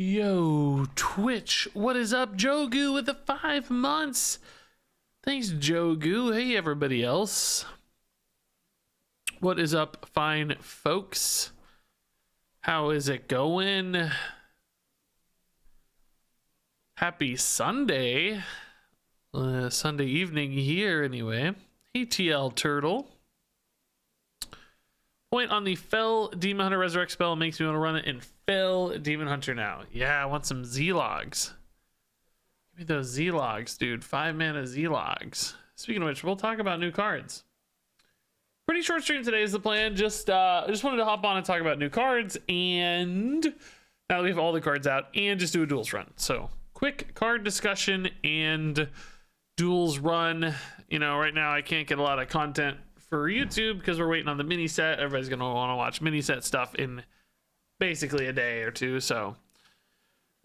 Yo, Twitch, what is up? Jogu with the 5 months. Thanks, Jogu. Hey, everybody else. What is up, fine folks? How is it going? Happy Sunday. Sunday evening here, anyway. Hey, TL Turtle. Point on the Fell Demon Hunter Resurrect spell makes me want to run it in Fell Demon Hunter now. Yeah, I want some Z-Logs. Give me those Z-Logs, dude. 5 mana Z-Logs. Speaking of which, we'll talk about new cards. Pretty short stream today is the plan. Just wanted to hop on and talk about new cards, and now that we have all the cards out, and just do a duels run. So quick card discussion and duels run. You know, right now I can't get a lot of content for YouTube because we're waiting on the mini set. Everybody's gonna want to watch mini set stuff in basically a day or two, so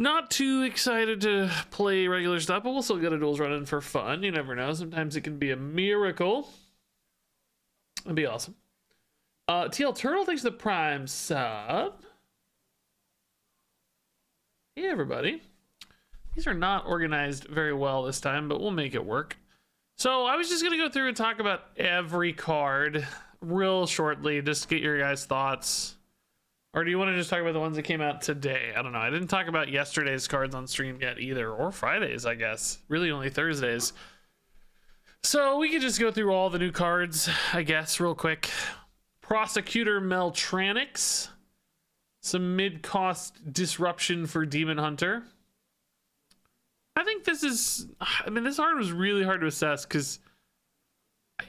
not too excited to play regular stuff, but we'll still get a duels run in for fun. You never know, sometimes it can be a miracle. It'd be awesome. TL Turtle thanks for the Prime sub. Hey everybody. These are not organized very well this time, but we'll make it work. So I was just gonna go through and talk about every card real shortly, just to get your guys' thoughts. Or do you want to just talk about the ones that came out today? I don't know. I didn't talk about yesterday's cards on stream yet either, or Fridays, I guess. Really only Thursdays. So we could just go through all the new cards, I guess, real quick. Prosecutor Meltranix. Some mid-cost disruption for Demon Hunter. I think this is, I mean, this card was really hard to assess because,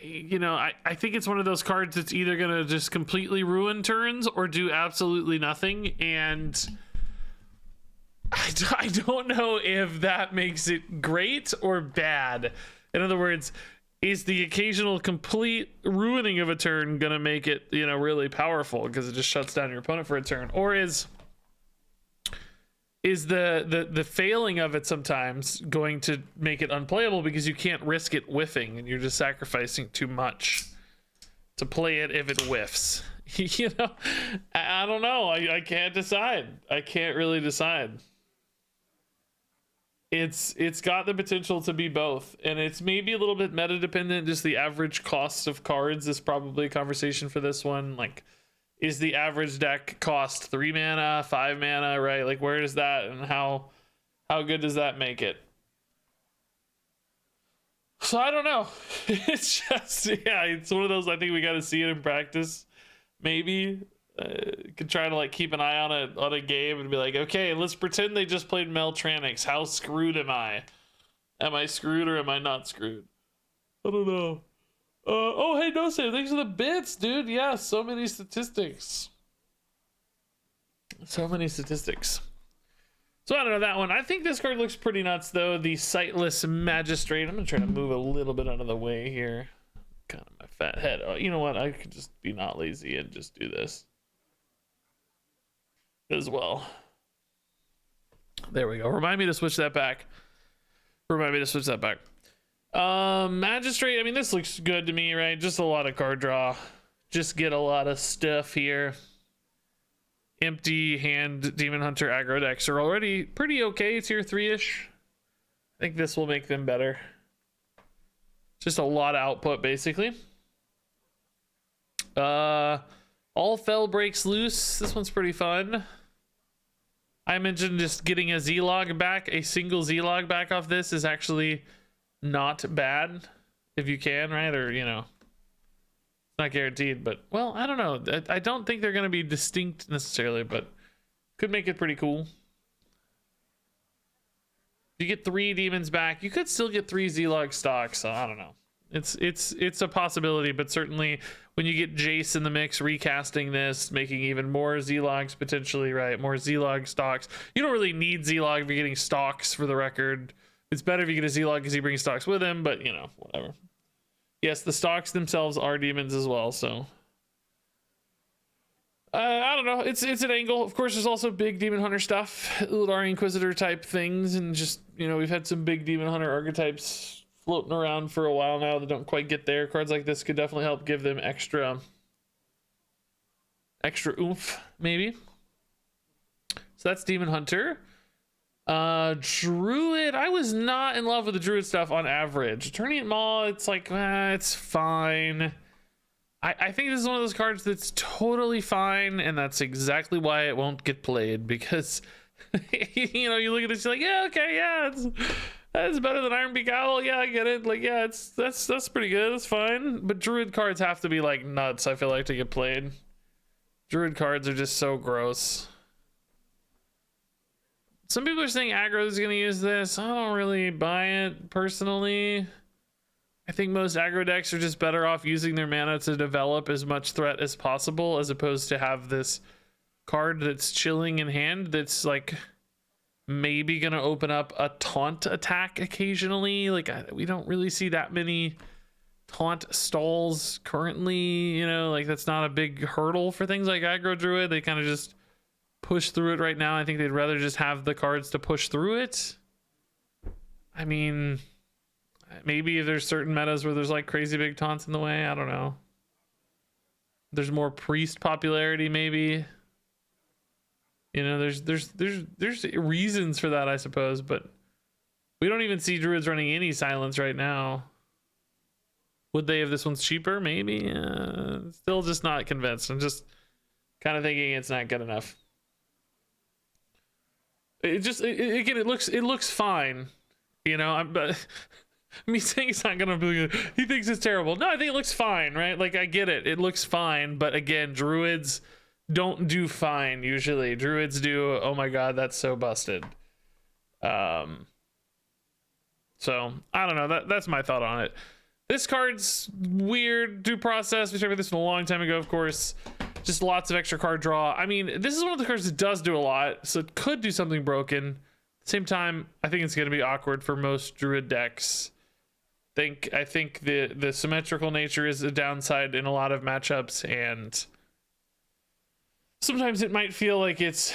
you know, I think it's one of those cards that's either going to just completely ruin turns or do absolutely nothing. And I don't know if that makes it great or bad. In other words, is the occasional complete ruining of a turn going to make it, you know, really powerful because it just shuts down your opponent for a turn? Or is the failing of it sometimes going to make it unplayable because you can't risk it whiffing and you're just sacrificing too much to play it if it whiffs? You know, I don't know. I can't decide. I can't really decide. It's got the potential to be both, and it's maybe a little bit meta dependent. Just the average cost of cards is probably a conversation for this one. Like, is the average deck cost 3 mana, 5 mana, right? Like, where does that, and how good does that make it? So I don't know. It's just, yeah, it's one of those, I think we got to see it in practice. Maybe could try to like keep an eye on a game and be like, okay, let's pretend they just played Meltranix. How screwed am I? Am I screwed or am I not screwed? I don't know. Oh, hey, no save. Thanks for the bits, dude. Yeah, so many statistics. So many statistics. So I don't know that one. I think this card looks pretty nuts, though. The Sightless Magistrate. I'm going to try to move a little bit out of the way here. Kind of my fat head. Oh, you know what? I could just be not lazy and just do this as well. There we go. Remind me to switch that back. Magistrate, I mean, this looks good to me, right? Just a lot of card draw. Just get a lot of stuff here. Empty hand Demon Hunter aggro decks are already pretty okay, tier 3-ish. I think this will make them better. Just a lot of output, basically. All Fell breaks loose. This one's pretty fun. I mentioned just getting a Z-Log back. A single Z-Log back off this is actually not bad if you can, right? Or, you know, it's not guaranteed, but, well, I don't know. I don't think they're going to be distinct necessarily, but could make it pretty cool. You get 3 demons back. You could still get 3 Z-Log stocks, so I don't know. It's a possibility, but certainly when you get Jace in the mix, recasting this, making even more Z-Logs potentially, right? More Z-Log stocks. You don't really need Z-Log if you're getting stocks, for the record. It's better if you get a Z-Log because he brings stocks with him, but, you know, whatever. Yes, the stocks themselves are demons as well, so I don't know. It's an angle. Of course, there's also big Demon Hunter stuff, Uldari Inquisitor type things, and just, you know, we've had some big Demon Hunter archetypes floating around for a while now that don't quite get there. Cards like this could definitely help give them extra oomph, maybe. So that's Demon Hunter. Druid, I was not in love with the Druid stuff on average. Attorney at Maw, it's like, it's fine. I think this is one of those cards that's totally fine, and that's exactly why it won't get played, because you know, you look at this, you're like, yeah, okay, yeah, that's better than Iron Beak Owl. Yeah, I get it. Like, yeah, that's pretty good. That's fine. But Druid cards have to be like nuts, I feel like, to get played. Druid cards are just so gross. Some people are saying aggro is going to use this. I don't really buy it personally. I think most aggro decks are just better off using their mana to develop as much threat as possible, as opposed to have this card that's chilling in hand that's like maybe gonna open up a taunt attack occasionally. Like, we don't really see that many taunt stalls currently, you know, like that's not a big hurdle for things like aggro Druid. They kind of just push through it right now. I think they'd rather just have the cards to push through it. I mean, maybe there's certain metas where there's like crazy big taunts in the way. I don't know. There's more priest popularity, maybe. You know, there's reasons for that, I suppose, but we don't even see Druids running any silence right now. Would they if this one's cheaper? Maybe. Still just not convinced. I'm just kind of thinking it's not good enough. It just again, it looks fine. You know, but me saying it's not gonna be good. He thinks it's terrible. No, I think it looks fine, right? Like, I get it. It looks fine, but again, Druids don't do fine usually. Druids do, oh my god, that's so busted. So I don't know. That's my thought on it. This card's weird. Due process. We started this one a long time ago, of course. Just lots of extra card draw. I mean, this is one of the cards that does do a lot, so it could do something broken. At the same time, I think it's going to be awkward for most Druid decks. I think the symmetrical nature is a downside in a lot of matchups, and sometimes it might feel like it's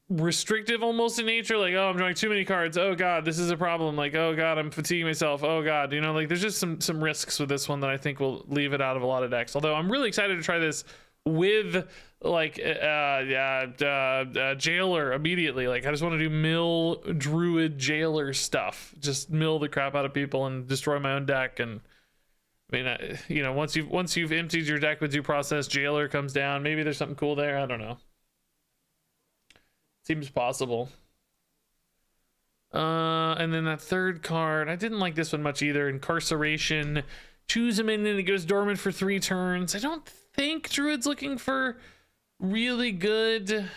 restrictive almost in nature, like, oh, I'm drawing too many cards, oh god, this is a problem, like, oh god, I'm fatiguing myself, oh god, you know, like there's just some risks with this one that I think will leave it out of a lot of decks. Although I'm really excited to try this with like Jailer immediately. Like, I just want to do mill Druid Jailer stuff, just mill the crap out of people and destroy my own deck. And I mean, you know, once you've emptied your deck with due process, Jailer comes down. Maybe there's something cool there. I don't know. Seems possible. And then that third card, I didn't like this one much either. Incarceration. Choose a minion and it goes dormant for 3 turns. I don't think Druid's looking for really good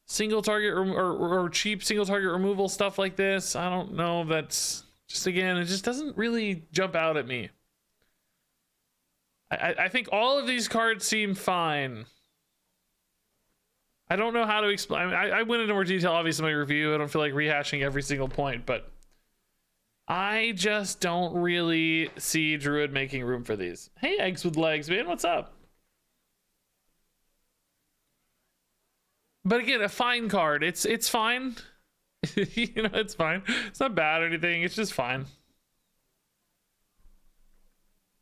single target or cheap single target removal stuff like this. I don't know. That's just, again, it just doesn't really jump out at me. I think all of these cards seem fine. I don't know how to explain. I went into more detail, obviously, in my review. I don't feel like rehashing every single point, but I just don't really see Druid making room for these. Hey, Eggs with Legs, man, what's up? But again, a fine card. It's fine. You know, it's fine. It's not bad or anything. It's just fine.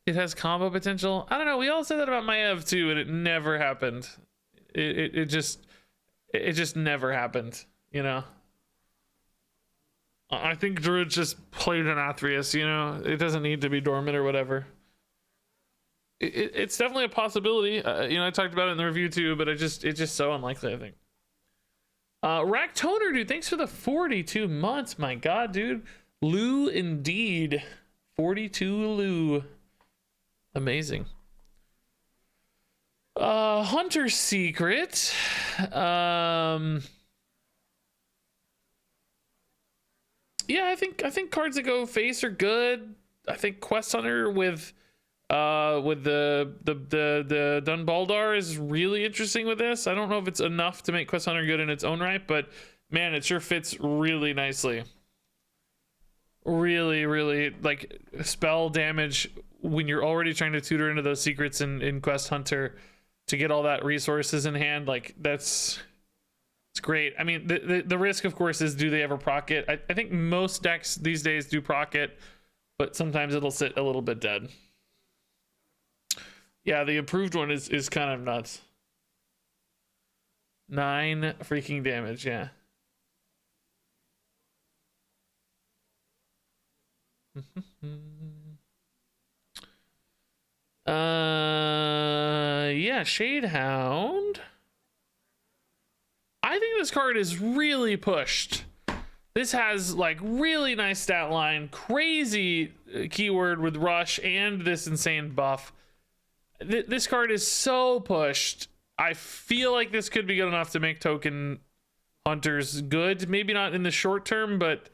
It has combo potential. I don't know. We all said that about Maev too, and it never happened. It just never happened, you know. I think Druid just played an Athreus, you know. It doesn't need to be dormant or whatever. It's definitely a possibility. You know, I talked about it in the review too, but it's just so unlikely, I think. Rack Toner, dude, thanks for the 42 months. My god, dude. Lou indeed. 42 Lou. Amazing. Hunter Secret. Yeah, I think cards that go face are good. I think Quest Hunter with the Dunbaldar is really interesting with this. I don't know if it's enough to make Quest Hunter good in its own right, but man, it sure fits really nicely. Really, like, spell damage when you're already trying to tutor into those secrets in Quest Hunter to get all that resources in hand. Like, it's great. I mean, the risk, of course, is do they ever proc it? I think most decks these days do proc it, but sometimes it'll sit a little bit dead. Yeah, the improved one is kind of nuts. 9 freaking damage, yeah. Yeah, Shadehound. I think this card is really pushed. This has like really nice stat line, crazy keyword with rush, and this insane buff. This card is so pushed. I feel like this could be good enough to make token hunters good. Maybe not in the short term, but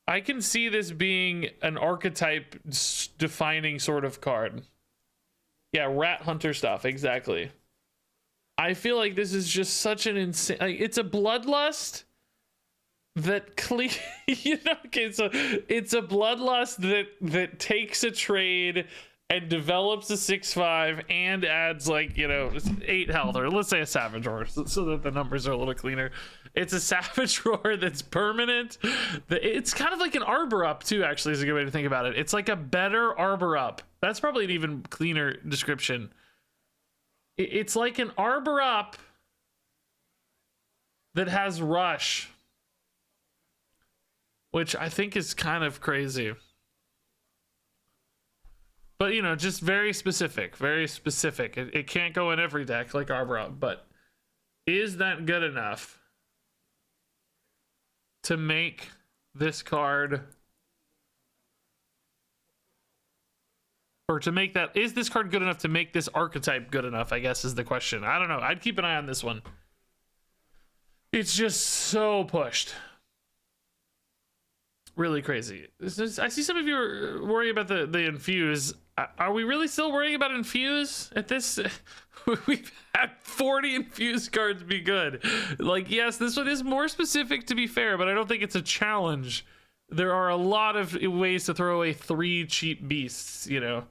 I can see this being an archetype defining sort of card. Yeah, rat hunter stuff, exactly. I feel like this is just such an insane, like, it's a bloodlust that you know, okay, so it's a bloodlust that takes a trade and develops a 6/5 and adds, like, you know, 8 health, or let's say a savage roar, so that the numbers are a little cleaner. It's a savage roar that's permanent. It's kind of like an arbor up too, actually, is a good way to think about it. It's like a better arbor up. That's probably an even cleaner description. It's like an arbor up that has rush, which I think is kind of crazy. But, you know, just very specific, very specific. It can't go in every deck like Arbor Up, but is that good enough to make this card, or to make that, is this card good enough to make this archetype good enough, I guess is the question. I don't know. I'd keep an eye on this one. It's just so pushed. Really crazy. I see some of you are worrying about the infuse. Are we really still worrying about infuse at this? We've had 40 infuse cards be good. Like, yes, this one is more specific, to be fair, but I don't think it's a challenge. There are a lot of ways to throw away 3 cheap beasts, you know.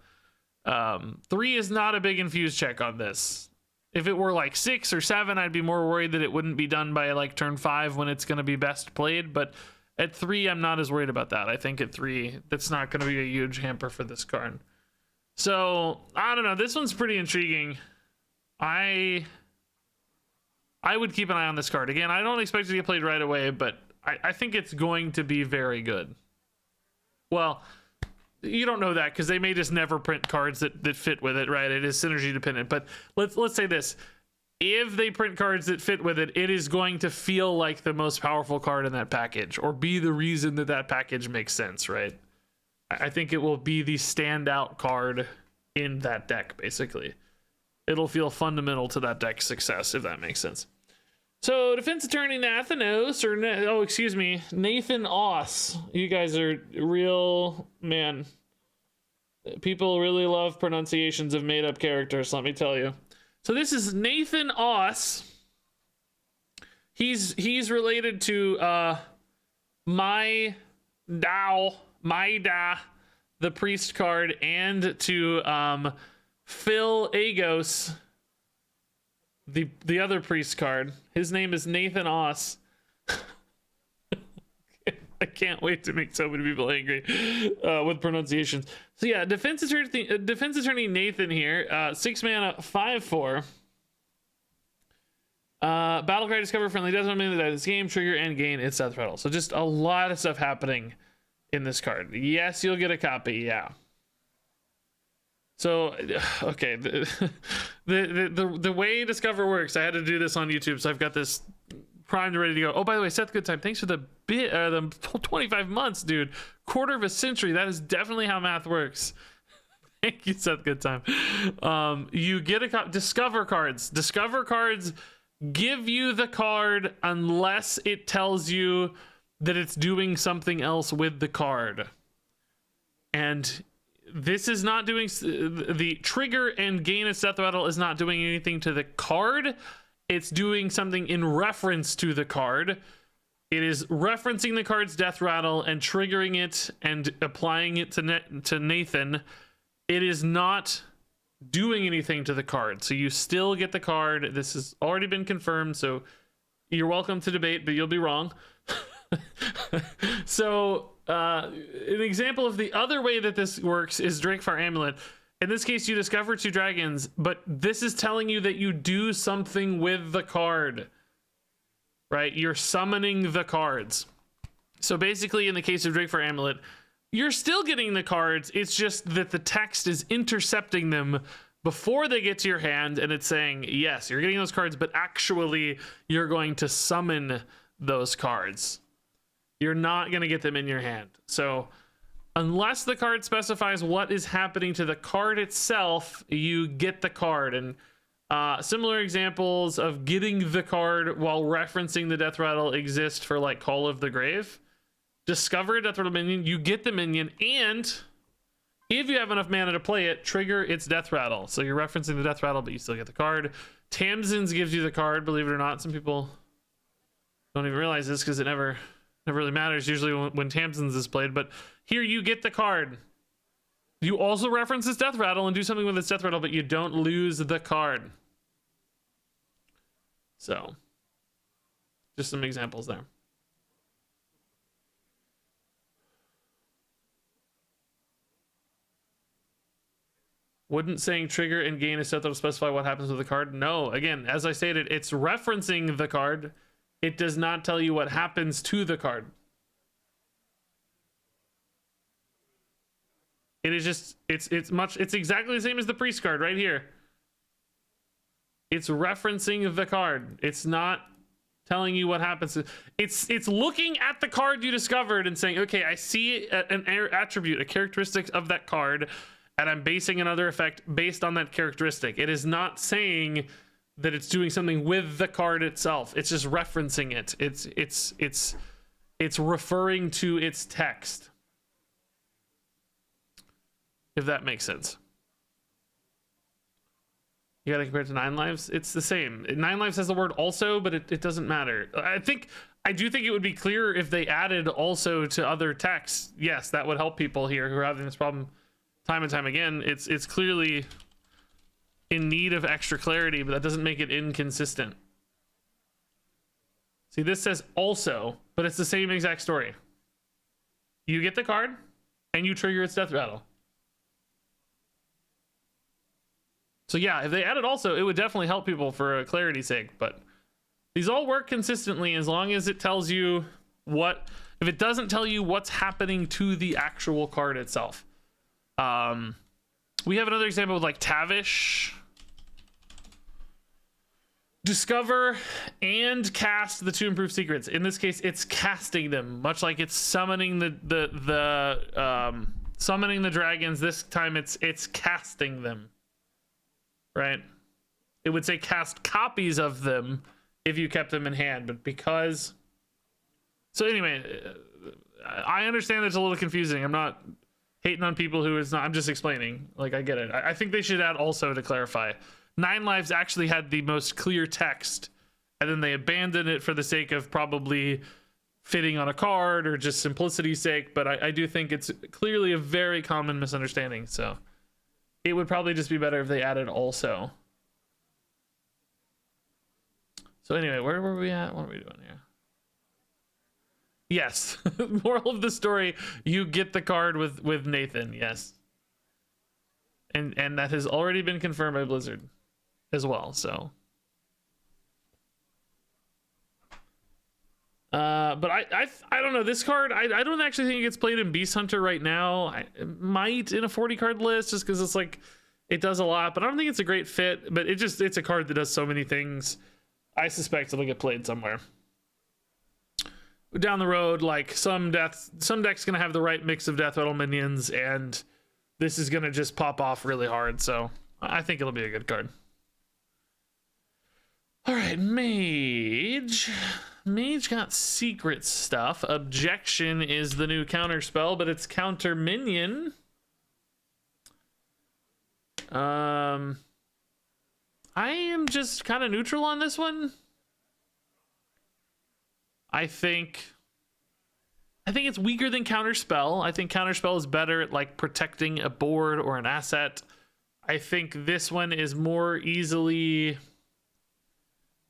3 is not a big infuse check on this. If it were like 6 or 7, I'd be more worried that it wouldn't be done by like turn 5 when it's going to be best played, but at 3, I'm not as worried about that. I think at 3, that's not going to be a huge hamper for this card. So, I don't know. This one's pretty intriguing. I would keep an eye on this card. Again, I don't expect it to get played right away, but I think it's going to be very good. Well, you don't know that because they may just never print cards that fit with it, right? It is synergy dependent. But let's say this. If they print cards that fit with it, it is going to feel like the most powerful card in that package, or be the reason that package makes sense, right? I think it will be the standout card in that deck, basically. It'll feel fundamental to that deck's success, if that makes sense. So, Defense Attorney Nathanos, Nathanos. You guys are real, man. People really love pronunciations of made-up characters, let me tell you. So this is Nathanos. He's related to Maida, the priest card, and to Phil Agos, the other priest card. His name is Nathanos. I can't wait to make so many people angry with pronunciations. So yeah, Defense Attorney Nathan here, 6 mana, 5/4. Battlecry, discover friendly, doesn't mean that this game, trigger and gain its death rattle. So just a lot of stuff happening in this card. Yes, you'll get a copy, yeah. So, okay, the way Discover works, I had to do this on YouTube, so I've got this primed and ready to go. Oh, by the way, Seth Goodtime, thanks for the 25 months, dude. Quarter of a century. That is definitely how math works. Thank you, Seth Goodtime. You get a Discover cards. Discover cards give you the card unless it tells you that it's doing something else with the card. And this is not doing, the trigger and gain its death rattle is not doing anything to the card. It's doing something in reference to the card. It is referencing the card's death rattle and triggering it and applying it to Nathan. It is not doing anything to the card. So you still get the card. This has already been confirmed, so you're welcome to debate, but you'll be wrong. So an example of the other way that this works is Drakefire Amulet. In this case, you discover 2 dragons, but this is telling you that you do something with the card, right? You're summoning the cards. So basically, in the case of Drakefire Amulet, you're still getting the cards. It's just that the text is intercepting them before they get to your hand, and it's saying, yes, you're getting those cards, but actually you're going to summon those cards. You're not going to get them in your hand. So unless the card specifies what is happening to the card itself, you get the card. And similar examples of getting the card while referencing the death rattle exist for like Call of the Grave. Discover a death rattle minion, you get the minion, and if you have enough mana to play it, trigger its death rattle. So you're referencing the death rattle, but you still get the card. Tamsin's gives you the card, believe it or not. Some people don't even realize this because it never really matters usually when Tamsin's is played, but here you get the card. You also reference its death rattle and do something with its death rattle, but you don't lose the card. So just some examples there. Wouldn't saying trigger and gain a set that'll specify what happens with the card? No, again, as I stated, it's referencing the card. It does not tell you what happens to the card. It is just, it's exactly the same as the priest card right here. It's referencing the card. It's not telling you what happens. It's looking at the card you discovered and saying, okay, I see an attribute, a characteristic of that card, and I'm basing another effect based on that characteristic. It is not saying that it's doing something with the card itself. It's just referencing it. It's referring to its text. If that makes sense. You gotta compare it to 9 Lives. It's the same. 9 Lives has the word also, but it doesn't matter. I do think it would be clearer if they added also to other texts. Yes, that would help people here who are having this problem time and time again. It's clearly in need of extra clarity, but that doesn't make it inconsistent. See, this says also, but it's the same exact story. You get the card and you trigger its death rattle. So yeah, if they added also, it would definitely help people for clarity's sake, but these all work consistently as long as it tells you what, if it doesn't tell you what's happening to the actual card itself. We have another example with like Tavish. Discover and cast the 2 improved secrets. In this case, it's casting them, much like it's summoning summoning the dragons. This time it's casting them. Right? It would say cast copies of them if you kept them in hand, but because... So anyway, I understand it's a little confusing. I'm not hating on people who it's not. I'm just explaining. Like, I get it. I think they should add also to clarify. 9 Lives actually had the most clear text, and then they abandoned it for the sake of probably fitting on a card or just simplicity's sake, but I do think it's clearly a very common misunderstanding, so it would probably just be better if they added also. So anyway, where were we at? What are we doing here? Yes. Moral of the story, you get the card with Nathan, yes. And that has already been confirmed by Blizzard as well, so. But I don't know, this card, I don't actually think it gets played in Beast Hunter right now. It might in a 40 card list just because it's like, it does a lot, but I don't think it's a great fit, but it's a card that does so many things. I suspect it'll get played somewhere. Down the road, like some deck's gonna have the right mix of death rattle minions, and this is gonna just pop off really hard, so I think it'll be a good card. All right, Mage. Mage got secret stuff. Objection is the new counter spell, but it's counter minion. I am just kind of neutral on this one. I think it's weaker than counterspell. I think counterspell is better at like protecting a board or an asset. I think this one is more easily,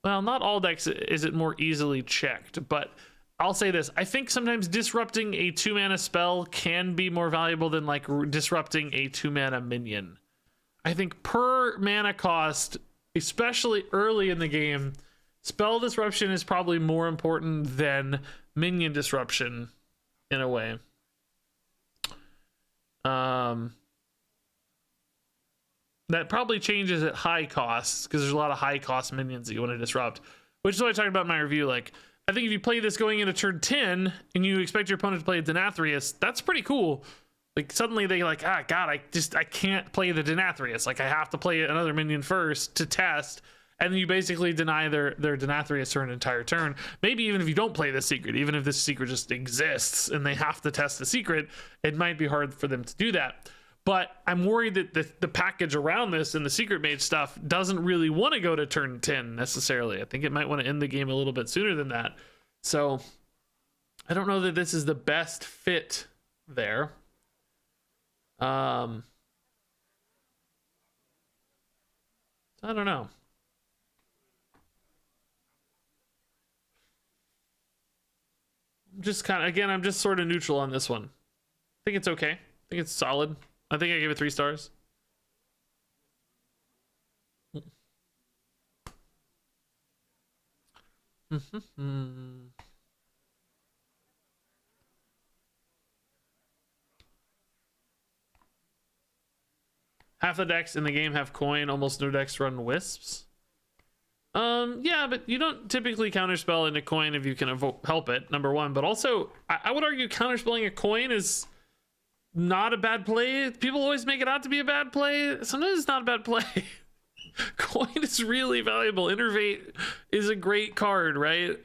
well, not all decks is it more easily checked, but I'll say this. I think sometimes disrupting a 2-mana spell can be more valuable than like disrupting a 2-mana minion. I think per mana cost, especially early in the game, spell disruption is probably more important than minion disruption in a way. That probably changes at high costs because there's a lot of high cost minions that you want to disrupt, which is what I talked about in my review. Like, I think if you play this going into turn 10 and you expect your opponent to play a Denathrius, that's pretty cool. Like, suddenly they like, ah, God, I can't play the Denathrius. Like, I have to play another minion first to test. And then you basically deny their Denathrius for an entire turn. Maybe even if you don't play this secret, even if this secret just exists and they have to test the secret, it might be hard for them to do that. But I'm worried that the package around this and the secret mage stuff doesn't really want to go to turn 10 necessarily. I think it might want to end the game a little bit sooner than that. So I don't know that this is the best fit there. I don't know. Just kind of, again, I'm just sort of neutral on this one. I think it's okay. I think it's solid. I think I gave it 3 stars. Half the decks in the game have coin, almost no decks run wisps. Yeah, but you don't typically counterspell into coin if you can help it, number one. But also, I would argue counterspelling a coin is not a bad play. People always make it out to be a bad play. Sometimes it's not a bad play. Coin is really valuable. Innervate is a great card, right?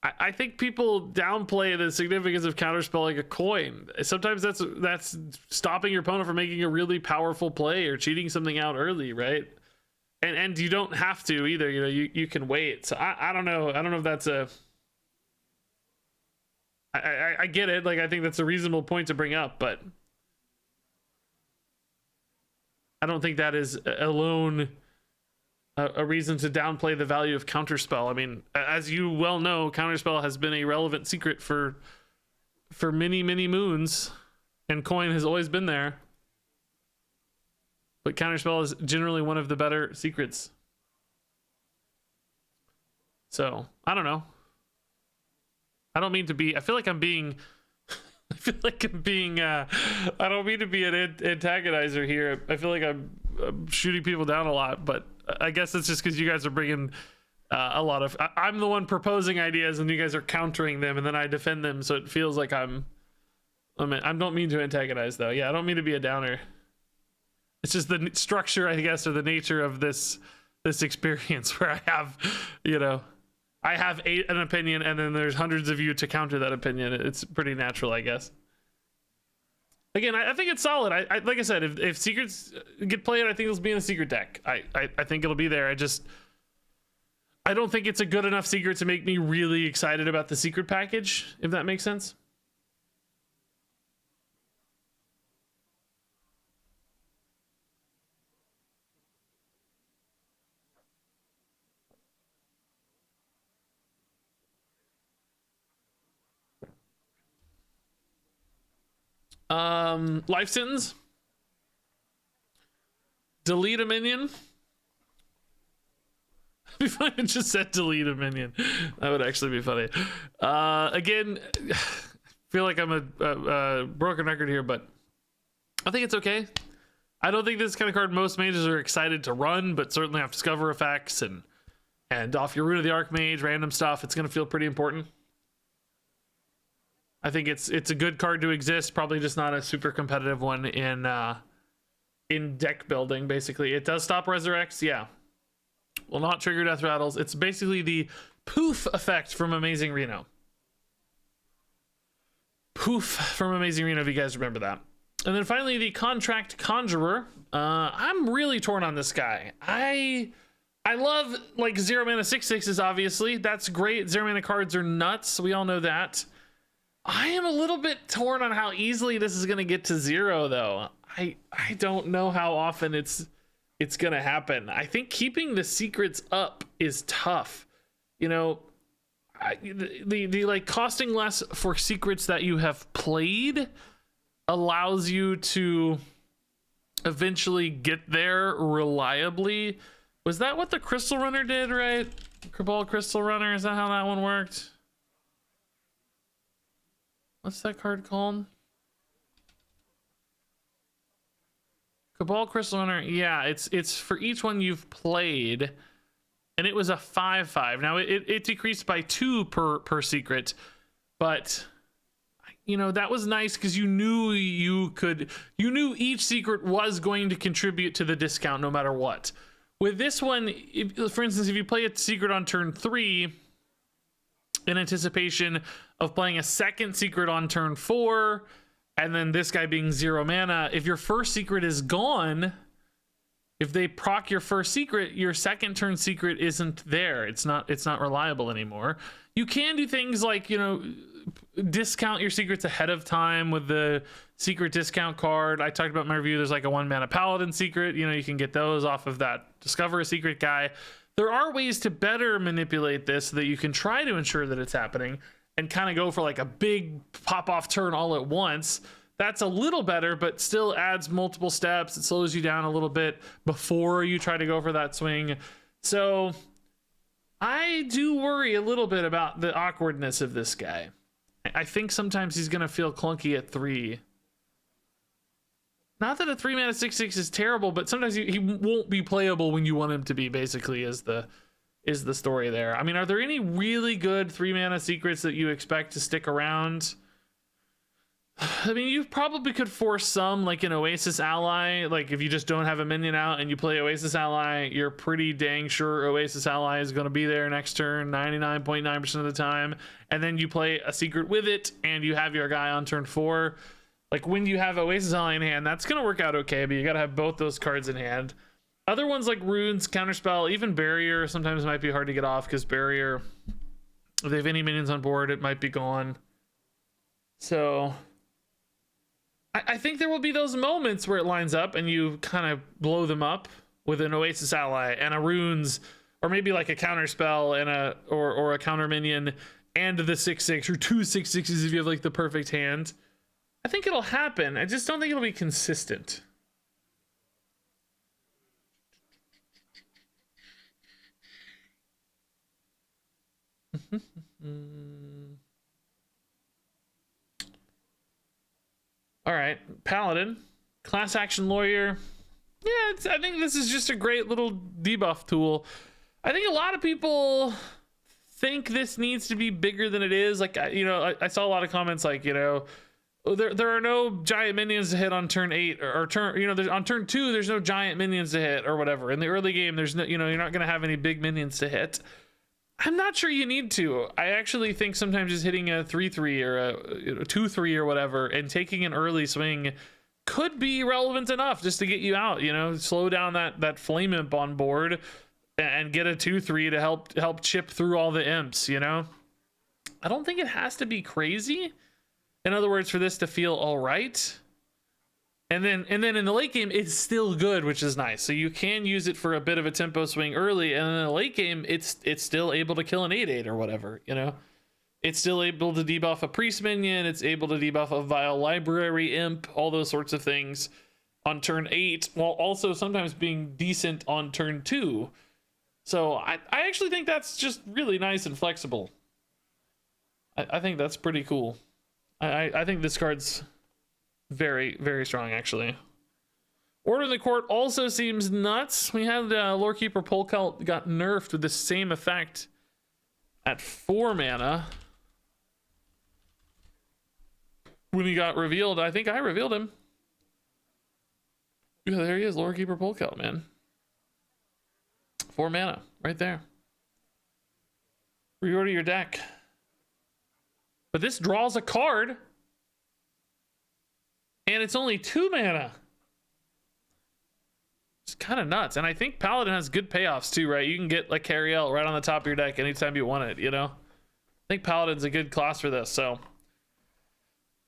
I think people downplay the significance of counterspelling a coin. Sometimes that's stopping your opponent from making a really powerful play or cheating something out early, right? And you don't have to either. You know, you can wait. So I don't know. I don't know if that's a. I get it. Like, I think that's a reasonable point to bring up, but I don't think that is alone a reason to downplay the value of counterspell. I mean, as you well know, counterspell has been a relevant secret for many moons, and coin has always been there. But counterspell is generally one of the better secrets. So I don't know. I don't mean to be. I feel like I'm being. I feel like I'm being. I don't mean to be an antagonizer here. I feel like I'm shooting people down a lot, but I guess it's just because you guys are bringing a lot of. I'm the one proposing ideas, and you guys are countering them, and then I defend them. So it feels like I don't mean to antagonize, though. Yeah, I don't mean to be a downer. It's just the structure, I guess, or the nature of this experience where I have, I have an opinion, and then there's hundreds of you to counter that opinion. It's pretty natural, I guess. Again, I think it's solid. I like I said, if secrets get played, I think it'll be in a secret deck. I think it'll be there. I don't think it's a good enough secret to make me really excited about the secret package, if that makes sense. Life sentence. Delete a minion. It'd be funny if it just said delete a minion. That would actually be funny. Again, I feel like I'm a broken record here, but I think it's okay. I don't think this kind of card most mages are excited to run, but certainly have discover effects and off your Rune of the Archmage, random stuff. It's going to feel pretty important. I think it's a good card to exist, probably just not a super competitive one in deck building. Basically, it does stop resurrects, yeah. Will not trigger death rattles. It's basically the poof effect from Amazing Reno. Poof from Amazing Reno, if you guys remember that. And then finally, the Contract Conjurer. I'm really torn on this guy. I love like 0 mana 6/6s. Obviously, that's great. 0 mana cards are nuts. We all know that. I am a little bit torn on how easily this is going to get to 0, though. I don't know how often it's going to happen. I think keeping the secrets up is tough. The like costing less for secrets that you have played allows you to eventually get there reliably. Was that what the Crystal Runner did, right? Cabal Crystal Runner, is that how that one worked? What's that card called? Cabal Crystal Runner, yeah, it's for each one you've played, and it was a 5/5. Now it decreased by 2 per secret, but you know that was nice because you knew each secret was going to contribute to the discount no matter what. With this one, for instance, if you play a secret on turn 3 in anticipation of playing a second secret on turn 4, and then this guy being 0 mana, if your first secret is gone, if they proc your first secret, your second turn secret isn't there. It's not reliable anymore. You can do things like, you know, discount your secrets ahead of time with the secret discount card. I talked about in my review, there's like a 1 mana Paladin secret. You know, you can get those off of that Discover a Secret guy. There are ways to better manipulate this so that you can try to ensure that it's happening and kind of go for like a big pop off turn all at once. That's a little better, but still adds multiple steps. It slows you down a little bit before you try to go for that swing. So I do worry a little bit about the awkwardness of this guy. I think sometimes he's going to feel clunky at 3. Not that a 3 mana 6/6 is terrible, but sometimes he won't be playable when you want him to be, basically, is the story there. I mean, are there any really good 3 mana secrets that you expect to stick around? I mean, you probably could force some, like an Oasis Ally. Like, if you just don't have a minion out and you play Oasis Ally, you're pretty dang sure Oasis Ally is going to be there next turn 99.9% of the time. And then you play a secret with it, and you have your guy on turn 4. Like, when you have Oasis Ally in hand, that's going to work out okay, but you got to have both those cards in hand. Other ones like Runes, Counterspell, even Barrier sometimes might be hard to get off, because Barrier, if they have any minions on board, it might be gone. So I think there will be those moments where it lines up and you kind of blow them up with an Oasis Ally and a Runes, or maybe like a Counterspell and or a counter minion and the 6/6 or 2 6/6s if you have like the perfect hand. I think it'll happen. I just don't think it'll be consistent. All right, Paladin, class action lawyer. Yeah, I think this is just a great little debuff tool. I think a lot of people think this needs to be bigger than it is. Like, you know, I saw a lot of comments like, you know, there are no giant minions to hit on turn 8 or turn, you know, on turn 2 there's no giant minions to hit or whatever. In the early game there's no, you know, you're not going to have any big minions to hit. I'm not sure you need to. I actually think sometimes just hitting a 3/3 or a 2/3 or whatever and taking an early swing could be relevant enough just to get you out, you know, slow down that flame imp on board and get a 2/3 to help chip through all the imps, you know. I don't think it has to be crazy. In other words, for this to feel all right. And then in the late game, it's still good, which is nice. So you can use it for a bit of a tempo swing early, and in the late game, it's still able to kill an 8/8 or whatever, you know? It's still able to debuff a priest minion, it's able to debuff a vile library imp, all those sorts of things on turn 8, while also sometimes being decent on turn 2. So I actually think that's just really nice and flexible. I think that's pretty cool. I think this card's very, very strong, actually. Order in the Court also seems nuts. We had Lorekeeper Polkelt got nerfed with the same effect at 4 mana. When he got revealed, I think I revealed him. Yeah, there he is, Lorekeeper Polkelt, man. 4 mana, right there. Reorder your deck. But this draws a card. And it's only 2 mana. It's kind of nuts. And I think Paladin has good payoffs too, right? You can get like Cariel right on the top of your deck anytime you want it, you know? I think Paladin's a good class for this, so.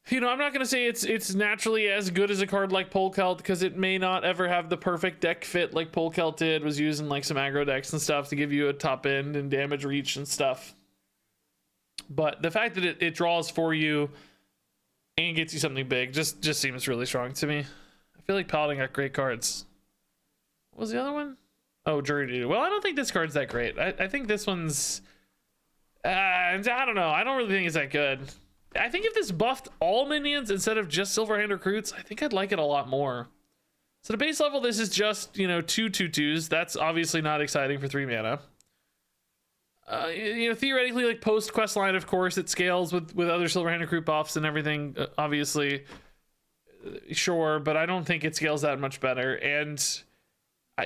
You know, I'm not going to say it's naturally as good as a card like Polkelt, because it may not ever have the perfect deck fit like Polkelt did, was using like some aggro decks and stuff to give you a top end and damage reach and stuff. But the fact that it draws for you and gets you something big just seems really strong to me. I feel like Paladin got great cards. What was the other one? Oh, Jury Duty. Well, I don't think this card's that great. I think this one's... I don't know. I don't really think it's that good. I think if this buffed all minions instead of just Silverhand Recruits, I think I'd like it a lot more. So the base level, this is just, you know, 2/2/2s. That's obviously not exciting for 3 mana. You know, theoretically, like post quest line, of course, it scales with other Silverhand recruit buffs and everything. Obviously, sure, but I don't think it scales that much better. And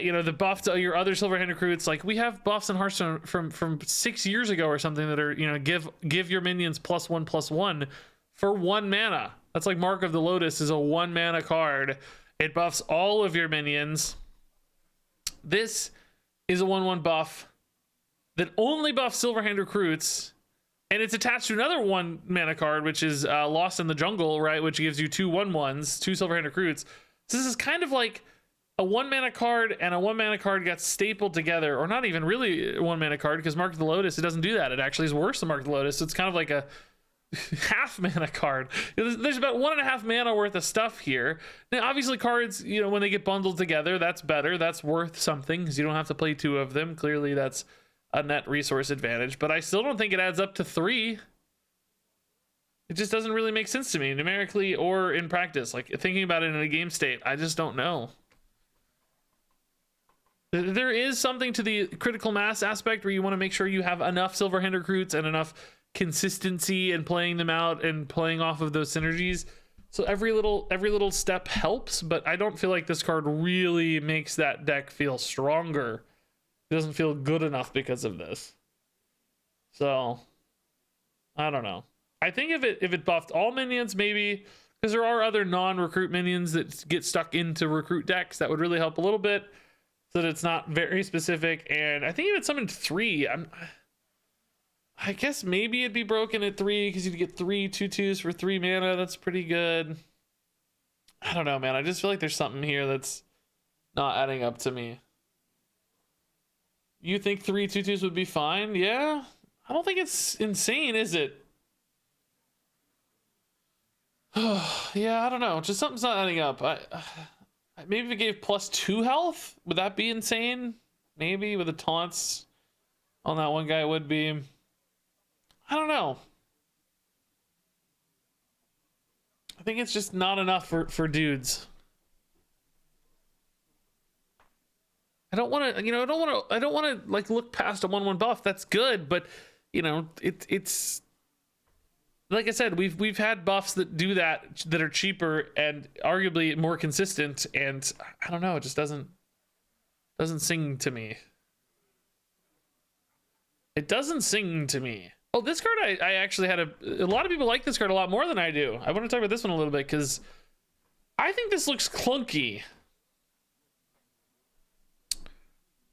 you know, the buff to your other Silverhand recruits, like we have buffs in Hearthstone from 6 years ago or something that are, you know, give your minions +1/+1 for 1 mana. That's like Mark of the Lotus is a 1 mana card. It buffs all of your minions. This is a 1/1 buff that only buffs Silverhand recruits, and it's attached to another 1 mana card, which is Lost in the Jungle, right? Which gives you 2 1/1s, 2 Silverhand recruits. So this is kind of like a 1 mana card and a 1 mana card got stapled together, or not even really a 1 mana card, because Mark of the Lotus, it doesn't do that. It actually is worse than Mark of the Lotus. So it's kind of like a half mana card. There's about 1.5 mana worth of stuff here. Now, obviously, cards, you know, when they get bundled together, that's better. That's worth something because you don't have to play 2 of them. Clearly, that's a net resource advantage, but I still don't think it adds up to 3. It just doesn't really make sense to me numerically or in practice. Like thinking about it in a game state, I just don't know. There is something to the critical mass aspect where you want to make sure you have enough Silverhand recruits and enough consistency and playing them out and playing off of those synergies. So every little step helps, but I don't feel like this card really makes that deck feel stronger. It doesn't feel good enough because of this. So I don't know. I think if it buffed all minions, maybe, because there are other non-recruit minions that get stuck into recruit decks, that would really help a little bit, so that it's not very specific. And I think if it summoned 3, I guess maybe it'd be broken at 3 because you'd get 3 2/2s for 3 mana. That's pretty good. I don't know, man. I just feel like there's something here that's not adding up to me. You think 3 2/2s would be fine? Yeah. I don't think it's insane, is it? Yeah, I don't know. Just something's not adding up. Maybe if it gave +2 health, would that be insane? Maybe with the taunts on that one guy would be. I don't know. I think it's just not enough for dudes. I don't want to, you know, I don't want to like look past a 1/1 buff. That's good, but you know, it's like I said, we've had buffs that do that are cheaper and arguably more consistent, and I don't know, it just doesn't sing to me. It doesn't sing to me. Oh, this card I actually had a lot of people like this card a lot more than I do. I want to talk about this one a little bit because I think this looks clunky.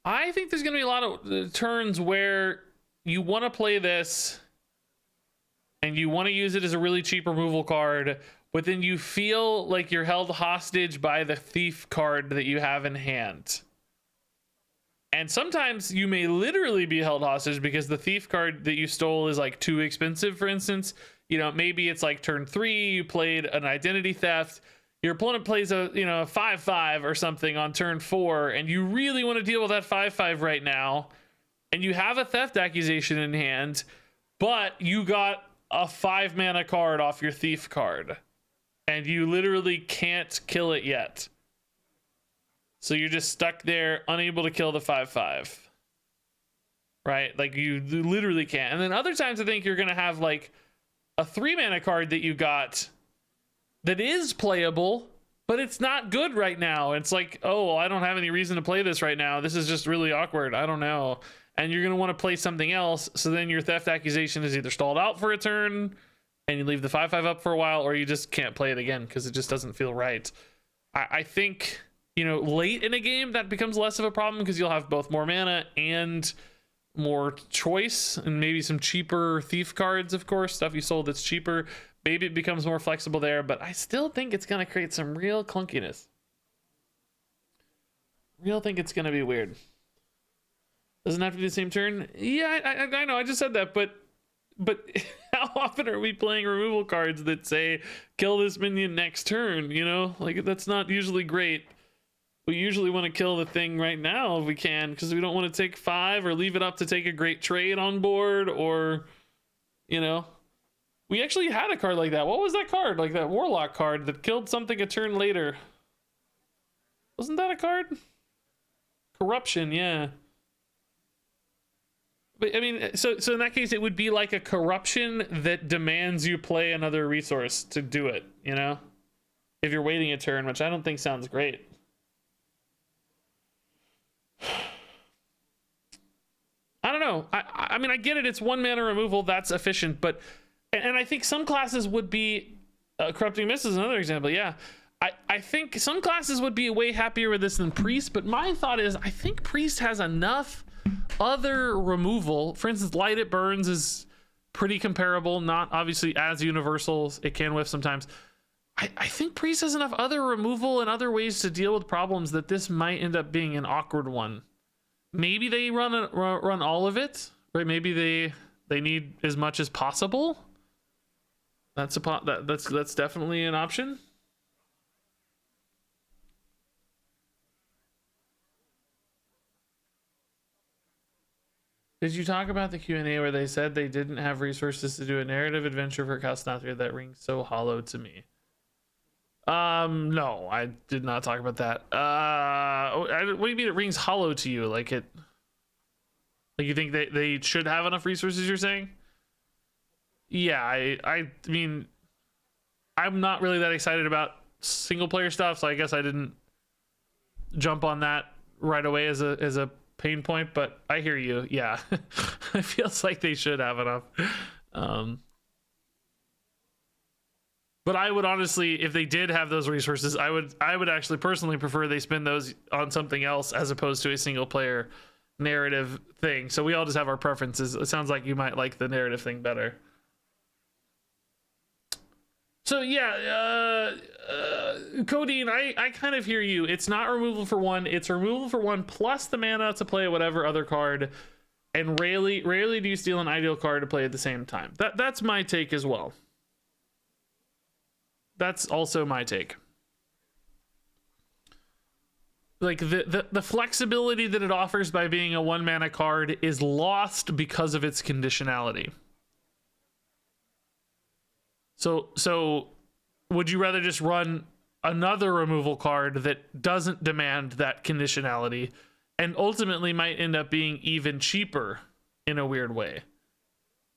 I think there's going to be a lot of turns where you want to play this and you want to use it as a really cheap removal card, but then you feel like you're held hostage by the thief card that you have in hand. And sometimes you may literally be held hostage because the thief card that you stole is like too expensive, for instance. You know, maybe it's like turn 3, you played an identity theft. Your opponent plays a 5/5 or something on turn 4, and you really want to deal with that 5/5 right now, and you have a theft accusation in hand, but you got a 5 mana card off your thief card, and you literally can't kill it yet. So you're just stuck there, unable to kill the 5/5. Right? Like you literally can't. And then other times I think you're going to have like a 3 mana card that you got that is playable, but it's not good right now. It's like, oh, I don't have any reason to play this right now. This is just really awkward. I don't know. And you're going to want to play something else. So then your theft accusation is either stalled out for a turn and you leave the 5/5 up for a while, or you just can't play it again because it just doesn't feel right. I think, you know, late in a game that becomes less of a problem because you'll have both more mana and more choice, and maybe some cheaper thief cards, of course, stuff you sold that's cheaper. Maybe it becomes more flexible there, but I still think it's going to create some real clunkiness. Real think it's going to be weird. Doesn't have to be the same turn. Yeah, I know. I just said that, but how often are we playing removal cards that say kill this minion next turn? You know, like that's not usually great. We usually want to kill the thing right now if we can, because we don't want to take 5 or leave it up to take a great trade on board, or, you know. We actually had a card like that. What was that card? Like that Warlock card that killed something a turn later. Wasn't that a card? Corruption, yeah. But I mean, so in that case, it would be like a corruption that demands you play another resource to do it, you know? If you're waiting a turn, which I don't think sounds great. I don't know. I mean, I get it. It's 1 mana removal. That's efficient. But, and I think some classes would be, Corrupting Mist is another example. Yeah. I think some classes would be way happier with this than Priest. But my thought is, I think Priest has enough other removal. For instance, Light It Burns is pretty comparable. Not obviously as universal. It can whiff sometimes. I think Priest has enough other removal and other ways to deal with problems that this might end up being an awkward one. Maybe they run all of it, right? Maybe they need as much as possible. That's definitely an option. Did you talk about the Q&A where they said they didn't have resources to do a narrative adventure for Castle Nathria? That rings so hollow to me. No, I did not talk about that. What do you mean it rings hollow to you? Like you think they should have enough resources, you're saying? Yeah, I mean, I'm not really that excited about single player stuff, so I guess I didn't jump on that right away as a pain point, but I hear you. Yeah. It feels like they should have enough. But I would honestly, if they did have those resources, I would actually personally prefer they spend those on something else as opposed to a single player narrative thing. So we all just have our preferences. It sounds like you might like the narrative thing better. So yeah, Codeine, I kind of hear you. It's not removal for 1. It's removal for 1 plus the mana to play whatever other card. And rarely do you steal an ideal card to play at the same time. That's my take as well. That's also my take. Like the flexibility that it offers by being a 1 mana card is lost because of its conditionality. So would you rather just run another removal card that doesn't demand that conditionality and ultimately might end up being even cheaper in a weird way?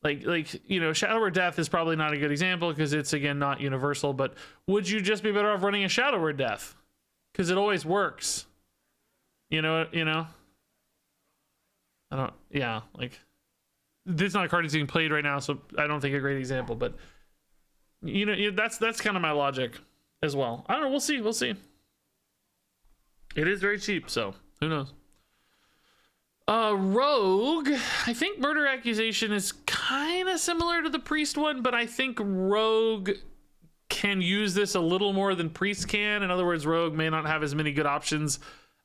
Like you know, Shadow Word Death is probably not a good example because it's, again, not universal, but would you just be better off running a Shadow Word Death? Because it always works. You know? I don't, yeah, like, this is not a card that's being played right now, so I don't think a great example, but you know, that's kind of my logic as well. I don't know, we'll see. It is very cheap, so who knows? Rogue, I think Murder Accusation is kind of similar to the Priest one, but I think Rogue can use this a little more than Priest can. In other words, Rogue may not have as many good options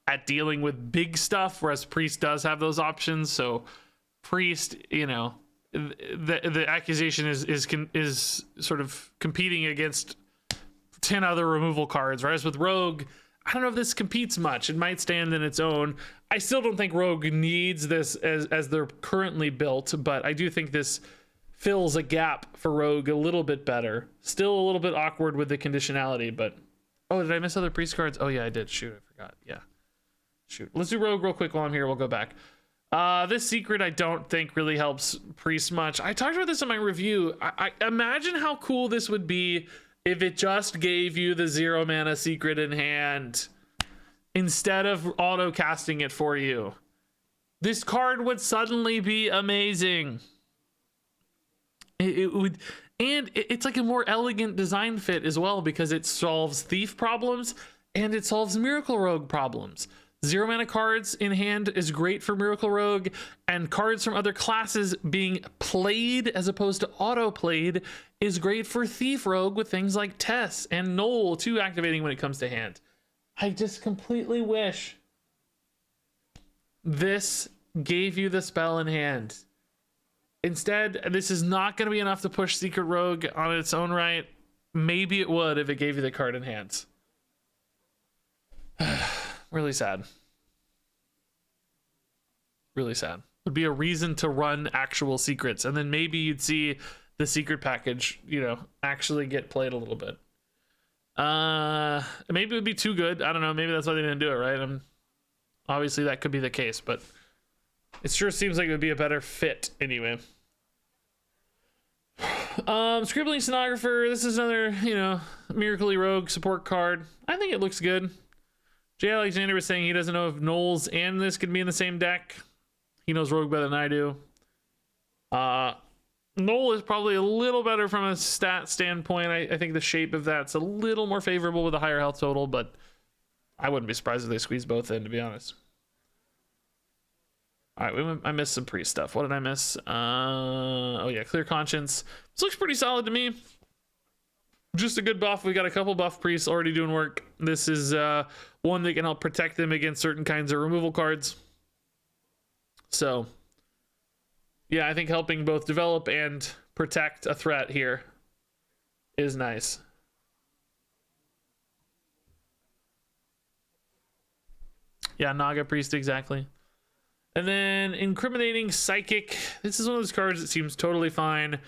at dealing with big stuff, whereas Priest does have those options. So Priest, you know, the accusation is sort of competing against 10 other removal cards, whereas with Rogue, I don't know if this competes much. It might stand in its own. I still don't think Rogue needs this as they're currently built, but I do think this fills a gap for Rogue a little bit better. Still a little bit awkward with the conditionality, but oh, did I miss other Priest cards? Oh yeah, I did. Shoot, I forgot. Yeah, shoot. Let's do Rogue real quick while I'm here. We'll go back. This secret I don't think really helps Priest much. I talked about this in my review. I imagine how cool this would be if it just gave you the 0 mana secret in hand instead of auto casting it for you. This card would suddenly be amazing. It would, and it's like a more elegant design fit as well because it solves thief problems and it solves Miracle Rogue problems. 0 mana cards in hand is great for Miracle Rogue, and cards from other classes being played as opposed to auto played is great for Thief Rogue with things like Tess and Knoll too activating when it comes to hand. I just completely wish this gave you the spell in hand. Instead, this is not going to be enough to push Secret Rogue on its own right. Maybe it would if it gave you the card in hand. Really sad. Really sad. Would be a reason to run actual secrets, and then maybe you'd see the secret package, you know, actually get played a little bit. Maybe it would be too good. I don't know. Maybe that's why they didn't do it, right? Obviously that could be the case, but it sure seems like it would be a better fit anyway. Scribbling Stenographer. This is another, you know, Miracly Rogue support card. I think it looks good. Jay Alexander was saying he doesn't know if Knowles and this could be in the same deck. He knows Rogue better than I do. Knoll is probably a little better from a stat standpoint. I think the shape of that's a little more favorable with a higher health total, but I wouldn't be surprised if they squeeze both in, to be honest. All right, I missed some priest stuff. What did I miss? Oh yeah, Clear Conscience. This looks pretty solid to me. Just a good buff. We got a couple buff priests already doing work. This is one that can help protect them against certain kinds of removal cards. So yeah, I think helping both develop and protect a threat here is nice. Yeah, Naga Priest, exactly. And then Incriminating Psychic. This is one of those cards that seems totally fine.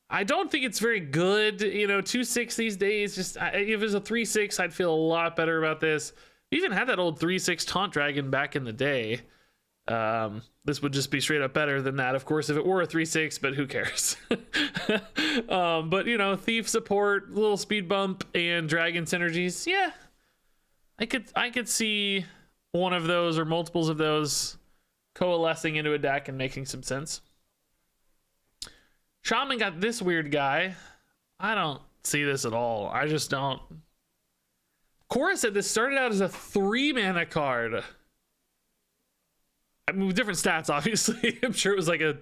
I don't think it's very good. You know, 2/6 these days. Just if it was a 3/6, I'd feel a lot better about this. We even had that old 3/6 Taunt Dragon back in the day. This would just be straight up better than that, of course, if it were a 3/6, but who cares? But you know, Thief support, little speed bump, and Dragon synergies. Yeah, I could see one of those or multiples of those coalescing into a deck and making some sense. Shaman got this weird guy. I don't see this at all. I just don't. Cora said this started out as a 3-mana card. I mean, with different stats, obviously. I'm sure it was like a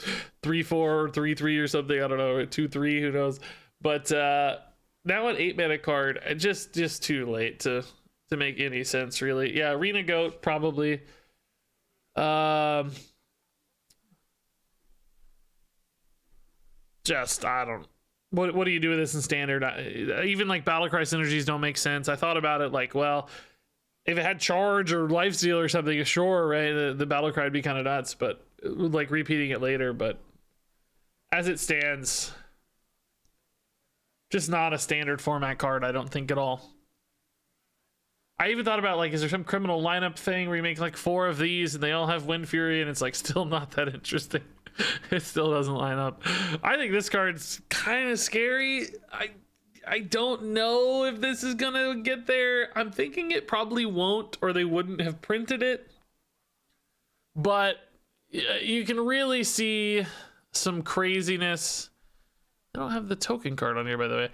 3/4 or 3/3 or something. I don't know, 2/3, who knows. But now an 8-mana card, just too late to make any sense, really. Yeah, Arena Goat, probably. I don't. What do you do with this in standard? Even like Battlecry synergies don't make sense. I thought about it like, well, if it had charge or lifesteal or something, sure, right? The Battlecry would be kind of nuts, but like repeating it later. But as it stands, just not a standard format card, I don't think at all. I even thought about like, is there some criminal lineup thing where you make like 4 of these and they all have Wind Fury and it's like still not that interesting. It still doesn't line up. I think this card's kind of scary. I don't know if this is gonna get there. I'm thinking it probably won't, or they wouldn't have printed it. But you can really see some craziness. I don't have the token card on here, by the way.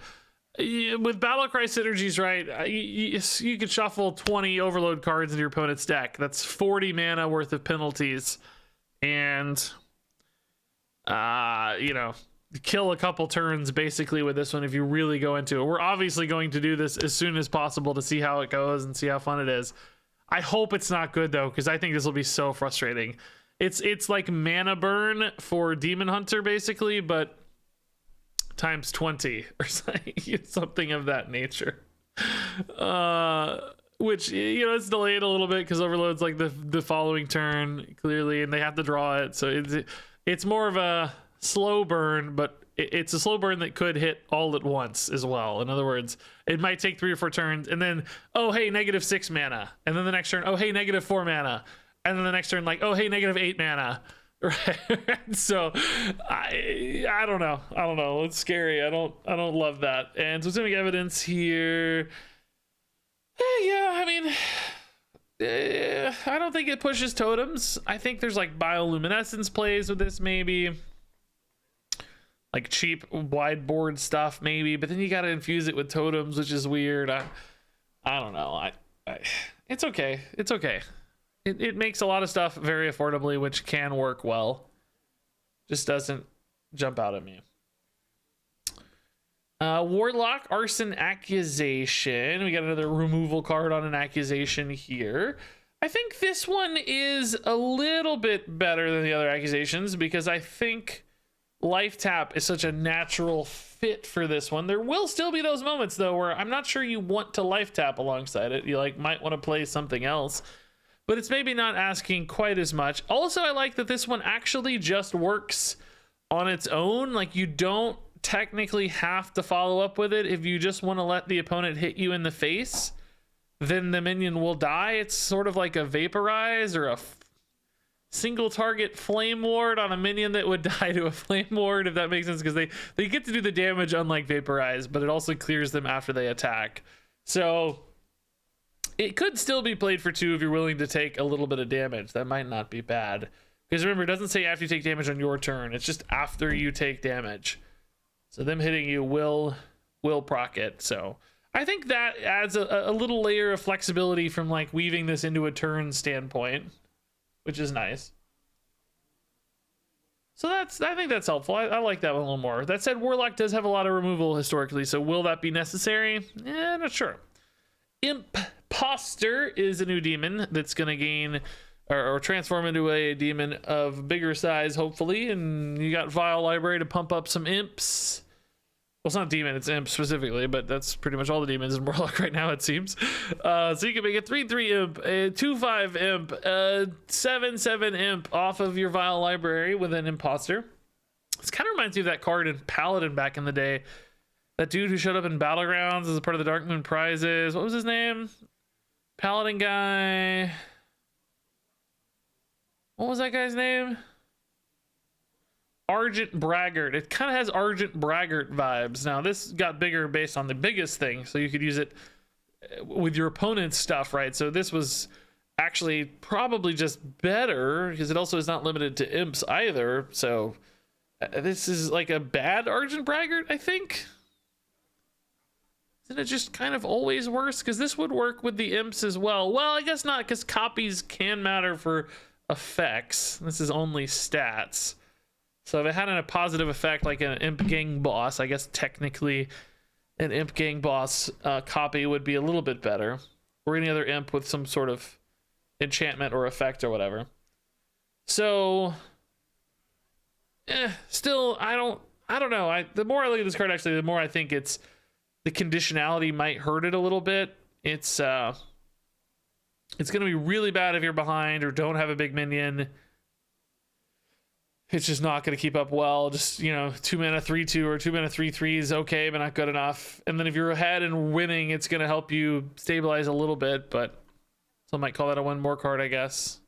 With Battlecry synergies, right, you could shuffle 20 Overload cards into your opponent's deck. That's 40 mana worth of penalties. And, you know, kill a couple turns basically with this one if you really go into it. We're obviously going to do this as soon as possible to see how it goes and see how fun it is. I hope it's not good, though, because I think this will be so frustrating. It's like mana burn for Demon Hunter, basically, but times 20 or something of that nature. Which, you know, it's delayed a little bit because Overload's like the following turn, clearly, and they have to draw it. So it's more of a slow burn, but it's a slow burn that could hit all at once as well. In other words, it might take 3 or 4 turns, and then, oh, hey, -6 mana. And then the next turn, oh, hey, -4 mana. And then the next turn, like, oh, hey, -8 mana. Right. So I don't know. It's scary. I don't love that. And systemic evidence here. Yeah, I mean, I don't think it pushes totems. I think there's like bioluminescence plays with this, maybe like cheap wide board stuff, maybe, but then you got to infuse it with totems, which is weird. I don't know. It's okay. It's okay. It makes a lot of stuff very affordably, which can work well. Just doesn't jump out at me. Warlock, Arson Accusation. We got another removal card on an accusation here. I think this one is a little bit better than the other accusations because I think Life Tap is such a natural fit for this one. There will still be those moments, though, where I'm not sure you want to Life Tap alongside it. You like might want to play something else. But it's maybe not asking quite as much. Also, I like that this one actually just works on its own. Like, you don't technically have to follow up with it. If you just want to let the opponent hit you in the face, then the minion will die. It's sort of like a vaporize or a single target flame ward on a minion that would die to a flame ward, if that makes sense, because they get to do the damage unlike vaporize, but it also clears them after they attack. So it could still be played for 2 if you're willing to take a little bit of damage. That might not be bad, because remember, it doesn't say after you take damage on your turn, it's just after you take damage. So them hitting you will proc it. So I think that adds a little layer of flexibility from like weaving this into a turn standpoint, which is nice. So I think that's helpful. I like that one a little more. That said, Warlock does have a lot of removal historically, so will that be necessary? Not sure. Imposter is a new demon that's going to gain or transform into a demon of bigger size, hopefully. And you got Vile Library to pump up some imps. Well, it's not demon, it's imp specifically, but that's pretty much all the demons in Warlock right now, it seems. So you can make a 3/3 imp, a 2/5 imp, a 7/7 imp off of your Vile Library with an Imposter. This kind of reminds me of that card in Paladin back in the day. That dude who showed up in Battlegrounds as a part of the Dark Moon prizes. What was his name? Paladin guy. What was that guy's name? Argent Braggart. It kind of has Argent Braggart vibes. Now this got bigger based on the biggest thing, so you could use it with your opponent's stuff, right? So this was actually probably just better because it also is not limited to imps either. So this is like a bad Argent Braggart, I think. Isn't it just kind of always worse? Because this would work with the imps as well. Well, I guess not, because copies can matter for effects. This is only stats. So if it had a positive effect like an Imp Gang boss, I guess technically an Imp Gang boss copy would be a little bit better. Or any other imp with some sort of enchantment or effect or whatever. So, still, I don't know. The more I look at this card, actually, the more I think the conditionality might hurt it a little bit. It's going to be really bad if you're behind or don't have a big minion. It's just not going to keep up well. Just, 2 mana 3/2 or 2 mana 3/3 is okay, but not good enough. And then if you're ahead and winning, it's going to help you stabilize a little bit, but some might call that a 1 more card, I guess.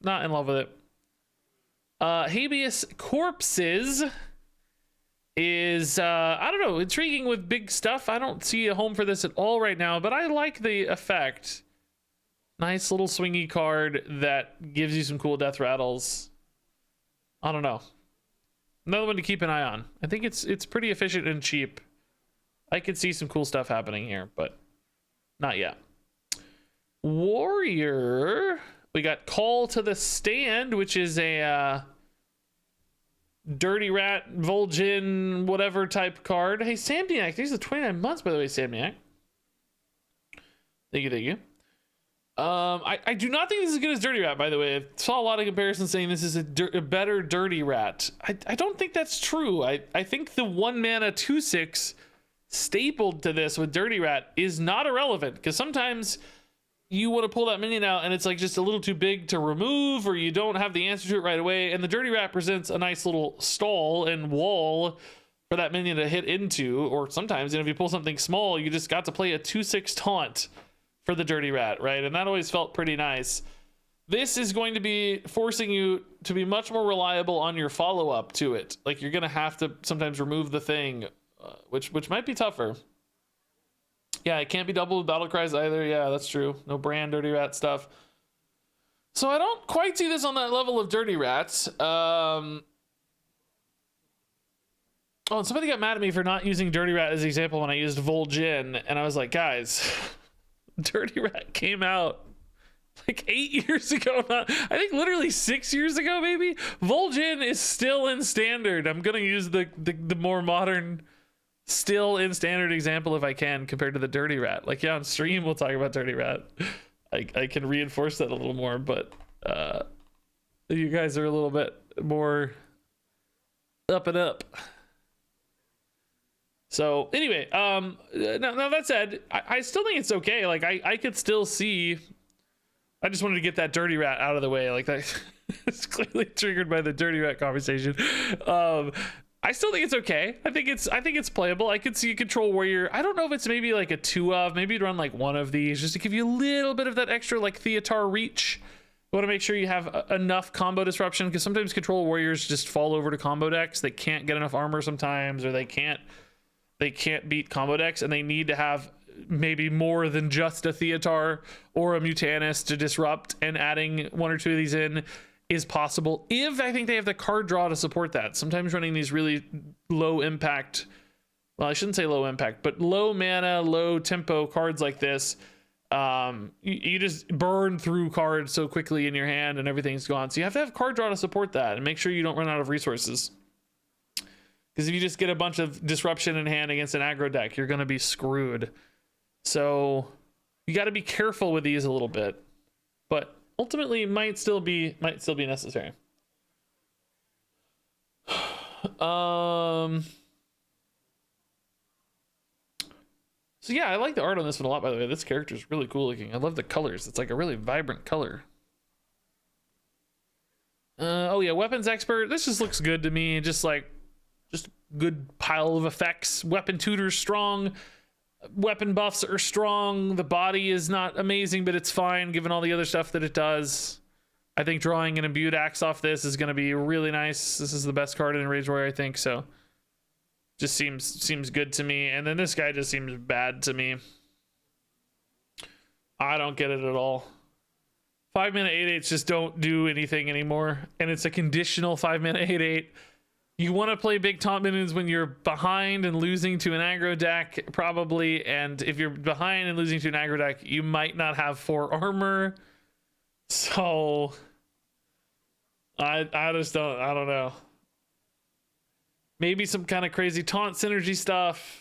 Not in love with it. Habeas Corpses is, I don't know, intriguing with big stuff. I don't see a home for this at all right now, but I like the effect. Nice little swingy card that gives you some cool death rattles. I don't know. Another one to keep an eye on. I think it's pretty efficient and cheap. I could see some cool stuff happening here, but not yet. Warrior. We got Call to the Stand, which is a Dirty Rat, Vol'jin, whatever type card. Hey, Samniak. These are 29 months, by the way, Samniak. Thank you. I do not think this is as good as Dirty Rat, by the way. I saw a lot of comparisons saying this is a better Dirty Rat. I don't think that's true. I think the 1 mana 2/6 stapled to this with Dirty Rat is not irrelevant, because sometimes you want to pull that minion out and it's like just a little too big to remove, or you don't have the answer to it right away, and the Dirty Rat presents a nice little stall and wall for that minion to hit into. Or sometimes, if you pull something small, you just got to play a 2/6 taunt for the Dirty Rat, right? And that always felt pretty nice. This is going to be forcing you to be much more reliable on your follow-up to it. Like, you're going to have to sometimes remove the thing, which might be tougher. Yeah, it can't be double with battle cries either. Yeah, that's true. No brand Dirty Rat stuff. So I don't quite see this on that level of Dirty Rats. Oh, and somebody got mad at me for not using Dirty Rat as an example when I used Vol'jin, and I was like, guys, Dirty Rat came out like 8 years ago. I think literally 6 years ago, maybe. Vol'jin is still in standard. I'm gonna use the more modern, still in standard example if I can, compared to the Dirty Rat. Like, yeah, on stream we'll talk about Dirty Rat. I can reinforce that a little more, but you guys are a little bit more up and up. So anyway, now that said, I still think it's okay. Like, I could still see. I just wanted to get that Dirty Rat out of the way. Like, that it's clearly triggered by the Dirty Rat conversation. I still think it's okay. I think it's playable. I could see a control warrior. I don't know if it's maybe like a 2 of, maybe you'd run like 1 of these just to give you a little bit of that extra like Theatar reach. You want to make sure you have enough combo disruption, because sometimes control warriors just fall over to combo decks. They can't get enough armor sometimes, or they can't beat combo decks, and they need to have maybe more than just a Theatar or a Mutanus to disrupt, and adding 1 or 2 of these in is possible if I think they have the card draw to support that. Sometimes running these really low impact, well, I shouldn't say low impact, but low mana, low tempo cards like this, you just burn through cards so quickly in your hand and everything's gone. So you have to have card draw to support that, and make sure you don't run out of resources. Because if you just get a bunch of disruption in hand against an aggro deck, you're going to be screwed. So you got to be careful with these a little bit, but ultimately might still be necessary. So yeah, I like the art on this one a lot, by the way. This character is really cool looking. I love the colors. It's like a really vibrant color. Oh yeah, weapons expert. This just looks good to me. Just good pile of effects. Weapon tutor's strong. Weapon buffs are strong. The body is not amazing, but it's fine given all the other stuff that it does. I think drawing an imbued axe off this is going to be really nice. This is the best card in Rage Warrior, I think. So just seems good to me. And then this guy just seems bad to me. I don't get it at all. 5 mana 8/8s just don't do anything anymore, and it's a conditional 5 mana 8/8. You want to play big taunt minions when you're behind and losing to an aggro deck, probably. And if you're behind and losing to an aggro deck, you might not have 4 armor. So I don't know. Maybe some kind of crazy taunt synergy stuff.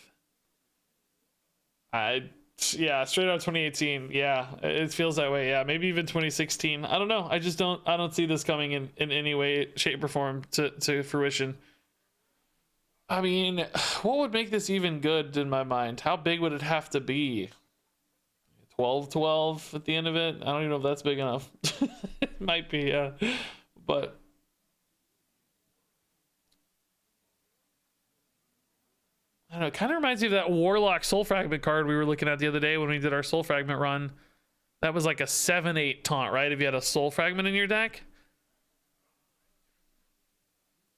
Yeah, straight out 2018. Yeah, it feels that way. Yeah, maybe even 2016. I don't know. I don't see this coming in any way, shape, or form to fruition. I mean, what would make this even good in my mind? How big would it have to be? 12/12 at the end of it? I don't even know if that's big enough. It might be, yeah. But I don't know, it kind of reminds me of that Warlock Soul Fragment card we were looking at the other day when we did our Soul Fragment run. That was like a 7/8 taunt, right? If you had a Soul Fragment in your deck.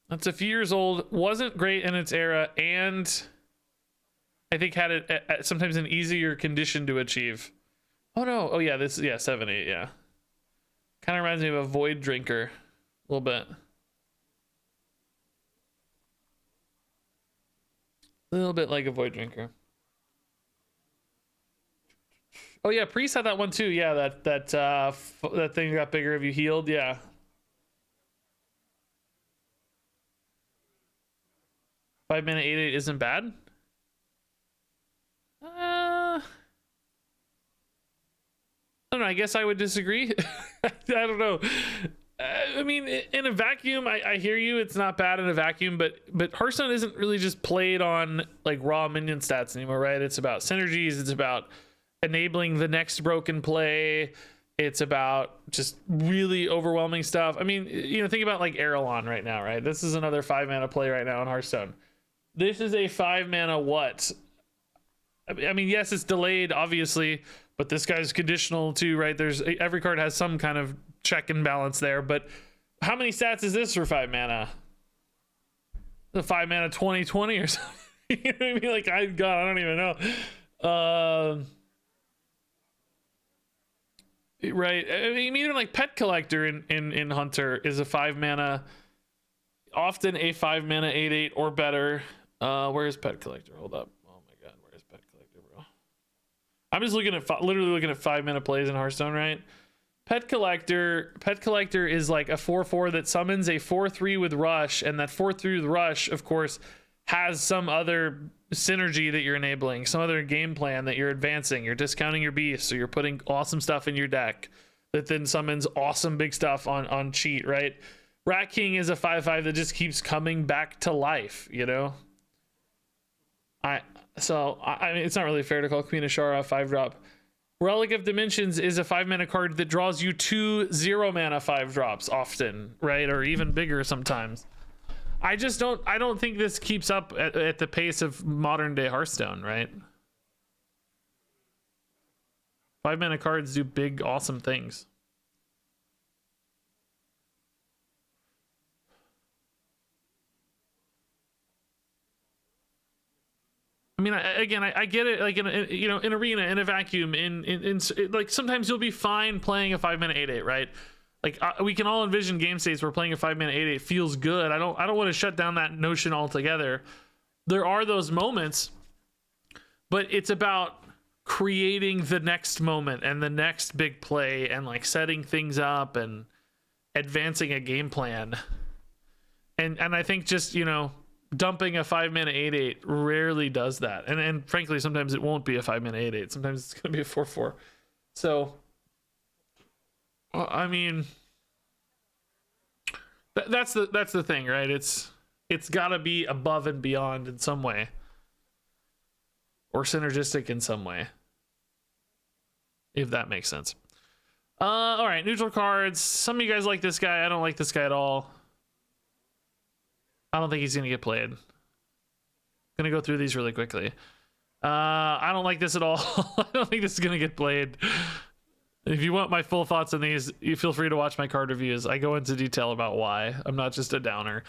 That's a few years old, wasn't great in its era, and I think had it at sometimes an easier condition to achieve. Oh no, oh yeah, 7/8, yeah. Kind of reminds me of a Void Drinker a little bit. A little bit like a Void Drinker. Oh yeah, Priest had that one too. Yeah, that thing got bigger if you healed. Yeah. Five mana 8/8 isn't bad. I don't know. I guess I would disagree. I don't know. I mean, in a vacuum, I hear you. It's not bad in a vacuum, but Hearthstone isn't really just played on like raw minion stats anymore, right? It's about synergies. It's about enabling the next broken play. It's about just really overwhelming stuff. I mean, think about like Erelon right now, right? This is another 5 mana play right now in Hearthstone. This is a 5 mana what? I mean, yes, it's delayed, obviously, but this guy's conditional too, right? Every card has some kind of check and balance there, but how many stats is this for 5 mana? The 5 mana 20/20 or something. You know what I mean? Like, I don't even know. Right. I mean, even like Pet Collector in Hunter is a 5 mana, often a 5 mana 8/8 or better. Where's Pet Collector? Hold up. Oh my god, where's Pet Collector, bro? I'm just looking at literally looking at 5 mana plays in Hearthstone, right? Pet Collector is like a 4/4 that summons a 4/3 with Rush, and that 4/3 with Rush, of course, has some other synergy that you're enabling, some other game plan that you're advancing. You're discounting your beast, so you're putting awesome stuff in your deck that then summons awesome big stuff on cheat, right? Rat King is a 5/5 that just keeps coming back to life, I mean, it's not really fair to call Queen Ashara a 5-drop. Relic of Dimensions is a 5 mana card that draws you 2 0 mana 5-drops often, right? Or even bigger sometimes. I don't think this keeps up at the pace of modern day Hearthstone, right? 5-mana cards do big, awesome things. I mean, I get it. Like in arena, in a vacuum, in like sometimes you'll be fine playing a 5-mana 8/8, right? Like we can all envision game states where playing a 5-mana 8/8 feels good. I don't want to shut down that notion altogether. There are those moments, but it's about creating the next moment and the next big play and like setting things up and advancing a game plan. And I think just, dumping a 5-mana 8/8 rarely does that. And frankly, sometimes it won't be a 5-mana 8/8. Sometimes it's going to be a 4/4. So, I mean, that's the thing, right? It's got to be above and beyond in some way, or synergistic in some way, if that makes sense. All right, neutral cards. Some of you guys like this guy. I don't like this guy at all. I don't think he's gonna get played. Gonna go through these really quickly. I don't like this at all. I don't think this is gonna get played. If you want my full thoughts on these, you feel free to watch my card reviews. I go into detail about why. I'm not just a downer.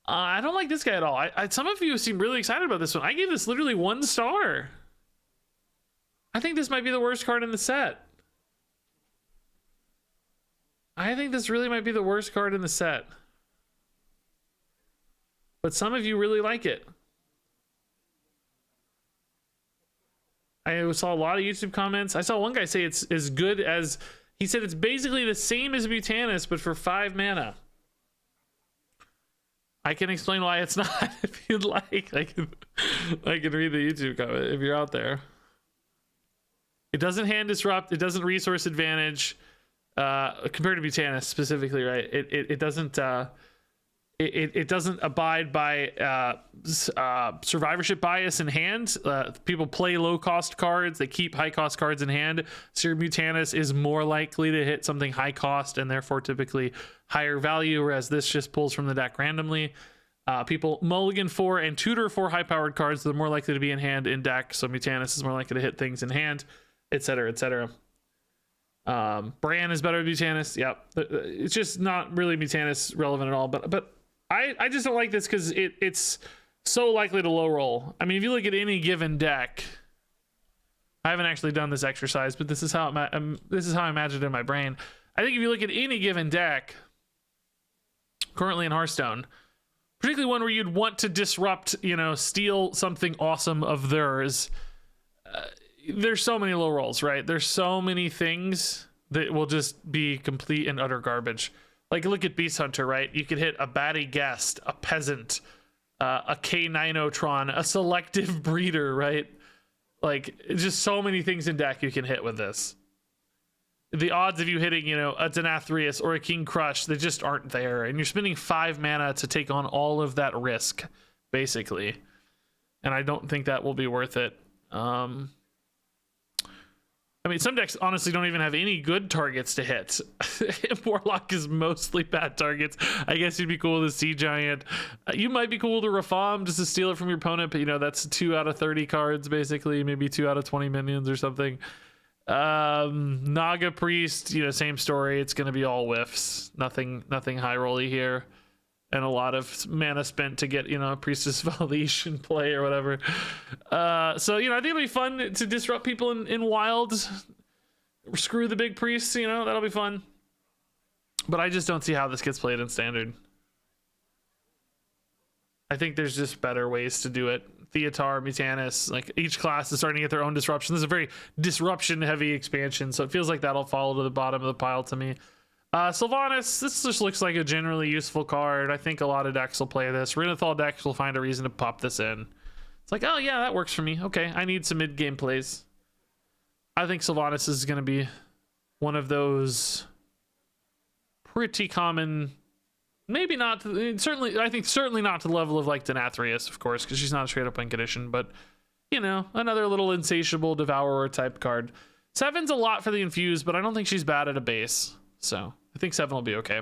I don't like this guy at all. Some of you seem really excited about this one. I gave this literally 1 star. I think this might be the worst card in the set. I think this really might be the worst card in the set. But some of you really like it. I saw a lot of YouTube comments. I saw one guy say it's as good as... He said it's basically the same as Nathanos, but for 5 mana. I can explain why it's not if you'd like. I can read the YouTube comment if you're out there. It doesn't hand disrupt. It doesn't resource advantage compared to Nathanos specifically, right? It doesn't... It doesn't abide by survivorship bias in hand. People play low cost cards, they keep high cost cards in hand. So your Nathanos is more likely to hit something high cost and therefore typically higher value, whereas this just pulls from the deck randomly. People mulligan for and tutor for high powered cards that are more likely to be in hand in deck. So Nathanos is more likely to hit things in hand, etc., etc. Bran is better than Nathanos. Yep. It's just not really Nathanos relevant at all, but I just don't like this because it's so likely to low roll. I mean, if you look at any given deck, I haven't actually done this exercise, but this is how I imagine it in my brain. I think if you look at any given deck currently in Hearthstone, particularly one where you'd want to disrupt, steal something awesome of theirs, there's so many low rolls, right? There's so many things that will just be complete and utter garbage. Like, look at Beast Hunter, right? You could hit a Batty Guest, a Peasant, a K9otron, a Selective Breeder, right? Like, just so many things in deck you can hit with this. The odds of you hitting, a Denathrius or a King Crush, they just aren't there. And you're spending 5 mana to take on all of that risk, basically. And I don't think that will be worth it. I mean, some decks honestly don't even have any good targets to hit. Warlock is mostly bad targets. I guess you'd be cool with a Sea Giant. You might be cool to Rafam just to steal it from your opponent, but that's 2 out of 30 cards basically, maybe 2 out of 20 minions or something. Naga Priest, same story. It's going to be all whiffs. Nothing high rolly here. And a lot of mana spent to get, Priestess Valish in play or whatever. So, I think it'll be fun to disrupt people in wilds. Screw the big priests, that'll be fun. But I just don't see how this gets played in standard. I think there's just better ways to do it. Theatar, Nathanos, like each class is starting to get their own disruption. This is a very disruption heavy expansion. So it feels like that'll fall to the bottom of the pile to me. Sylvanas, this just looks like a generally useful card. I think a lot of decks will play this. Renathal decks will find a reason to pop this in. It's like, oh yeah, that works for me. Okay, I need some mid-game plays. I think Sylvanas is going to be one of those pretty common, maybe not, certainly not to the level of like Denathrius, of course, because she's not a straight-up win condition, but, another little insatiable devourer type card. 7's a lot for the infused, but I don't think she's bad at a base, so I think 7 will be okay.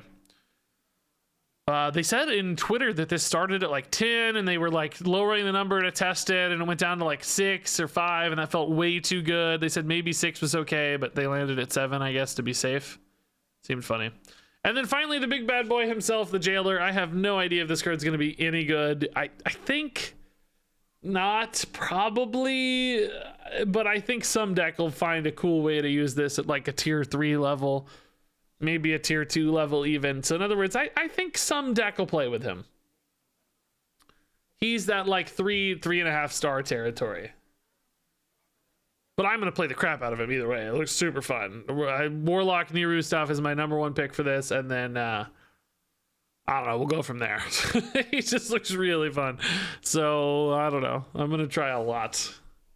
They said in Twitter that this started at like 10 and they were like lowering the number to test it, and it went down to like 6 or 5, and that felt way too good. They said maybe 6 was okay, but they landed at 7, I guess, to be safe. Seemed funny. And then finally, the big bad boy himself, the Jailer. I have no idea if this card's going to be any good. I think not, probably, but I think some deck will find a cool way to use this at like a tier 3 level. Maybe a tier 2 level even. So in other words, I think some deck will play with him. He's that like 3.5 star territory. But I'm going to play the crap out of him either way. It looks super fun. Warlock Niru stuff is my #1 pick for this. And then, I don't know, we'll go from there. He just looks really fun. So, I don't know. I'm going to try a lot.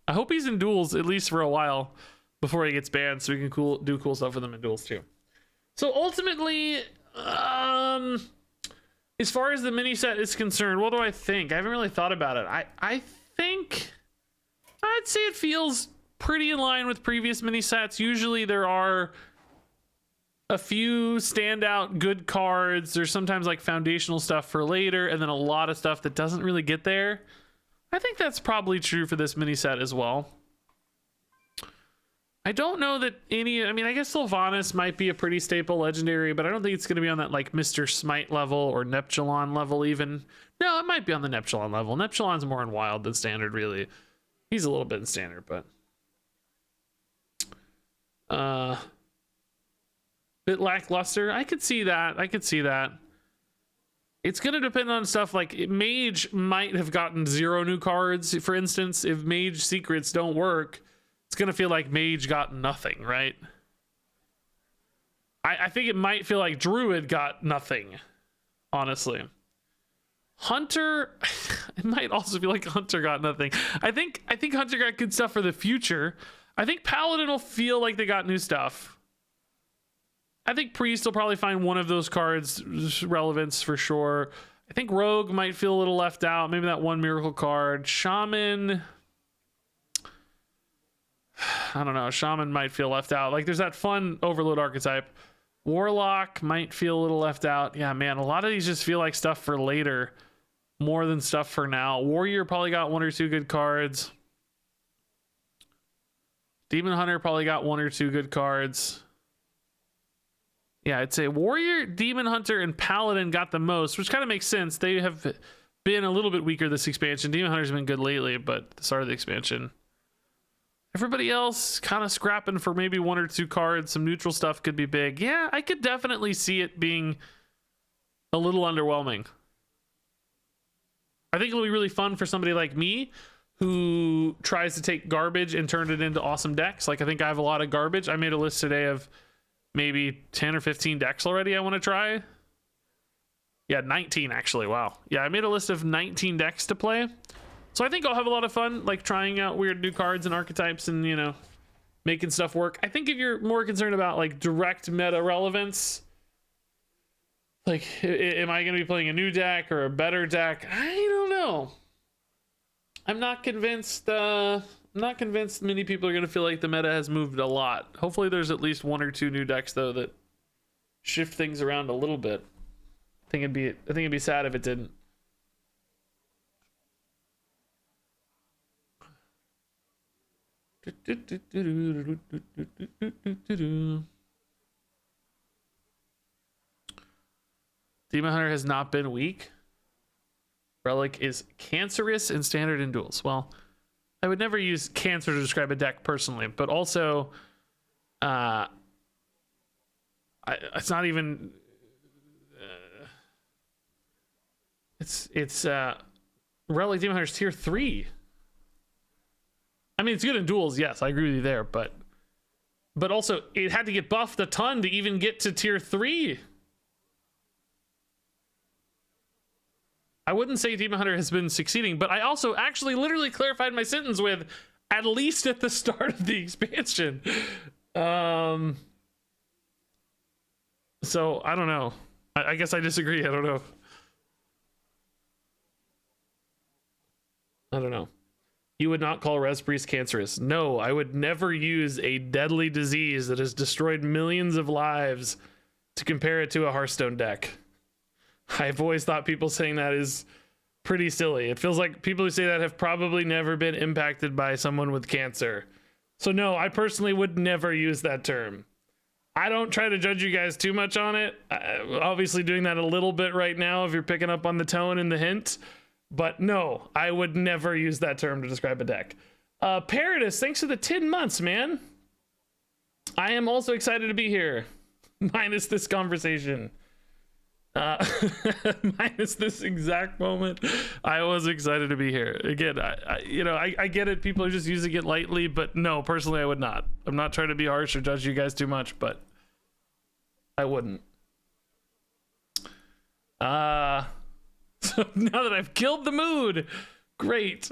I hope he's in Duels at least for a while before he gets banned, so we can do cool stuff with him in Duels too. So ultimately, as far as the mini set is concerned, what do I think? I haven't really thought about it. I think I'd say it feels pretty in line with previous mini sets. Usually there are a few standout good cards. There's sometimes like foundational stuff for later, and then a lot of stuff that doesn't really get there. I think that's probably true for this mini set as well. I don't know that any, I mean, I guess Sylvanas might be a pretty staple legendary, but I don't think it's going to be on that like Mr. Smite level or Neptulon level even. No, it might be on the Neptulon level. Neptulon's more in wild than standard, really. He's a little bit in standard, but bit lackluster. I could see that. It's going to depend on stuff like Mage might have gotten 0 new cards. For instance, if Mage secrets don't work, it's going to feel like Mage got nothing, right? I think it might feel like Druid got nothing, honestly. Hunter, it might also feel like Hunter got nothing. I think Hunter got good stuff for the future. I think Paladin will feel like they got new stuff. I think Priest will probably find one of those cards relevance for sure. I think Rogue might feel a little left out. Maybe that one miracle card. Shaman, I don't know. Shaman might feel left out. Like there's that fun Overload archetype. Warlock might feel a little left out. Yeah, man, a lot of these just feel like stuff for later more than stuff for now. Warrior probably got 1 or 2 good cards. Demon Hunter probably got 1 or 2 good cards. Yeah, I'd say Warrior, Demon Hunter, and Paladin got the most, which kind of makes sense. They have been a little bit weaker this expansion. Demon Hunter's been good lately, but the start of the expansion. Everybody else kind of scrapping for maybe 1 or 2 cards. Some neutral stuff could be big. Yeah, I could definitely see it being a little underwhelming. I think it'll be really fun for somebody like me who tries to take garbage and turn it into awesome decks. Like I think I have a lot of garbage. I made a list today of maybe 10 or 15 decks already I want to try. Yeah, 19 actually. Wow. Yeah, I made a list of 19 decks to play. So I think I'll have a lot of fun, like trying out weird new cards and archetypes and, you know, making stuff work. I think if you're more concerned about like direct meta relevance, like, am I going to be playing a new deck or a better deck? I don't know. I'm not convinced. Many people are going to feel like the meta has moved a lot. Hopefully there's at least 1 or 2 new decks though that shift things around a little bit. I think it'd be sad if it didn't. Demon Hunter has not been weak. Relic is cancerous in standard and duels. Well, I would never use cancer to describe a deck personally, but also it's not even it's Relic Demon Hunter's tier 3. I mean, it's good in duels, yes, I agree with you there, but also it had to get buffed a ton to even get to tier 3. I wouldn't say Demon Hunter has been succeeding, but I also actually literally clarified my sentence with at least at the start of the expansion. So I don't know. I guess I disagree. I don't know. You would not call Res Priest cancerous. No, I would never use a deadly disease that has destroyed millions of lives to compare it to a Hearthstone deck. I've always thought people saying that is pretty silly. It feels like people who say that have probably never been impacted by someone with cancer. So no, I personally would never use that term. I don't try to judge you guys too much on it. Obviously doing that a little bit right now if you're picking up on the tone and the hint. But no, I would never use that term to describe a deck. Paradis, thanks for the 10 months, man. I am also excited to be here. Minus this conversation. Minus this exact moment. I was excited to be here. Again, I get it. People are just using it lightly, but no, personally, I would not. I'm not trying to be harsh or judge you guys too much, but I wouldn't. So now that I've killed the mood, great.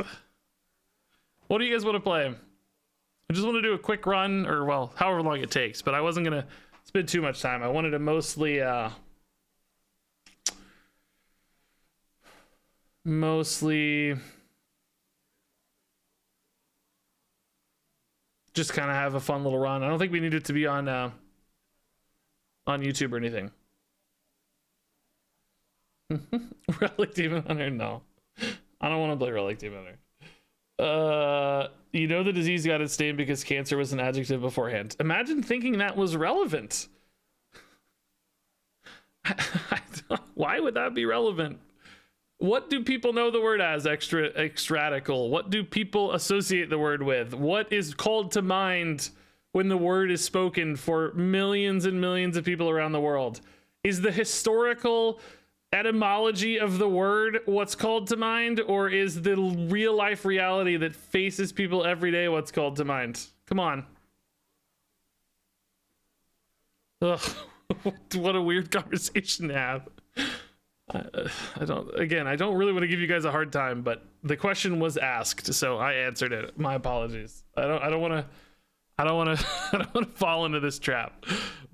What do you guys want to play? I just want to do a quick run, or well, however long it takes, but I wasn't gonna spend too much time. I wanted to mostly just kind of have a fun little run. I don't think we need it to be on YouTube or anything. Relic Demon Hunter, no. I don't want to play Relic Demon Hunter. You know the disease got its name because cancer was an adjective beforehand. Imagine thinking that was relevant. Why would that be relevant? What do people know the word as? Extradical. What do people associate the word with? What is called to mind when the word is spoken for millions and millions of people around the world? Is the historical etymology of the word what's called to mind, or is the real life reality that faces people every day what's called to mind? Come on. Ugh. What a weird conversation to have. I don't really want to give you guys a hard time, but the question was asked, so I answered it. My apologies. I don't want to fall into this trap,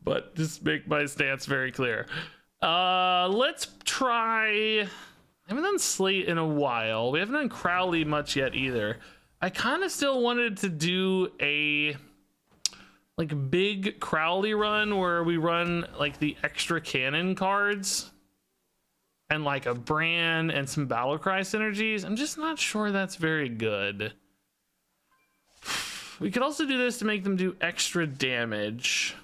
but just make my stance very clear. Let's try. I haven't done Slate in a while. We haven't done Crowley much yet either. I kind of still wanted to do a like big Crowley run where we run like the extra cannon cards and like a Bran and some Battlecry synergies. I'm just not sure that's very good. We could also do this to make them do extra damage.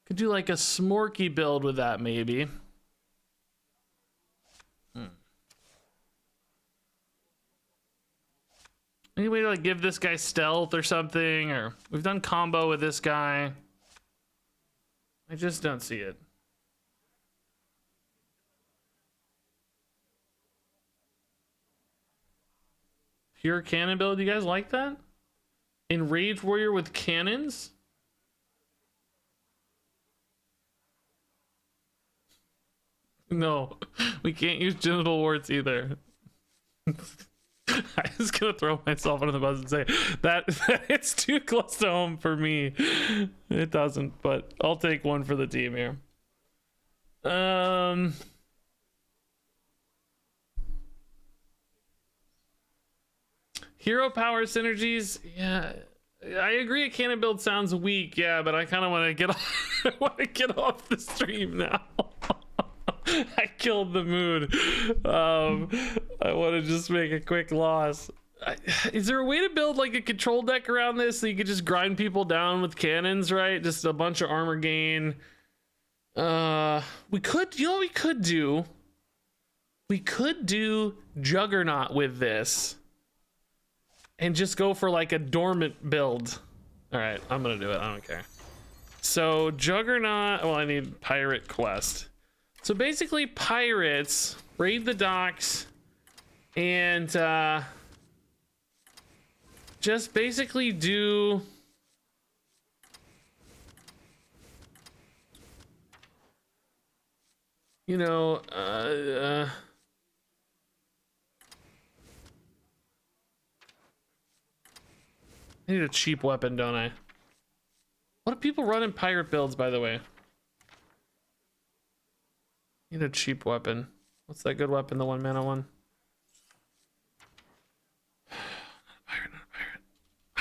Could do like a Smorky build with that maybe. Any way to like give this guy stealth or something, or we've done combo with this guy. I just don't see it. Pure cannon build, you guys like that? Enraged warrior with cannons? No, we can't use genital warts either. I was gonna throw myself under the bus and say that it's too close to home for me. It doesn't, but I'll take one for the team here. Hero power synergies, yeah. I agree a cannon build sounds weak, yeah, but I kind of want to get off, I want to get off the stream now. I killed the mood. I want to just make a quick loss. Is there a way to build like a control deck around this so you could just grind people down with cannons, right? Just a bunch of armor gain. We could, you know what we could do? We could do Juggernaut with this and just go for like a dormant build. All right, I'm gonna do it. I don't care. So Juggernaut, well, I need Pirate Quest. So basically pirates raid the docks and just basically do you know I need a cheap weapon, don't I? What do people run in pirate builds, by the way? Need a cheap weapon. What's that good weapon? The 1 mana one. Not a pirate.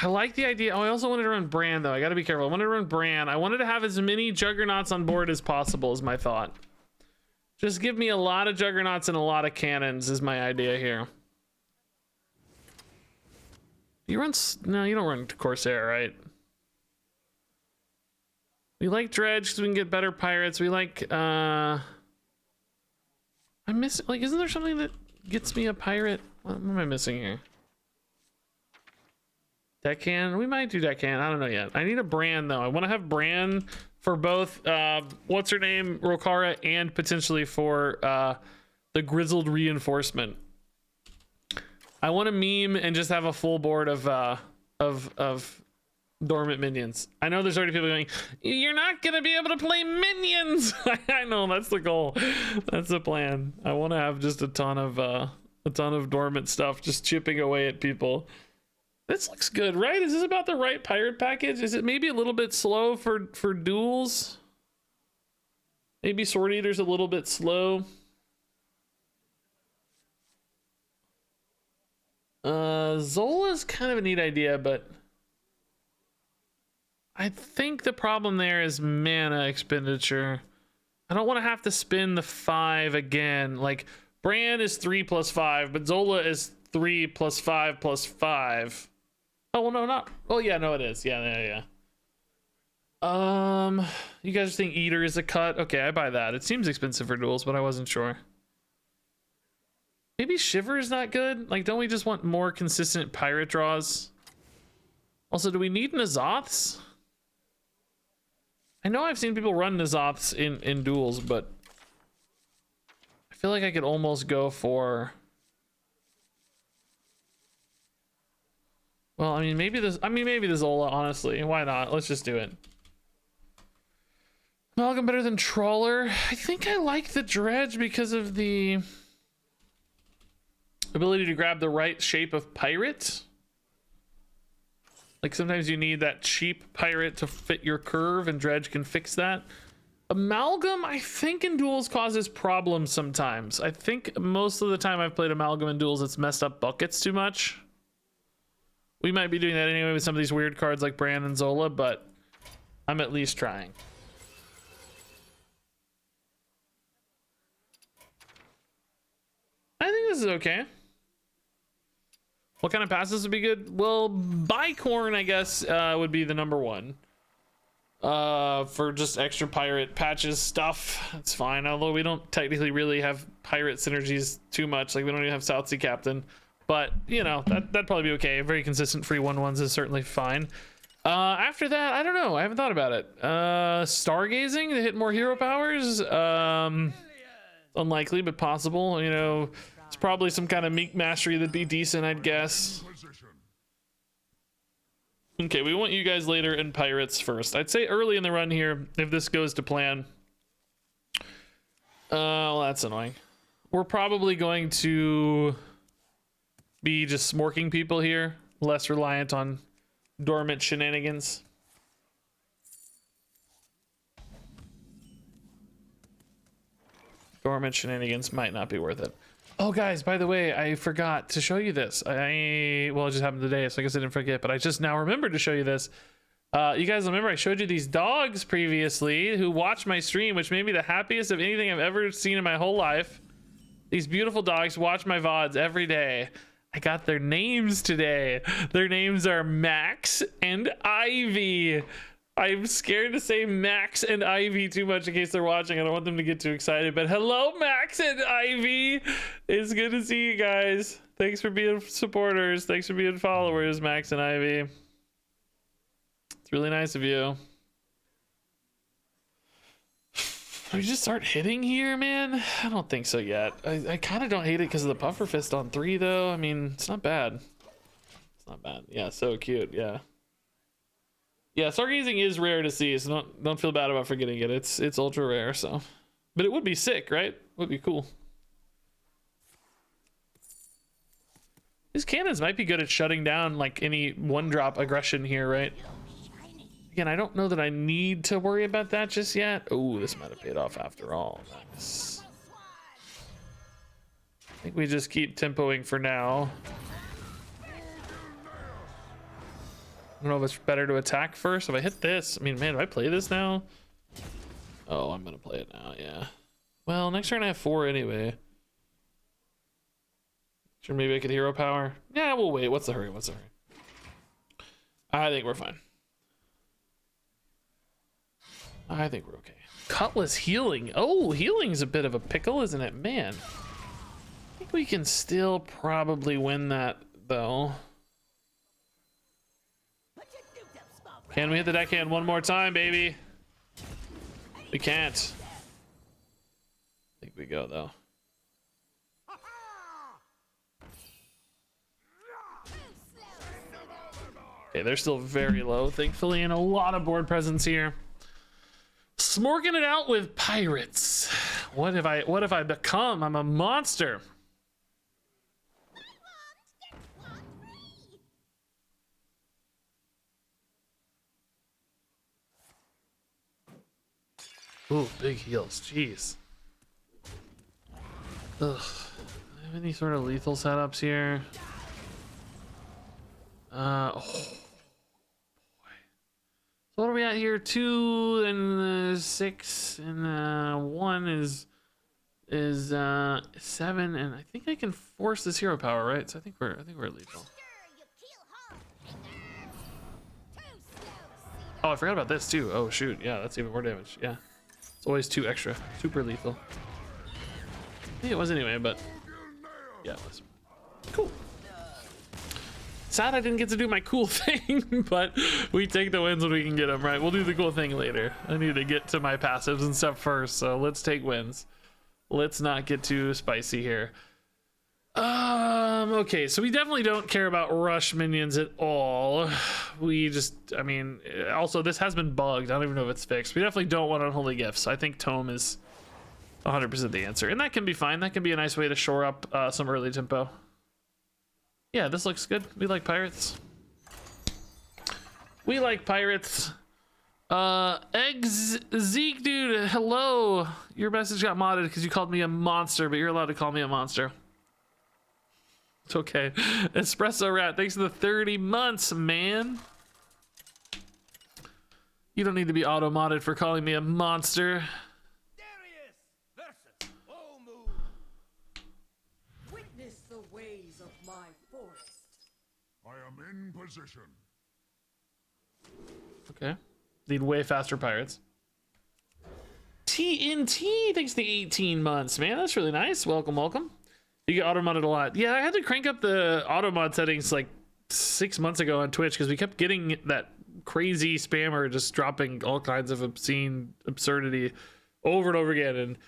I like the idea. Oh, I also wanted to run Bran though. I gotta be careful. I wanted to run Bran. I wanted to have as many Juggernauts on board as possible is my thought. Just give me a lot of juggernauts and a lot of cannons is my idea here. You run... No, you don't run Corsair, right? We like Dredge because we can get better pirates. We like... I miss... Like, isn't there something that gets me a pirate? What am I missing here? Deckhand? We might do Deckhand. I don't know yet. I need a Bran, though. I want to have Bran for both, what's her name? Rokara, and potentially for the Grizzled Reinforcement. I want to meme and just have a full board of dormant minions. I know there's already people going, you're not gonna be able to play minions. I know, that's the goal. That's the plan. I want to have just a ton of dormant stuff just chipping away at people. This looks good, right? Is this about the right pirate package? Is it maybe a little bit slow for duels? Maybe Sword Eater's a little bit slow. Zola's kind of a neat idea, but I think the problem there is mana expenditure. I don't want to have to spend the 5 again. Like, Bran is 3 plus 5, but Zola is 3 plus 5 plus 5. Oh, well, no, not... Oh, yeah, no, it is. Yeah. You guys think Eater is a cut? Okay, I buy that. It seems expensive for duels, but I wasn't sure. Maybe Shiver is not good? Like, don't we just want more consistent pirate draws? Also, do we need N'Zoths? I know I've seen people run N'Zoths in duels, but I feel like I could almost go for... Well, I mean, maybe the Zola, honestly. Why not? Let's just do it. Amalgam better than Trawler. I think I like the Dredge because of the ability to grab the right shape of pirate. Like, sometimes you need that cheap pirate to fit your curve, and Dredge can fix that. Amalgam, I think in duels causes problems sometimes. I think most of the time I've played Amalgam in duels, it's messed up buckets too much. We might be doing that anyway with some of these weird cards like Bran and Zola, but I'm at least trying. I think this is okay. What kind of passes would be good? Well, Bicorn, I guess, would be the number one. For just extra pirate patches stuff, that's fine. Although we don't technically really have pirate synergies too much. Like, we don't even have South Sea Captain. But, you know, that'd probably be okay. Very consistent free 1/1s is certainly fine. After that, I don't know. I haven't thought about it. Stargazing to hit more hero powers? Unlikely, but possible. You know, it's probably some kind of Meek Mastery that'd be decent, I'd guess. Okay, we want you guys later and pirates first. I'd say early in the run here, if this goes to plan. Well, that's annoying. We're probably going to be just smorking people here, less reliant on dormant shenanigans. Dormant shenanigans might not be worth it. Oh, guys, by the way, I forgot to show you this. Well, it just happened today, so I guess I didn't forget, but I just now remembered to show you this. You guys remember I showed you these dogs previously who watched my stream, which made me the happiest of anything I've ever seen in my whole life. These beautiful dogs watch my VODs every day. I got their names today. Their names are Max and Ivy. I'm scared to say Max and Ivy too much in case they're watching. I don't want them to get too excited. But hello, Max and Ivy. It's good to see you guys. Thanks for being supporters. Thanks for being followers, Max and Ivy. It's really nice of you. Should we just start hitting here, man? I don't think so yet. I kind of don't hate it because of the puffer fist on 3, though. I mean, it's not bad. It's not bad. Yeah, so cute. Yeah. Yeah, stargazing is rare to see, so don't feel bad about forgetting it. It's ultra rare, so. But it would be sick, right? Would be cool. These cannons might be good at shutting down like any 1-drop aggression here, right? Again, I don't know that I need to worry about that just yet. Oh, this might have paid off after all. Nice. I think we just keep tempoing for now. I don't know if it's better to attack first. If I hit this, I mean, man, do I play this now? Oh, I'm gonna play it now, yeah. Well, next turn I have 4 anyway. Sure, maybe I could hero power. Yeah, we'll wait. What's the hurry? What's the hurry? I think we're fine. I think we're okay. Cutlass healing. Oh, healing's a bit of a pickle, isn't it? Man. I think we can still probably win that, though. Can we hit the deckhand one more time, baby? We can't. I think we go, though. Okay, they're still very low, thankfully, and a lot of board presence here. Smorking it out with pirates. What have I become? I'm a monster. Ooh, big heals. Jeez. Ugh. Do I have any sort of lethal setups here? Oh boy. So what are we at here? 2 and 6 and 1 is 7, and I think I can force this hero power, right? So I think we're lethal. Oh, I forgot about this too. Oh shoot, yeah, that's even more damage. Yeah, it's always 2 extra. Super lethal. I think it was anyway, but yeah, it was. Cool. Sad I didn't get to do my cool thing, but we take the wins when we can get them, right? We'll do the cool thing later. I need to get to my passives and stuff first, so let's take wins. Let's not get too spicy here. Okay, so we definitely don't care about rush minions at all. We just, I mean, also this has been bugged. I don't even know if it's fixed. We definitely don't want Unholy Gifts. I think Tome is 100% the answer, and that can be fine. That can be a nice way to shore up some early tempo. Yeah, this looks good. We like pirates. We like pirates. Zeke, dude, hello. Your message got modded because you called me a monster, but you're allowed to call me a monster. It's okay. Espresso Rat, thanks for the 30 months, man. You don't need to be auto-modded for calling me a monster. Witness the ways of my forest. I am in position. Okay. Need way faster pirates. TNT, thanks to 18 months, man. That's really nice. Welcome, welcome. You get auto-modded a lot. Yeah, I had to crank up the auto-mod settings like 6 months ago on Twitch because we kept getting that crazy spammer just dropping all kinds of obscene absurdity over and over again, and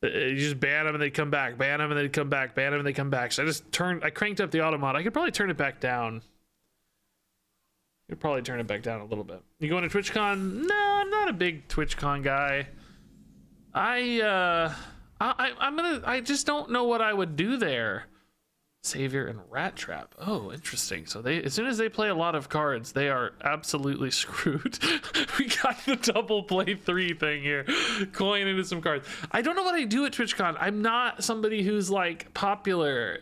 you just ban them and they come back, ban them and they come back, ban them and they come back. So I cranked up the auto-mod. I could probably turn it back down. You'd probably turn it back down a little bit. You going to TwitchCon? No, I'm not a big TwitchCon guy. I just don't know what I would do there. Savior and Rat Trap. Oh, interesting. So as soon as they play a lot of cards, they are absolutely screwed. We got the double play 3 thing here. Coin into some cards. I don't know what I do at TwitchCon. I'm not somebody who's like popular.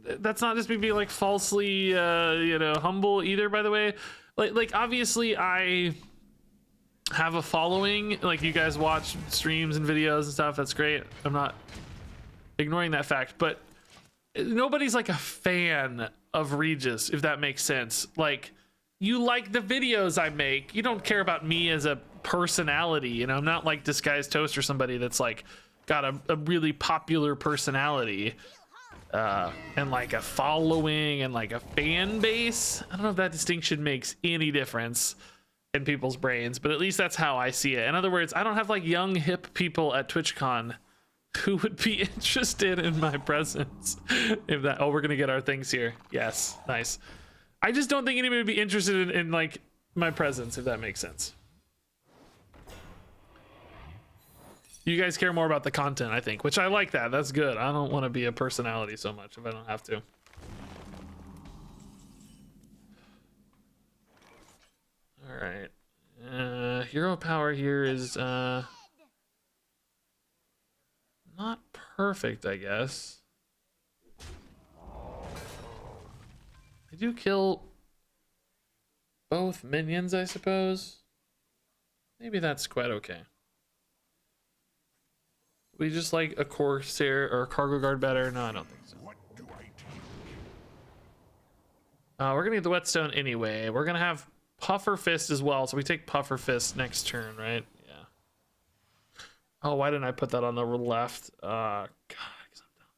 That's not just me being like falsely humble either, by the way. Like obviously I have a following. Like, you guys watch streams and videos and stuff. That's great. I'm not ignoring that fact, but nobody's like a fan of Regis, if that makes sense. Like, you like the videos I make. You don't care about me as a personality. You know, I'm not like Disguised Toast or somebody that's like got a really popular personality and like a following and like a fan base. I don't know if that distinction makes any difference in people's brains, but at least that's how I see it. In other words, I don't have like young hip people at TwitchCon who would be interested in my presence. If that, oh, we're gonna get our things here. Yes, nice. I just don't think anybody would be interested in like my presence, if that makes sense. You guys care more about the content, I think, which I like that. That's good. I don't want to be a personality so much if I don't have to. All right. Hero power here is not perfect, I guess. I do kill both minions, I suppose. Maybe that's quite okay. We just like a Corsair or a Cargo Guard better. No, I don't think so. What do I take? We're gonna get the Whetstone anyway. We're gonna have Puffer Fist as well, so we take Puffer Fist next turn, right? Yeah. Oh, why didn't I put that on the left? God, 'cause I'm dumb.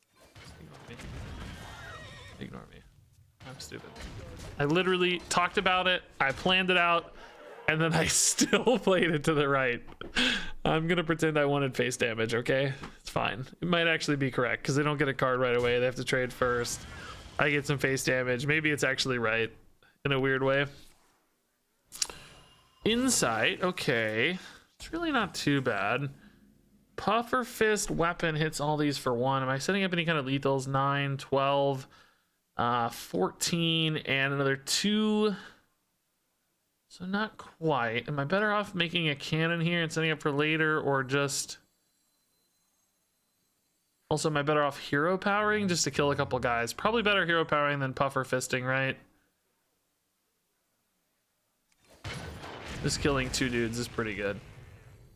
Just ignore me. Ignore me. I'm stupid. I literally talked about it. I planned it out, and then I still played it to the right. I'm gonna pretend I wanted face damage. Okay, it's fine. It might actually be correct because they don't get a card right away. They have to trade first. I get some face damage. Maybe it's actually right in a weird way. Insight, okay. It's really not too bad. Puffer Fist weapon hits all these for 1. Am I setting up any kind of lethals? 9, 12, 14, and another 2. So not quite. Am I better off making a cannon here and setting up for later, or just... Also, am I better off hero powering just to kill a couple guys? Probably better hero powering than Puffer Fisting, right? Just killing 2 dudes is pretty good.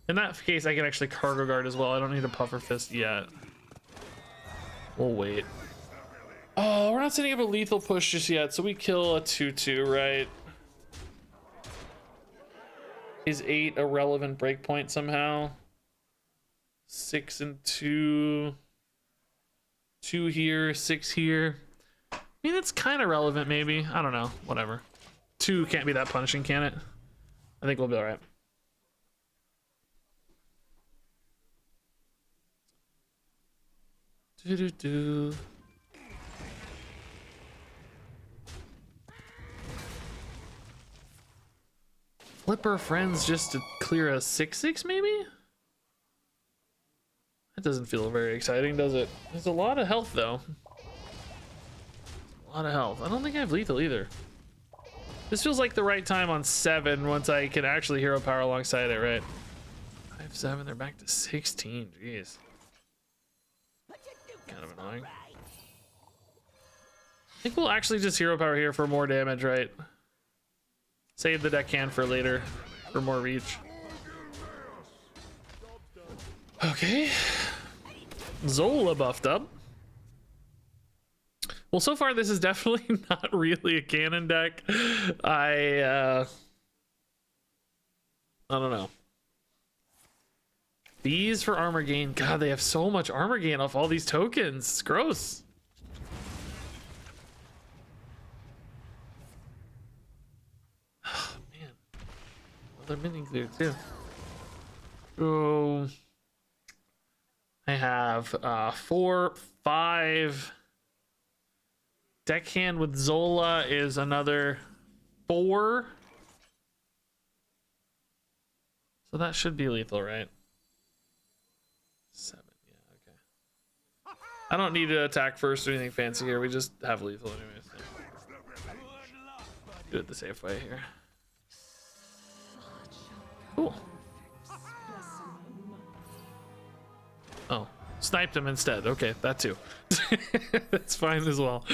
In that case, I can actually Cargo Guard as well. I don't need a Puffer Fist yet. We'll wait. Oh, we're not setting up a lethal push just yet, so we kill a 2/2, right? Is 8 a relevant breakpoint somehow? 6 and 2. 2 here, 6 here. I mean, it's kind of relevant, maybe. I don't know. Whatever. 2 can't be that punishing, can it? I think we'll be all right. Do-do-do. Flipper friends just to clear a 6/6, maybe? That doesn't feel very exciting, does it? There's a lot of health, though. A lot of health. I don't think I have lethal either. This feels like the right time on 7 once I can actually hero power alongside it, right? 5, 7, they're back to 16. Jeez. Kind of annoying. I think we'll actually just hero power here for more damage, right? Save the deckhand for later for more reach. Okay. Zola buffed up. Well, so far this is definitely not really a cannon deck. I don't know. These for armor gain. God, they have so much armor gain off all these tokens. It's gross. Oh, man. Well, they're minions there too. So I have 4, 5. Deckhand with Zola is another 4. So that should be lethal, right? 7, yeah, okay. I don't need to attack first or anything fancy here. We just have lethal anyway. So. Do it the safe way here. Cool. Oh, sniped him instead. Okay, that too. That's fine as well.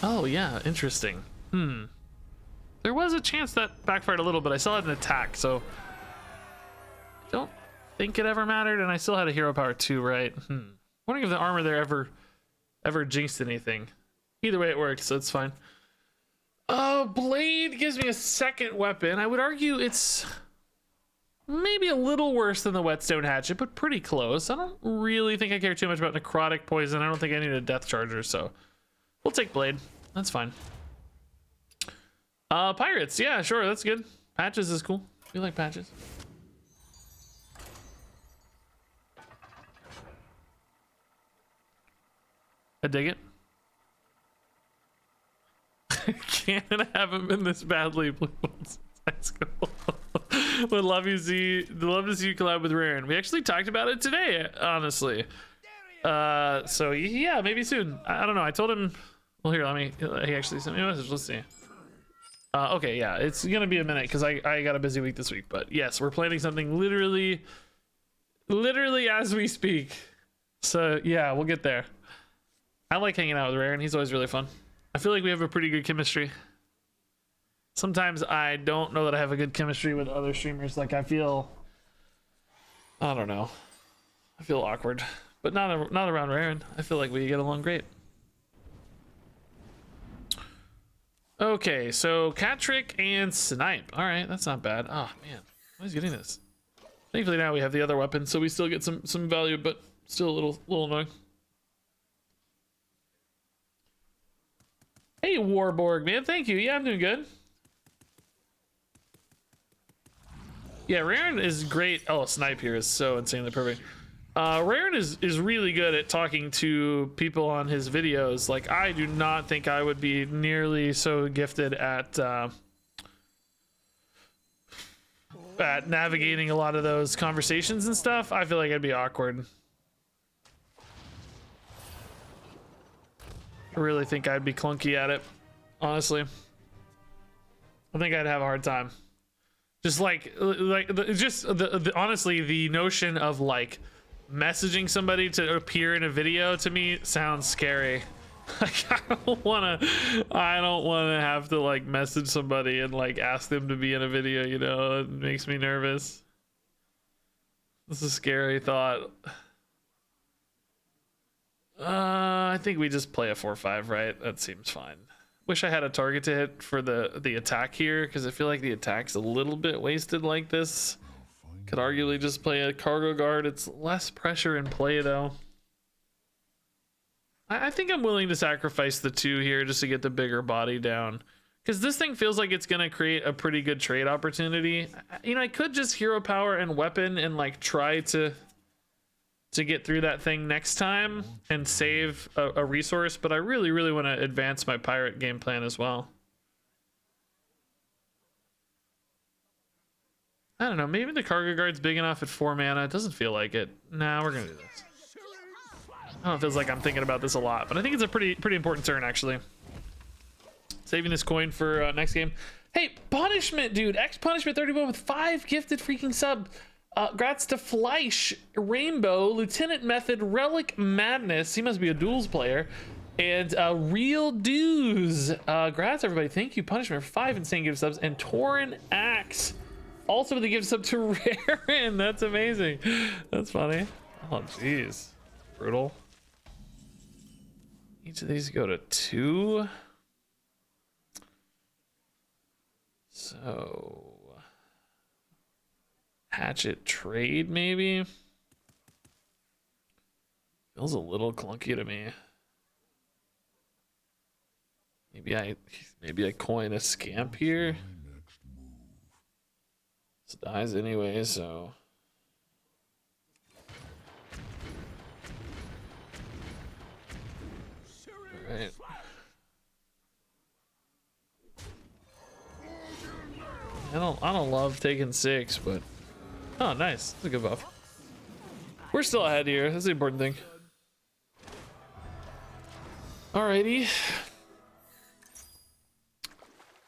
Oh yeah, interesting. There was a chance that backfired a little, but I still had an attack, so I don't think it ever mattered, and I still had a hero power 2, right? Wondering if the armor there ever jinxed anything. Either way, it worked, so it's fine. Blade gives me a second weapon. I would argue it's maybe a little worse than the Whetstone Hatchet, but pretty close. I don't really think I care too much about necrotic poison. I don't think I need a death charger, so we'll take Blade. That's fine. Pirates, yeah, sure, that's good. Patches is cool. We like patches. I dig it. Can't haven't been this badly. That's cool. Would love to see you collab with Raren. We actually talked about it today, honestly. So yeah, maybe soon. I don't know. I told him. Well, here, let me. He actually sent me a message. Let's see. Okay, yeah, it's gonna be a minute because I got a busy week this week. But yes, we're planning something literally as we speak. So yeah, we'll get there. I like hanging out with Raren. He's always really fun. I feel like we have a pretty good chemistry. Sometimes I don't know that I have a good chemistry with other streamers. Like I feel I don't know. I feel awkward, but not around Raren. I feel like we get along great. Okay, so Cat Trick and Snipe. All right, that's not bad. Oh man, why is getting this? Thankfully now we have the other weapon, so we still get some value, but still a little annoying. Hey Warborg, man, thank you. Yeah, I'm doing good. Yeah, Raren is great. Oh, Snipe here is so insanely perfect. Raren is really good at talking to people on his videos. Like, I do not think I would be nearly so gifted at navigating a lot of those conversations and stuff. I feel like I'd be awkward. I really think I'd be clunky at it, honestly. I think I'd have a hard time. Just honestly, the notion of like messaging somebody to appear in a video to me sounds scary. Like, I don't want to have to like message somebody and like ask them to be in a video, you know. It makes me nervous. This is a scary thought. I think we just play a 4-5, right? That seems fine. Wish I had a target to hit for the attack here, because I feel like the attack's a little bit wasted like this. Could arguably just play a cargo guard. It's less pressure in play though. I think I'm willing to sacrifice the 2 here just to get the bigger body down, because this thing feels like it's gonna create a pretty good trade opportunity. You know, I could just hero power and weapon and like try to get through that thing next time and save a resource, but I really want to advance my pirate game plan as well. I don't know, maybe the cargo guard's big enough at 4 mana. It doesn't feel like it. Nah, we're gonna do this. I don't know, it feels like I'm thinking about this a lot, but I think it's a pretty important turn actually. Saving this coin for next game. Hey, Punishment, dude. X Punishment 31 with 5 gifted freaking sub. Grats to Fleisch, Rainbow, Lieutenant Method, Relic Madness. He must be a Duels player. And Real Dues. Grats, everybody. Thank you, Punishment, for 5 insane gift subs. And Tauren Axe, also with a gift sub to Raren. That's amazing. That's funny. Oh, jeez. Brutal. Each of these go to 2. So... Hatchet trade, maybe? Feels a little clunky to me. Maybe I coin a scamp here. This dies anyway, so all right. I don't love taking 6, but oh, nice. That's a good buff. We're still ahead here. That's the important thing. Alrighty.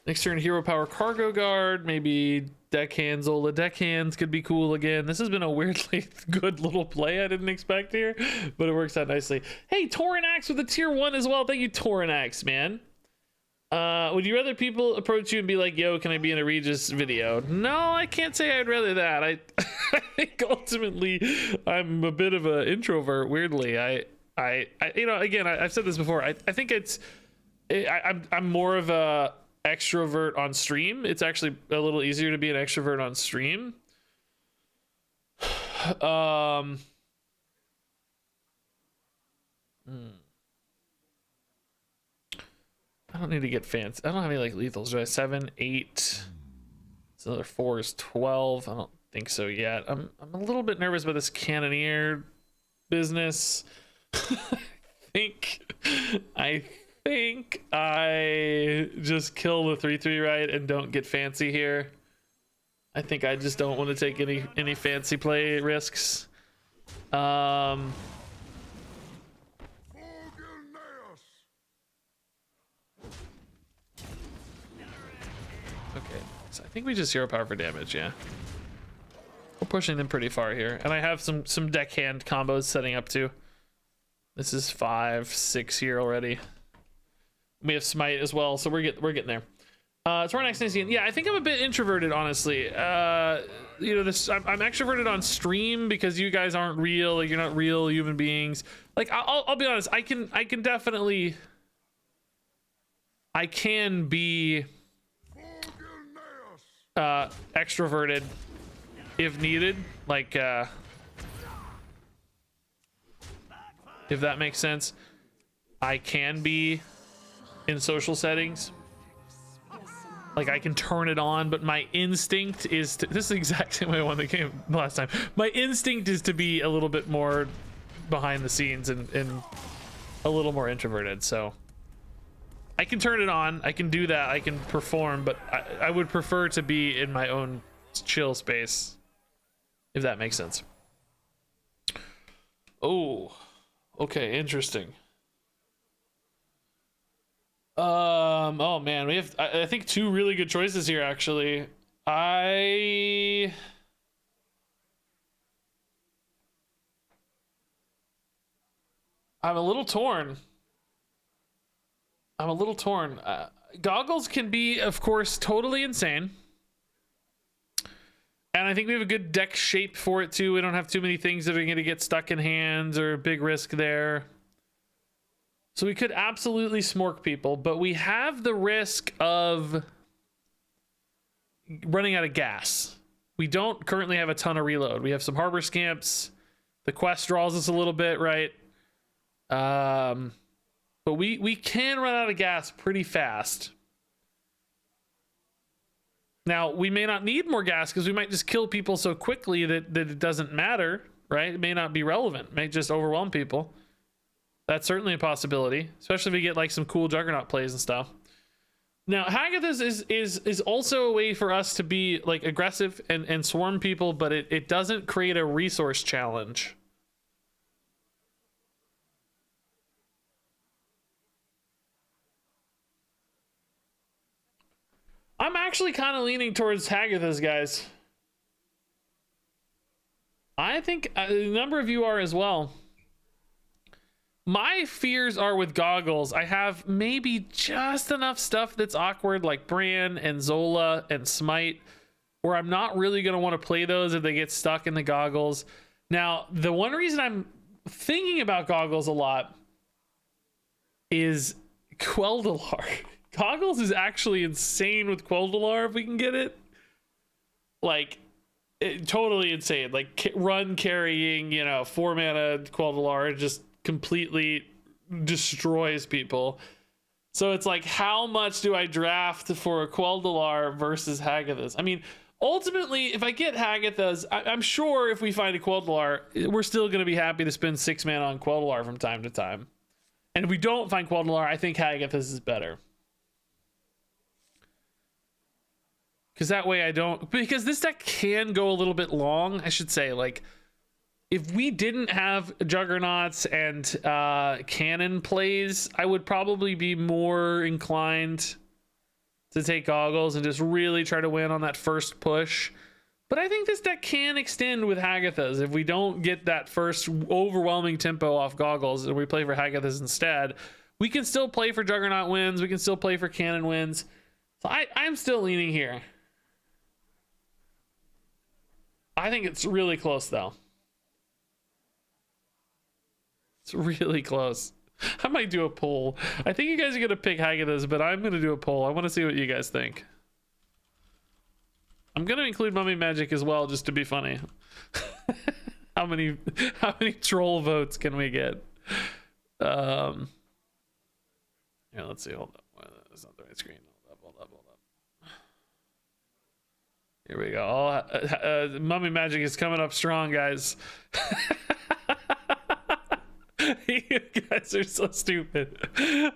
Next turn, Hero Power Cargo Guard. Maybe Deckhand, Zola. Deckhands could be cool again. This has been a weirdly good little play I didn't expect here, but it works out nicely. Hey, Tauren Axe with a tier 1 as well. Thank you, Tauren Axe, man. Would you rather people approach you and be like, yo, can I be in a Regis video? No, I can't say I'd rather that. I think ultimately I'm a bit of an introvert, weirdly. I you know, again, I've said this before. I think I'm more of a extrovert on stream. It's actually a little easier to be an extrovert on stream. I don't need to get fancy. I don't have any like lethals, right? 7, 8. So another 4 is 12. I don't think so yet. I'm a little bit nervous about this cannoneer business. I think I just kill the 3/3 right and don't get fancy here. I think I just don't want to take any fancy play risks. Okay, so I think we just hero power for damage, yeah. We're pushing them pretty far here. And I have some deckhand combos setting up too. This is 5, 6 here already. We have smite as well, so we're getting there. Tomorrow next scene. Yeah, I think I'm a bit introverted, honestly. You know, this I'm extroverted on stream because you guys aren't real. Like, you're not real human beings. Like, I'll be honest. I can definitely. I can be extroverted if needed. Like, if that makes sense. I can be in social settings. Like, I can turn it on, but my instinct is to, this is the exact same way I won the game last time. My instinct is to be a little bit more behind the scenes and a little more introverted. So I can turn it on, I can do that, I can perform, but I would prefer to be in my own chill space, if that makes sense. Oh, okay, interesting. Oh man, we have I think two really good choices here actually. I'm a little torn. Goggles can be, of course, totally insane. And I think we have a good deck shape for it too. We don't have too many things that are going to get stuck in hands or a big risk there. So we could absolutely smork people, but we have the risk of running out of gas. We don't currently have a ton of reload. We have some harbor scamps. The quest draws us a little bit, right? But we can run out of gas pretty fast. Now, we may not need more gas because we might just kill people so quickly that it doesn't matter, right? It may not be relevant. It may just overwhelm people. That's certainly a possibility, especially if we get like some cool Juggernaut plays and stuff. Now, Haggathas is also a way for us to be like aggressive and swarm people, but it doesn't create a resource challenge. I'm actually kind of leaning towards Haggathas, guys. I think a number of you are as well. My fears are with Goggles. I have maybe just enough stuff that's awkward, like Bran and Zola and Smite, where I'm not really going to want to play those if they get stuck in the Goggles. Now, the one reason I'm thinking about Goggles a lot is Quel'Dalar. Goggles is actually insane with Quel'Dalar if we can get it. Like, totally insane. Like, run carrying, 4 mana Quel'Dalar just completely destroys people. So it's like, how much do I draft for a Quel'Dalar versus Haggathas? I mean, ultimately, if I get Haggathas, I'm sure if we find a Quel'Dalar, we're still going to be happy to spend 6 mana on Quel'Dalar from time to time. And if we don't find Quel'Dalar, I think Haggathas is better. Because that way I don't... Because this deck can go a little bit long, I should say. Like, if we didn't have Juggernauts and Cannon plays, I would probably be more inclined to take Goggles and just really try to win on that first push. But I think this deck can extend with Haggathas. If we don't get that first overwhelming tempo off Goggles and we play for Haggathas instead, we can still play for Juggernaut wins. We can still play for Cannon wins. So I'm still leaning here. I think it's really close, though. It's really close. I might do a poll. I think you guys are going to pick Haggathas, but I'm going to do a poll. I want to see what you guys think. I'm going to include Mummy Magic as well, just to be funny. How many troll votes can we get? Yeah, let's see. Hold up. That's not the right screen. Hold up. Here we go. Mummy Magic is coming up strong, guys. You guys are so stupid.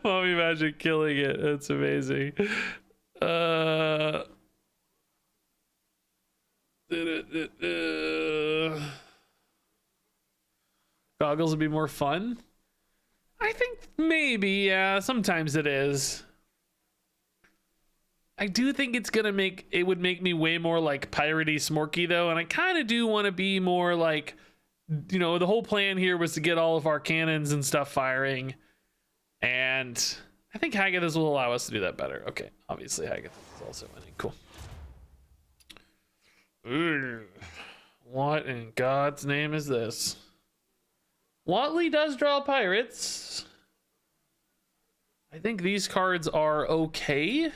Mummy Magic killing it. That's amazing. Goggles would be more fun. I think maybe, yeah. Sometimes it is. I do think it would make me way more like piratey smorky though, and I kind of do want to be more like, the whole plan here was to get all of our cannons and stuff firing, and I think Haggathas will allow us to do that better. Okay, obviously Haggathas is also winning. Cool. Ooh, what in God's name is this? Watley does draw pirates. I think these cards are okay.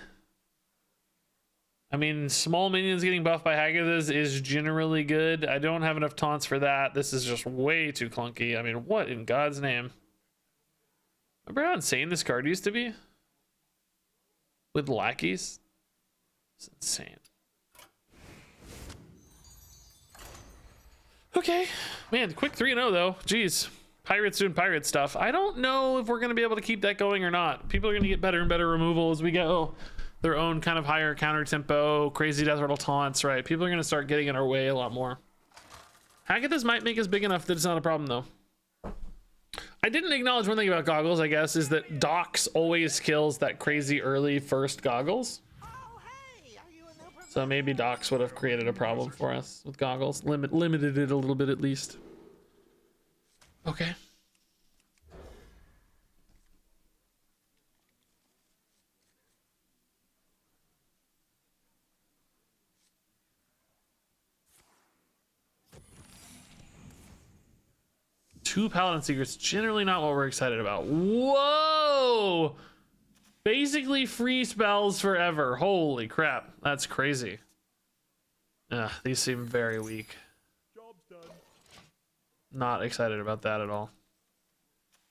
I mean, small minions getting buffed by Haggathas is generally good. I don't have enough taunts for that. This is just way too clunky. I mean, what in God's name? Remember how insane this card used to be? With lackeys? It's insane. Okay. Man, quick 3-0 though. Jeez. Pirates doing pirate stuff. I don't know if we're going to be able to keep that going or not. People are going to get better and better removal as we go. Their own kind of higher counter tempo, crazy death rattle taunts, right? People are going to start getting in our way a lot more. Haggathas might make us big enough that it's not a problem though. I didn't acknowledge one thing about goggles, I guess, is that Dox always kills that crazy early first goggles. So maybe Dox would have created a problem for us with goggles. Limited it a little bit at least. Okay. Two Paladin Secrets, generally not what we're excited about. Whoa! Basically free spells forever. Holy crap, that's crazy. These seem very weak. Job's done. Not excited about that at all.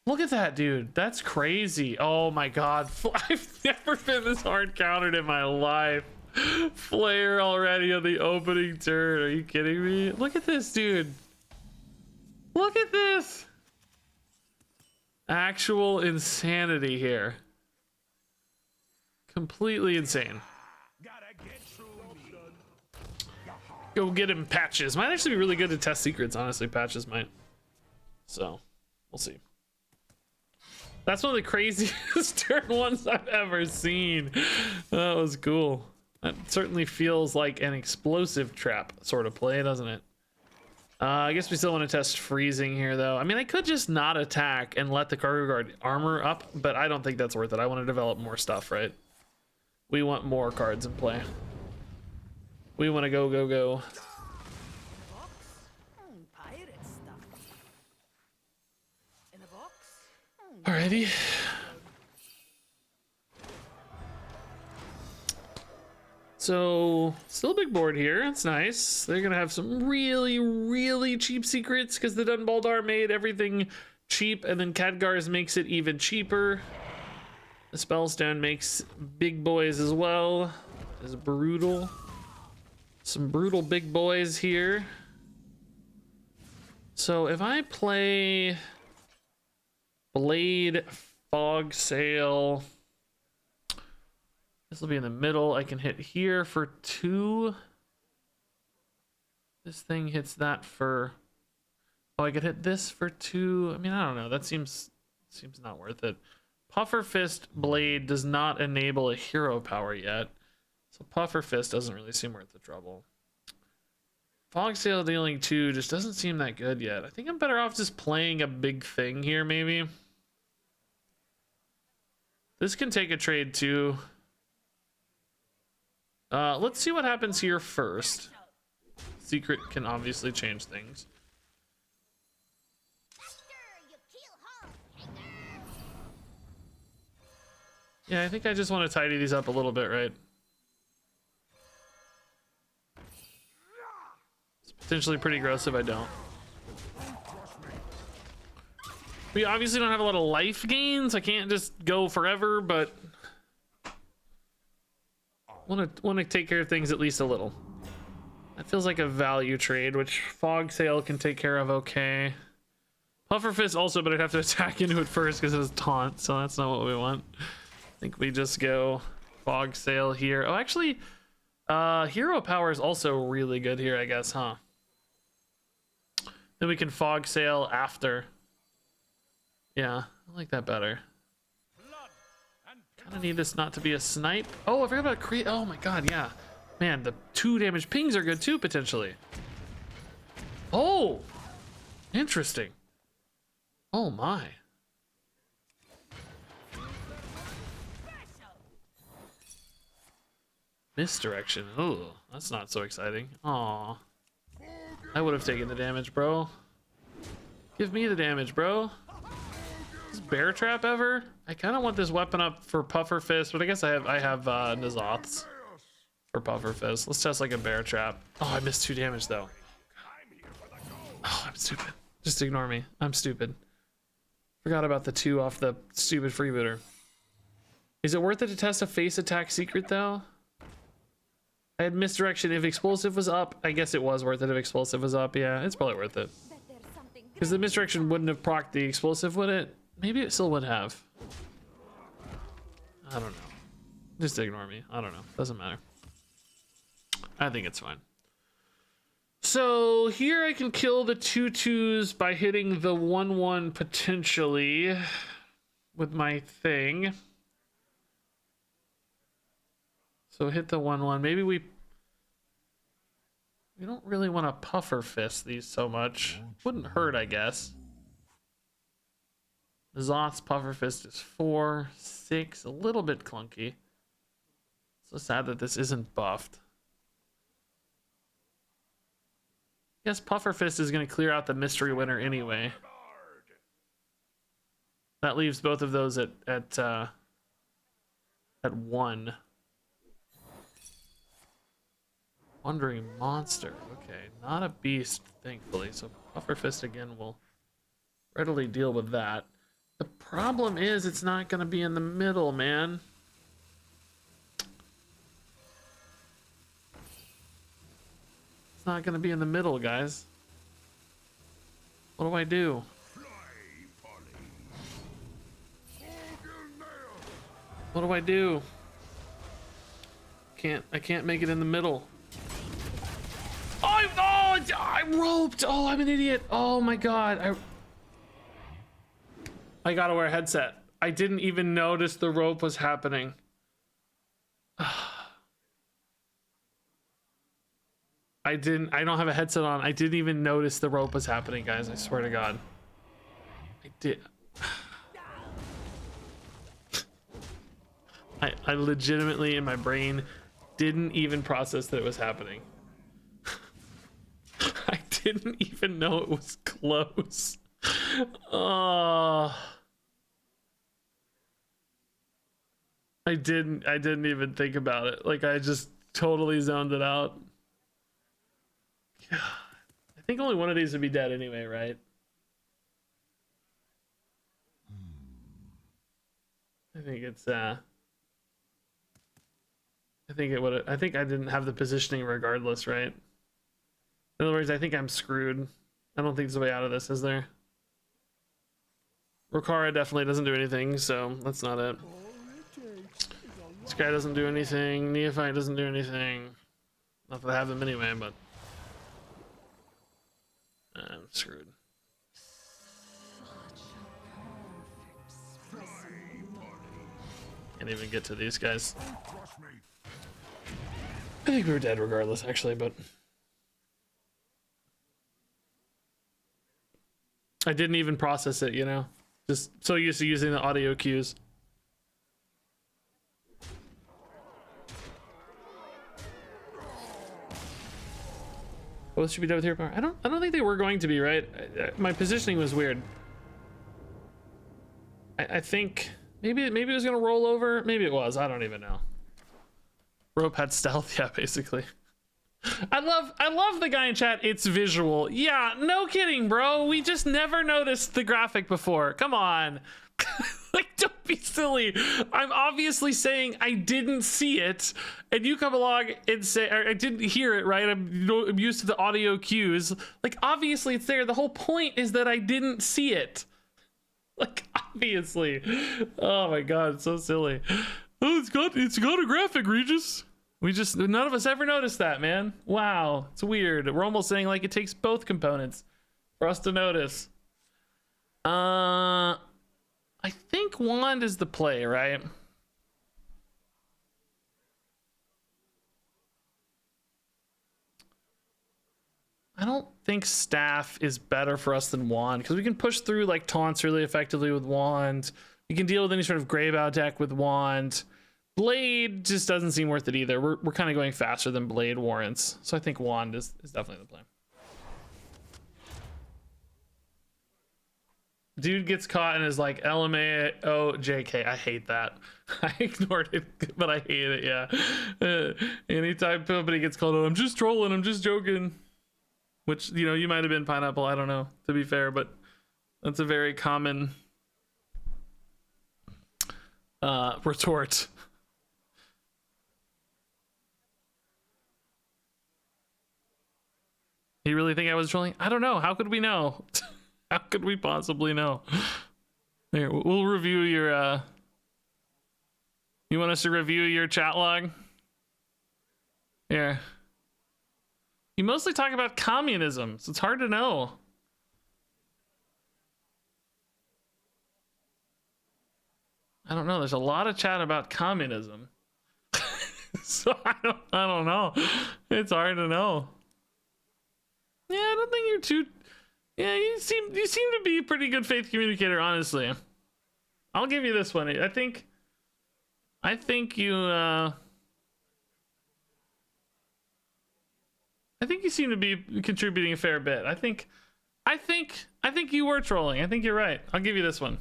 Look at that, dude. That's crazy. Oh my god. I've never been this hard countered in my life. Flare already on the opening turn. Are you kidding me? Look at this, dude. Look at this. Actual insanity here. Completely insane. Go get him, Patches. Might actually be really good to test secrets, honestly. Patches might. So, we'll see. That's one of the craziest turn ones I've ever seen. That was cool. That certainly feels like an explosive trap sort of play, doesn't it? I guess we still want to test freezing here, though. I mean, I could just not attack and let the cargo guard armor up, but I don't think that's worth it. I want to develop more stuff, right? We want more cards in play. We want to go, go, go. Alrighty. So, still a big board here. It's nice. They're gonna have some really, really cheap secrets because the Dunbaldar made everything cheap, and then Khadgar's makes it even cheaper. The Spellstone makes big boys as well. Is brutal. Some brutal big boys here. So if I play Blade, Fog Sail, this will be in the middle. I can hit here for 2. This thing hits that for... Oh, I could hit this for 2. I mean, I don't know. That seems not worth it. Puffer Fist Blade does not enable a hero power yet. So Puffer Fist doesn't really seem worth the trouble. Fog Sail dealing 2 just doesn't seem that good yet. I think I'm better off just playing a big thing here, maybe. This can take a trade too. Let's see what happens here first. Secret can obviously change things. Yeah, I think I just want to tidy these up a little bit, right? It's potentially pretty gross if I don't. We obviously don't have a lot of life gains. I can't just go forever, but want to take care of things at least a little. That feels like a value trade, which Fog Sail can take care of okay. Puffer Fist also, but I'd have to attack into it first because it has taunt, so that's not what we want. I think we just go Fog Sail here. Oh, actually, Hero Power is also really good here, I guess, huh? Then we can Fog Sail after. Yeah, I like that better. Kind of need this not to be a snipe. Oh, I forgot about create. Oh my god, yeah. Man, the 2 damage pings are good too, potentially. Oh, interesting. Oh my. Misdirection. Oh, that's not so exciting. Aw. I would have taken the damage, bro. Give me the damage, bro. Is bear trap ever? I kind of want this weapon up for puffer fist, but I guess I have Nazoths for puffer fist. Let's test like a bear trap. Oh, I missed 2 damage though. Oh, I'm stupid. Just ignore me. I'm stupid. Forgot about the 2 off the stupid freebooter. Is it worth it to test a face attack secret though? I had misdirection. If explosive was up, I guess it was worth it if explosive was up. Yeah, it's probably worth it. Because the misdirection wouldn't have procced the explosive, would it? Maybe it still would have. I don't know. Just ignore me. I don't know. Doesn't matter. I think it's fine. So here I can kill the 2/2s by hitting the 1/1 potentially with my thing. So hit the 1/1. Maybe we don't really want to puffer fist these so much. Wouldn't hurt, I guess. Zoth's puffer fist is 4, 6, a little bit clunky. So sad that this isn't buffed. Yes, puffer fist is going to clear out the mystery winner anyway. That leaves both of those at 1. Wandering monster. Okay, not a beast, thankfully. So puffer fist again will readily deal with that. The problem is it's not going to be in the middle, man. It's not going to be in the middle, guys. What do I do? What do I do? I can't make it in the middle. I roped. Oh, I'm an idiot. Oh my god. I gotta wear a headset. I didn't even notice the rope was happening. I don't have a headset on. I didn't even notice the rope was happening, guys. I swear to God. I did. I legitimately, in my brain, didn't even process that it was happening. I didn't even know it was close. Oh. I didn't even think about it. Like, I just totally zoned it out. I think only one of these would be dead anyway, right? I think it's I think I didn't have the positioning regardless, right? In other words, I think I'm screwed. I don't think there's a way out of this, is there? Rokara definitely doesn't do anything, so that's not it. This guy doesn't do anything. Neophyte doesn't do anything. Not that I have them anyway, but I'm screwed. Can't even get to these guys. I think we were dead regardless, actually, but I didn't even process it, you know? Just so used to using the audio cues. Both should be dead with hero power. I don't think they were going to be, right? My positioning was weird. I think maybe it was gonna roll over. Maybe it was. I don't even know. Rope had stealth, yeah, basically. I love the guy in chat. It's visual. Yeah, no kidding, bro. We just never noticed the graphic before. Come on. Like, don't be silly. I'm obviously saying I didn't see it, and you come along and say, or I didn't hear it, right? I'm used to the audio cues. Like, obviously it's there. The whole point is that I didn't see it. Like, obviously. Oh my god, it's so silly. Oh, it's got a graphic, Regis. None of us ever noticed that, man. Wow, it's weird. We're almost saying like it takes both components for us to notice. I think wand is the play, right? I don't think staff is better for us than wand because we can push through like taunts really effectively with wand. You can deal with any sort of Grave Out deck with wand. Blade just doesn't seem worth it either. We're kind of going faster than Blade warrants. So I think Wand is definitely the plan. Dude gets caught and is like LMAO JK. I hate that. I ignored it, but I hate it. Yeah. Anytime somebody gets called, oh, I'm just trolling. I'm just joking. Which, you know, you might have been Pineapple. I don't know, to be fair, but that's a very common retort. You really think I was trolling? I don't know. How could we know? How could we possibly know? Here, we'll review your you want us to review your chat log? Here. You mostly talk about communism, so it's hard to know. I don't know. There's a lot of chat about communism. So I don't know. It's hard to know. Yeah, I don't think you're too. Yeah, you seem to be a pretty good faith communicator, honestly. I'll give you this one. I think you seem to be contributing a fair bit. I think you were trolling. I think you're right. I'll give you this one.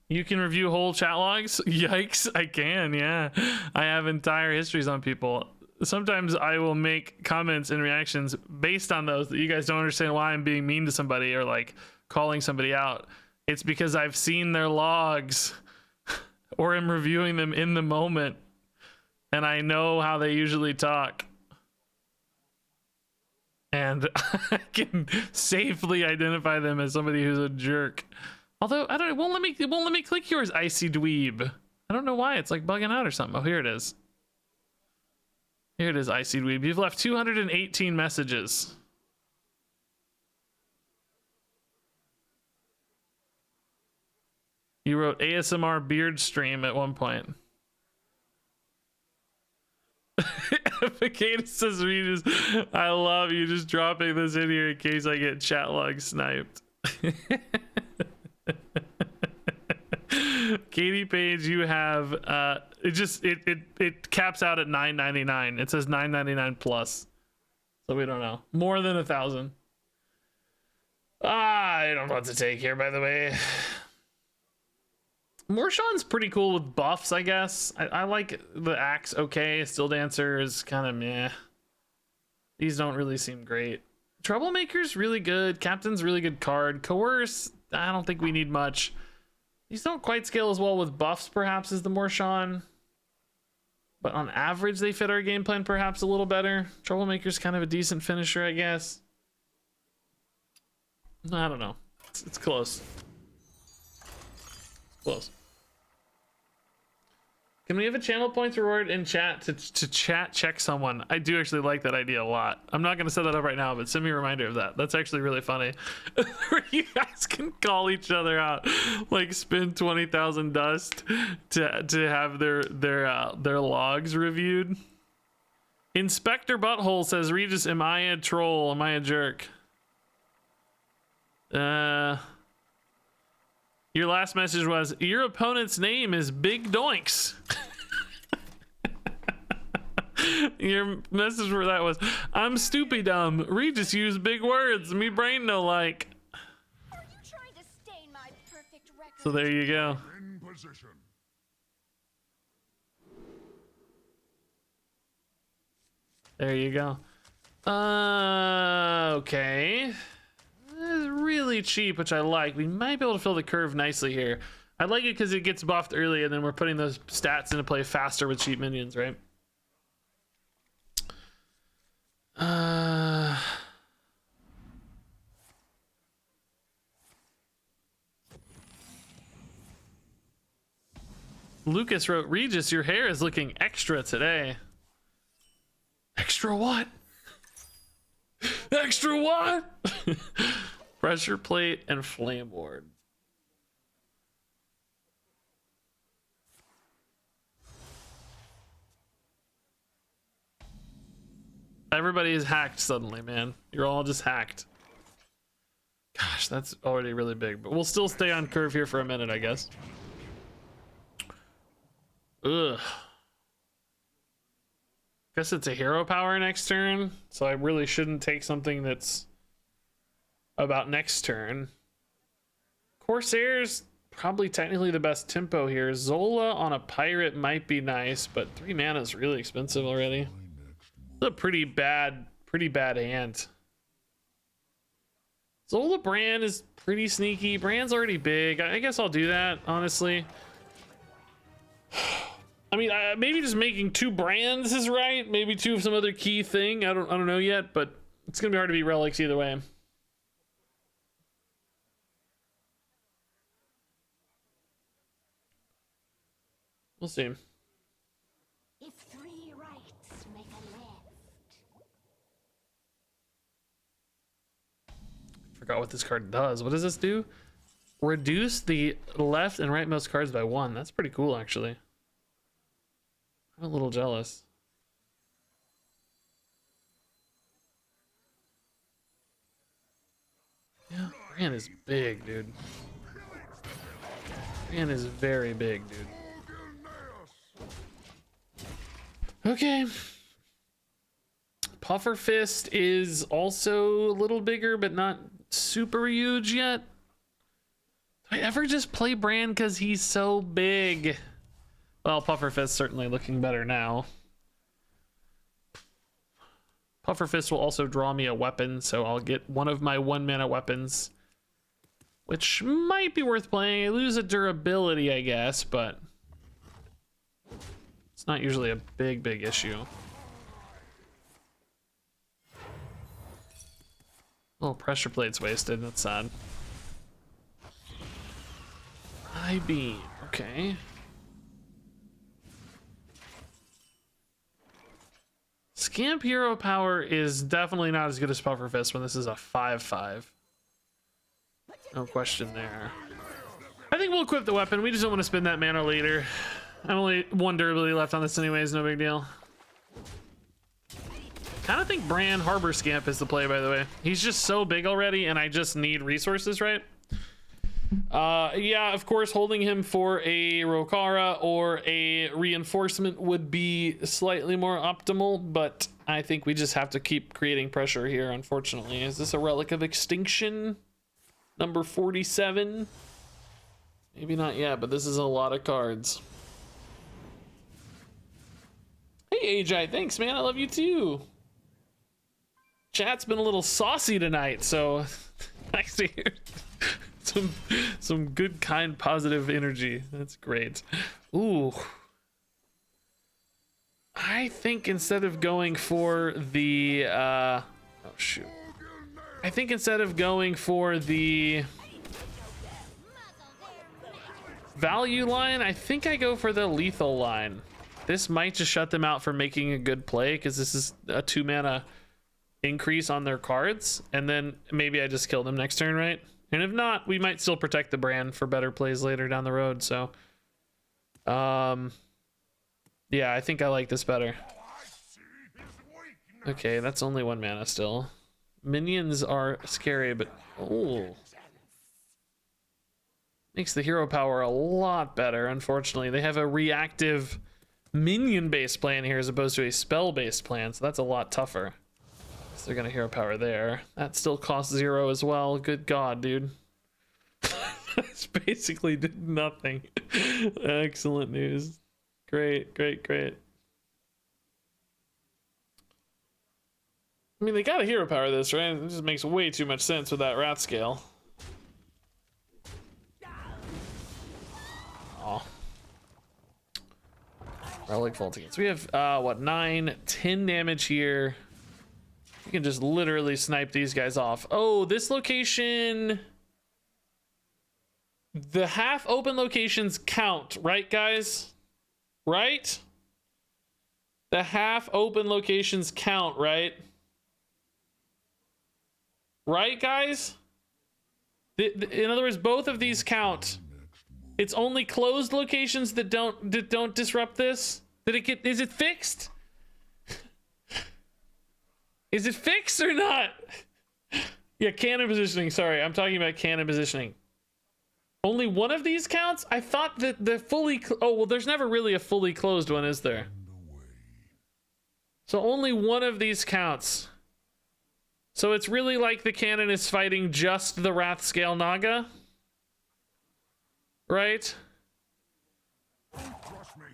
You can review whole chat logs? Yikes, I can, yeah. I have entire histories on people. Sometimes I will make comments and reactions based on those that you guys don't understand why I'm being mean to somebody or like calling somebody out. It's because I've seen their logs or am reviewing them in the moment and I know how they usually talk. And I can safely identify them as somebody who's a jerk. Although I don't, it won't let me click yours, Icy Dweeb. I don't know why it's like bugging out or something. Oh, here it is. Here it is, Icy Dweeb. You've left 218 messages. You wrote ASMR beard stream at one point. Cicada says, Regis, I love you just dropping this in here in case I get chat log sniped. Katie Page, you have it caps out at $9.99. It says $9.99 plus, so we don't know. More than 1,000. I don't know what to take here, by the way. Morshan's pretty cool with buffs, I guess. I like the axe. Okay, Still Dancer is kind of meh. These don't really seem great. Troublemaker's really good. Captain's really good card. Coerce, I don't think we need much. These don't quite scale as well with buffs, perhaps, as the Morshan. But on average, they fit our game plan perhaps a little better. Troublemaker's kind of a decent finisher, I guess. I don't know. It's close. Close. Can we have a channel points reward in chat to chat check someone? I do actually like that idea a lot. I'm not going to set that up right now, but send me a reminder of that. That's actually really funny. Where you guys can call each other out, like spend 20,000 dust to have their logs reviewed. Inspector Butthole says, Regis, am I a troll? Am I a jerk? Your last message was, your opponent's name is Big Doinks. Your message for that was, I'm stupid dumb. Regis use big words. Me brain no like. Are you trying to stain my perfect record? So there you go. In position. There you go. Okay. It's really cheap, which I like. We might be able to fill the curve nicely here. I like it because it gets buffed early, and then we're putting those stats into play faster with cheap minions, right? Lucas wrote, Regis, your hair is looking extra today. Extra what? Extra what? Pressure plate and flame ward. Everybody is hacked suddenly, man. You're all just hacked. Gosh, that's already really big, but we'll still stay on curve here for a minute, I guess. Ugh. Guess it's a hero power next turn, so I really shouldn't take something that's about next turn. Corsair's probably technically the best tempo here. Zola on a pirate might be nice, but 3 mana is really expensive already. It's a pretty bad hand. Zola Brand is pretty sneaky. Brand's already big. I guess I'll do that, honestly. I mean, maybe just making 2 brands is right. Maybe 2 of some other key thing. I don't know yet, but it's gonna be hard to beat relics either way. We'll see. If 3 rights make a left. Forgot what this card does. What does this do? Reduce the left and rightmost cards by 1. That's pretty cool, actually. I'm a little jealous. Yeah, Bran is big, dude. Bran is very big, dude. Okay. Puffer Fist is also a little bigger, but not super huge yet. Do I ever just play Bran because he's so big? Well, Puffer Fist certainly looking better now. Puffer Fist will also draw me a weapon, so I'll get one of my 1 mana weapons, which might be worth playing. I lose a durability, I guess, but it's not usually a big issue. Oh, pressure plate's wasted. That's sad. High beam. Okay. Scamp hero power is definitely not as good as Puffer Fist when this is a 5/5. No question there. I think we'll equip the weapon. We just don't want to spend that mana later. I'm only 1 durability left on this anyways, no big deal. Kind of think Bran Harbor Scamp is the play, by the way. He's just so big already, and I just need resources, right? Yeah, of course, holding him for a Rokara or a reinforcement would be slightly more optimal, but I think we just have to keep creating pressure here, unfortunately. Is this a Relic of Extinction? Number 47? Maybe not yet, but this is a lot of cards. Hey, AJ, thanks, man. I love you too. Chat's been a little saucy tonight, so nice to hear some good, kind, positive energy. That's great. Ooh. I think instead of going for the oh shoot. I think instead of going for the value line, I think I go for the lethal line. This might just shut them out from making a good play because this is a 2 mana increase on their cards, and then maybe I just kill them next turn, right? And if not, we might still protect the brand for better plays later down the road. So yeah, I think I like this better. Okay, that's only 1 mana still. Minions are scary, but oh, makes the hero power a lot better. Unfortunately, they have a reactive minion based plan here as opposed to a spell based plan, so that's a lot tougher. So they're gonna hero power there. That still costs 0 as well. Good god, dude. This basically did nothing. Excellent news. Great. I mean, they gotta hero power this, right? It just makes way too much sense with that rat scale. Oh. Relic Vaulting. So we have what, 9, 10 damage here. You can just literally snipe these guys off. Oh, this location, the half open locations count, right, guys? Right? The half open locations count, right? Right, guys? In other words, both of these count. It's only closed locations that don't disrupt this. Is it fixed? Is it fixed or not? Yeah, cannon positioning. Sorry, I'm talking about cannon positioning. Only one of these counts? I thought that the oh, well, there's never really a fully closed one, is there? So only one of these counts. So it's really like the cannon is fighting just the Wrathscale Naga? Right? Trust me.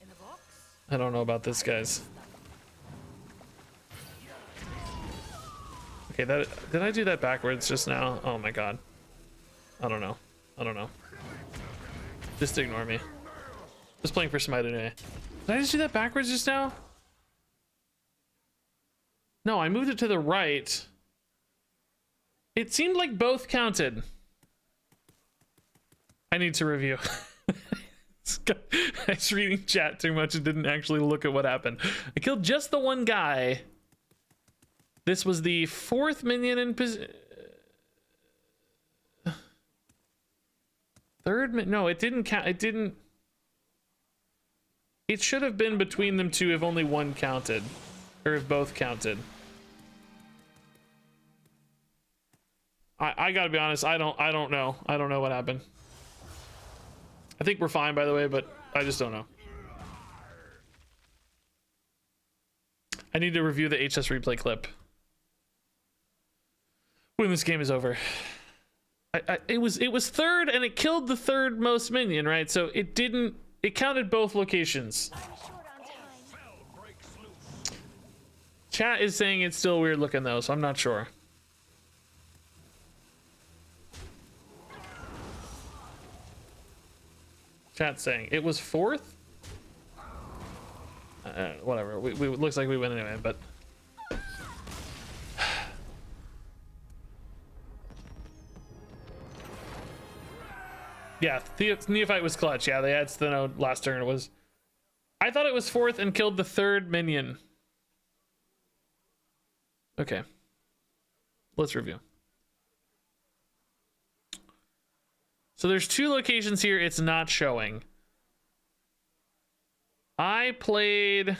In a box? I don't know about this, guys. Okay, did I do that backwards just now? Oh my god. I don't know. I don't know. Just ignore me. Just playing for Smite anyway. Did I just do that backwards just now? No, I moved it to the right. It seemed like both counted. I need to review. I was reading chat too much and didn't actually look at what happened. I killed just the one guy. This was the 4th minion in position. 3rd no, it didn't count. It didn't. It should have been between them two if only one counted, or if both counted. I gotta be honest. I don't know. I don't know what happened. I think we're fine, by the way, but I just don't know. I need to review the HS replay clip when this game is over. It was 3rd and it killed the 3rd most minion, right? So it counted both locations. I'm short on time. Chat is saying it's still weird looking though, so I'm not sure. Chat's saying it was 4th. Whatever. We looks like we win anyway, but. Yeah, Neophyte was clutch. Yeah, they had Steno last turn. It was. I thought it was 4th and killed the 3rd minion. Okay. Let's review. So there's 2 locations here it's not showing. I played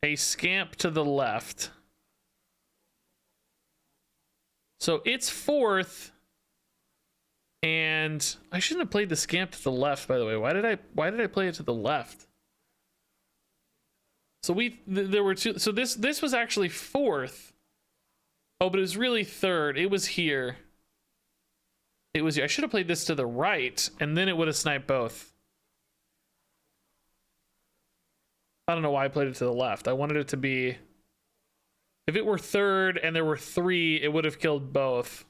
a scamp to the left. So it's 4th. And I shouldn't have played the scamp to the left, by the way. Why did I play it to the left? So there were 2. So this was actually 4th. Oh, but it was really 3rd. It was here. It was here. I should have played this to the right, and then it would have sniped both. I don't know why I played it to the left. I wanted it to be. If it were 3rd and there were 3, it would have killed both.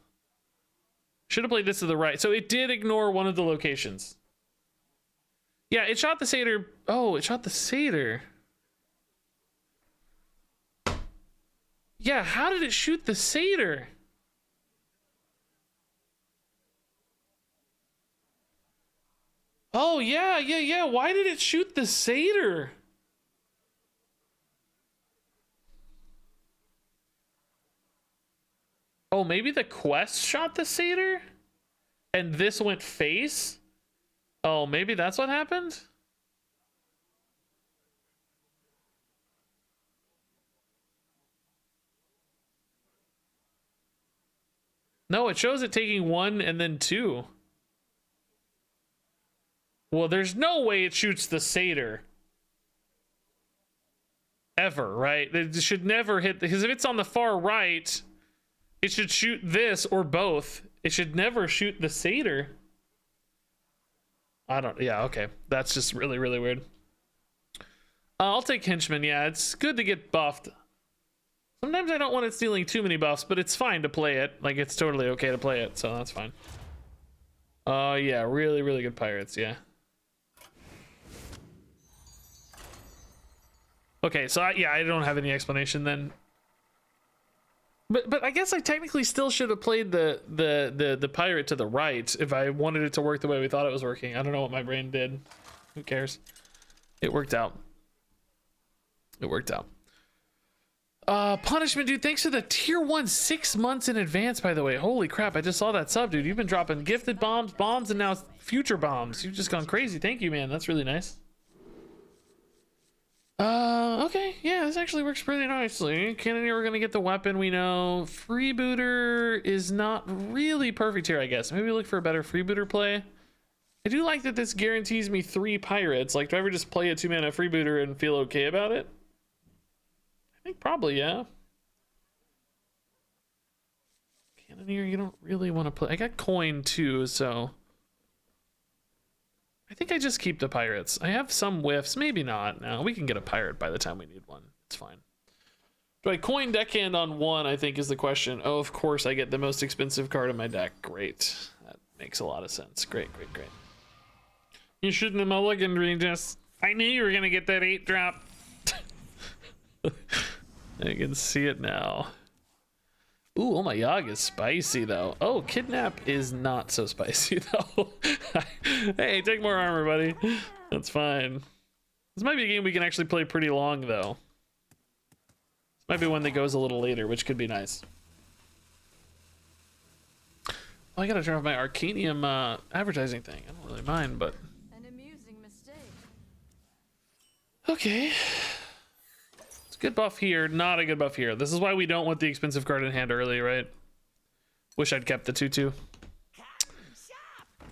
Should have played this to the right. So it did ignore one of the locations. Yeah, it shot the satyr. Oh, it shot the satyr. Yeah, how did it shoot the satyr? Oh, yeah. Why did it shoot the satyr? Oh, maybe the quest shot the satyr? And this went face? Oh, maybe that's what happened? No, it shows it taking 1 and then 2. Well, there's no way it shoots the satyr. Ever, right? It should never hit, because if it's on the far right, it should shoot this or both. It should never shoot the satyr. Yeah, okay. That's just really, really weird. I'll take Henchman. Yeah, it's good to get buffed. Sometimes I don't want it stealing too many buffs, but it's fine to play it. Like, it's totally okay to play it, so that's fine. Yeah, really, really good pirates, yeah. Okay, so I don't have any explanation then. But I guess I technically still should have played the pirate to the right if I wanted it to work the way we thought it was working. I don't know what my brain did. Who cares? It worked out. It worked out. Punishment, dude, thanks for the tier 1 6 months in advance, by the way. Holy crap, I just saw that sub, dude. You've been dropping gifted bombs, and now future bombs. You've just gone crazy. Thank you, man. That's really nice. Okay, yeah, this actually works pretty nicely. Cannoneer, we're gonna get the weapon, we know. Freebooter is not really perfect here, I guess. Maybe look for a better freebooter play. I do like that this guarantees me 3 pirates. Like, do I ever just play a 2-mana freebooter and feel okay about it? I think probably, yeah. Cannoneer, you don't really want to play. I got coin too, so I think I just keep the pirates. I have some whiffs, maybe not. No, we can get a pirate by the time we need one. It's fine. Do I coin deckhand on 1, I think is the question. Oh, of course I get the most expensive card in my deck. Great. That makes a lot of sense. Great, great, great. You shouldn't have mulliganed, Regis. I knew you were gonna get that 8-drop. I can see it now. Ooh, oh my Yogg is spicy though. Oh, Kidnap is not so spicy though. Hey, take more armor, buddy. That's fine. This might be a game we can actually play pretty long though. This might be one that goes a little later, which could be nice. Oh, I gotta turn off my Arcanium advertising thing. I don't really mind, but An amusing mistake. okay. It's a good buff here, not a good buff here. This is why we don't want the expensive card in hand early, right? Wish I'd kept the 2/2.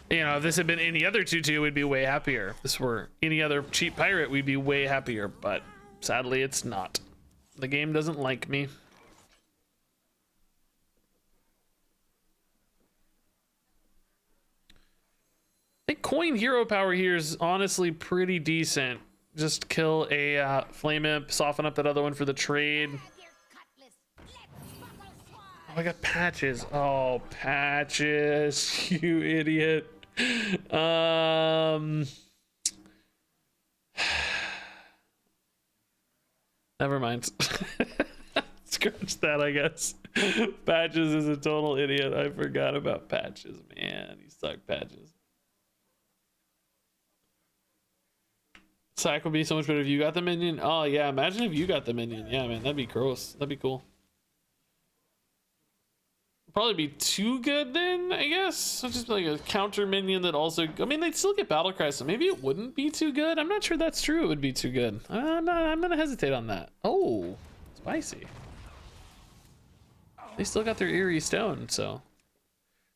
You know, if this had been any other 2/2, we'd be way happier. If this were any other cheap pirate, we'd be way happier, but sadly it's not. The game doesn't like me. I think coin hero power here is honestly pretty decent. Just kill a flame imp, soften up that other one for the trade. Oh, I got patches. Oh, patches, you idiot. Never mind. Scratch that, I guess. Patches is a total idiot. I forgot about patches, man. You suck, patches. Sack would be so much better if you got the minion. Oh yeah, imagine if you got the minion. Yeah, man, that'd be gross. That'd be cool. Probably be too good then, I guess. It'd just be like a counter minion that also, I mean, they'd still get battle cry, so maybe it wouldn't be too good. I'm not sure that's true. It would be too good. I'm gonna hesitate on that. Oh, spicy. They still got their eerie stone, so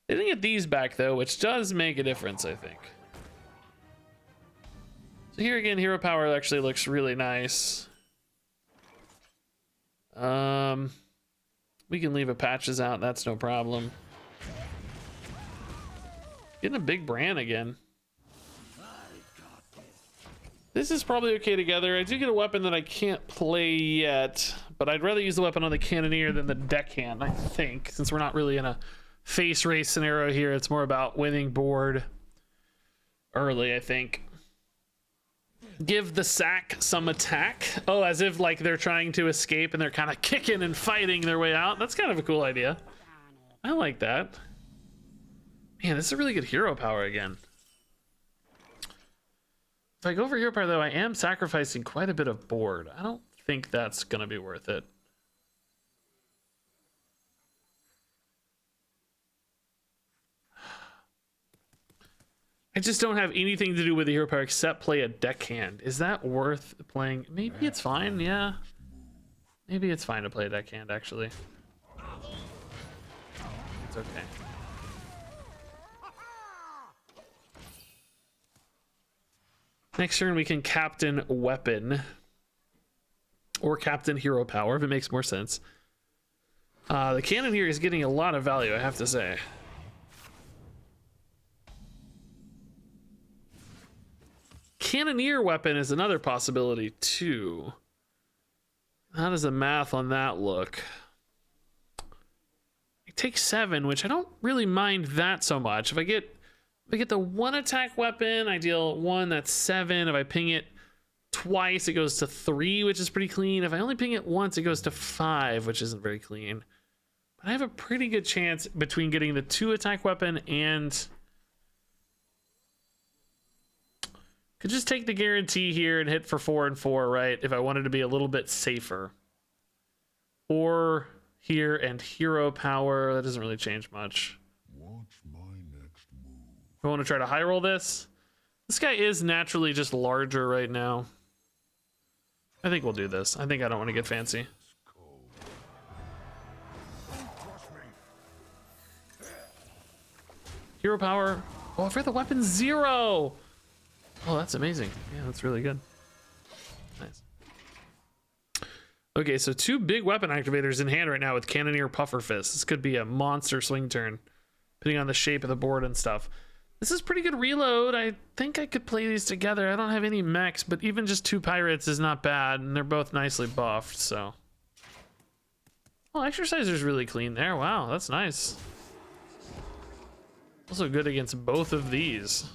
they didn't get these back though, which does make a difference, I think. So here again, hero power actually looks really nice. We can leave a patches out, that's no problem. Getting a big Bran again. This is probably okay together. I do get a weapon that I can't play yet, but I'd rather use the weapon on the Cannoneer than the deckhand, I think, since we're not really in a face race scenario here. It's more about winning board early, I think. Give the sack some attack. Oh, as if like they're trying to escape and they're kind of kicking and fighting their way out. That's kind of a cool idea. I like that. Man, this is a really good hero power again. If I go for hero power though, I am sacrificing quite a bit of board. I don't think that's gonna be worth it. I just don't have anything to do with the hero power except play a deckhand. Is that worth playing? Maybe it's fine, yeah. Maybe it's fine to play a deckhand, actually. It's okay. Next turn we can captain weapon. Or captain hero power, if it makes more sense. The cannon here is getting a lot of value, I have to say. Cannoneer weapon is another possibility too. How does the math on that look? I take 7, which I don't really mind that so much. If I get the 1 attack weapon, I deal 1, that's 7. If I ping it twice, it goes to 3, which is pretty clean. If I only ping it once, it goes to 5, which isn't very clean. But I have a pretty good chance between getting the 2 attack weapon and could just take the guarantee here and hit for 4 and 4, right? If I wanted to be a little bit safer. Or here and hero power. That doesn't really change much. Watch my next move. I want to try to high roll this. This guy is naturally just larger right now. I think we'll do this. I think I don't want to get fancy. Hero power. Oh, I forgot the weapon 0. Oh, that's amazing. Yeah, that's really good. Nice. Okay, so 2 big weapon activators in hand right now with Cannoneer Puffer Fist. This could be a monster swing turn, depending on the shape of the board and stuff. This is pretty good reload. I think I could play these together. I don't have any mechs, but even just 2 pirates is not bad, and they're both nicely buffed, so. Oh, Exerciser's really clean there. Wow, that's nice. Also good against both of these.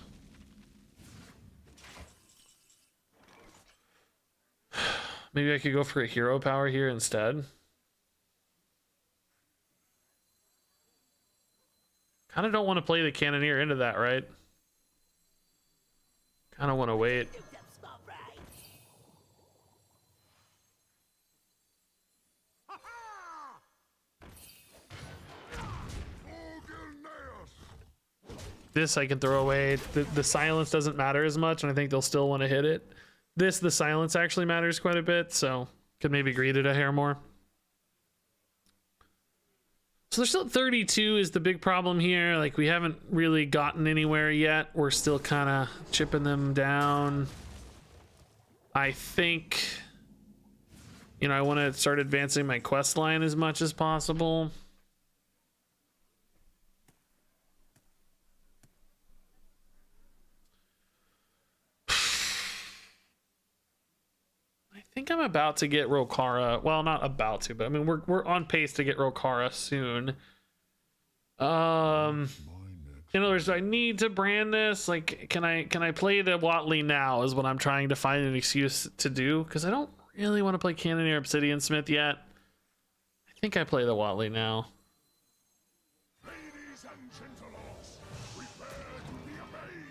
Maybe I could go for a hero power here instead. Kind of don't want to play the Cannoneer into that, right? Kind of want to wait. This I can throw away. The silence doesn't matter as much, and I think they'll still want to hit it. This, the silence actually matters quite a bit, so could maybe greed it a hair more. So they're still at 32 is the big problem here. Like, we haven't really gotten anywhere yet. We're still kind of chipping them down. I think, you know, I want to start advancing my quest line as much as possible. I think I'm about to get Rokara. Well, not about to, but I mean we're on pace to get Rokara soon. In other words, do I need to brand this? Like, can I play the Watley now? Is what I'm trying to find an excuse to do, because I don't really want to play Cannoneer Obsidian Smith yet. I think I play the Watley now. Ladies and gentlemen, prepare to be amazed.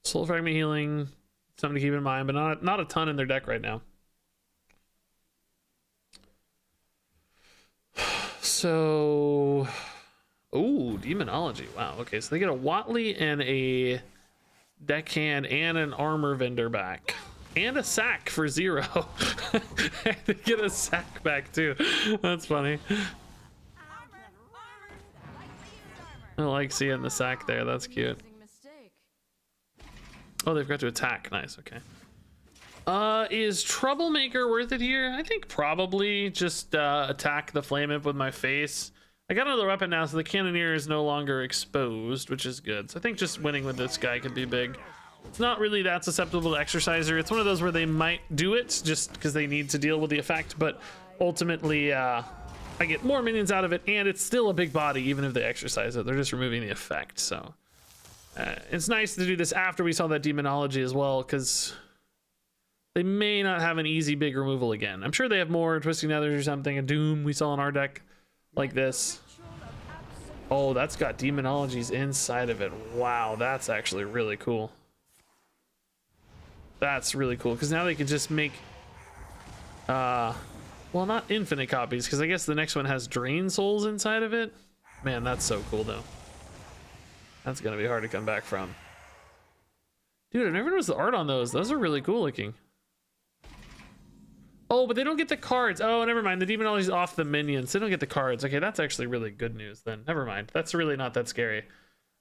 Soul Fragment healing, something to keep in mind, but not a ton in their deck right now. So, oh, Demonology. Wow. Okay, so they get a Watley and a deckhand and an armor vendor back, and a sack for 0. They get a sack back too. That's funny. I like seeing the sack there. That's cute. Oh, they forgot to attack. Nice. Okay. Is Troublemaker worth it here? I think probably just attack the Flame Imp with my face. I got another weapon now, so the Cannoneer is no longer exposed, which is good. So I think just winning with this guy could be big. It's not really that susceptible to Exerciser. It's one of those where they might do it just because they need to deal with the effect, but ultimately I get more minions out of it, and it's still a big body even if they exercise it. They're just removing the effect, so it's nice to do this after we saw that Demonology as well, because they may not have an easy big removal again. I'm sure they have more Twisting Nethers or something, a Doom we saw in our deck like this. Oh, that's got Demonologies inside of it. Wow, that's actually really cool. That's really cool, because now they can just make well, not infinite copies, because I guess the next one has Drain Souls inside of it. Man, that's so cool though. That's gonna be hard to come back from. Dude, I never noticed the art on those. Those are really cool looking. Oh, but they don't get the cards. Oh, never mind. The Demonology's off the minions. They don't get the cards. Okay, that's actually really good news then. Never mind. That's really not that scary.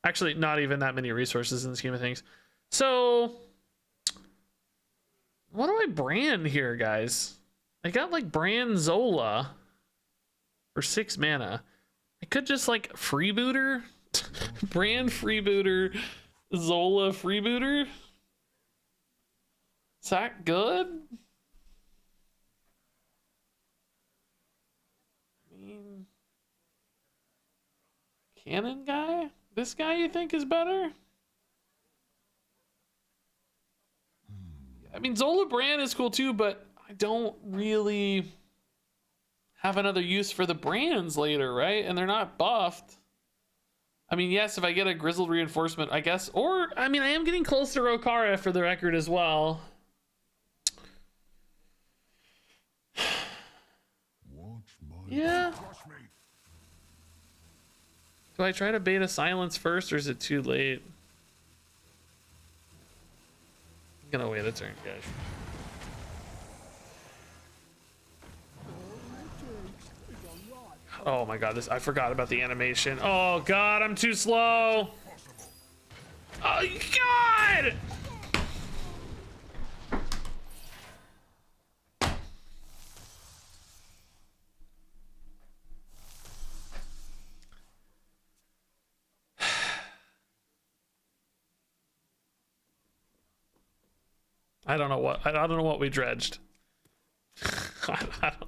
Actually, not even that many resources in the scheme of things. So, what do I brand here, guys? I got like brand Zola for 6 mana. I could just like freebooter. Brand freebooter, Zola freebooter. Is that good? I mean, Cannon guy? This guy you think is better? I mean, Zola Brand is cool too, but I don't really have another use for the brands later, right? And they're not buffed. I mean, yes, if I get a Grizzled Reinforcement, I guess. Or, I mean, I am getting close to Rokara for the record as well. Yeah. Do I try to bait a silence first, or is it too late? I'm gonna wait a turn, guys. Oh my god, I forgot about the animation. Oh god, I'm too slow. Oh god! I don't know what we dredged.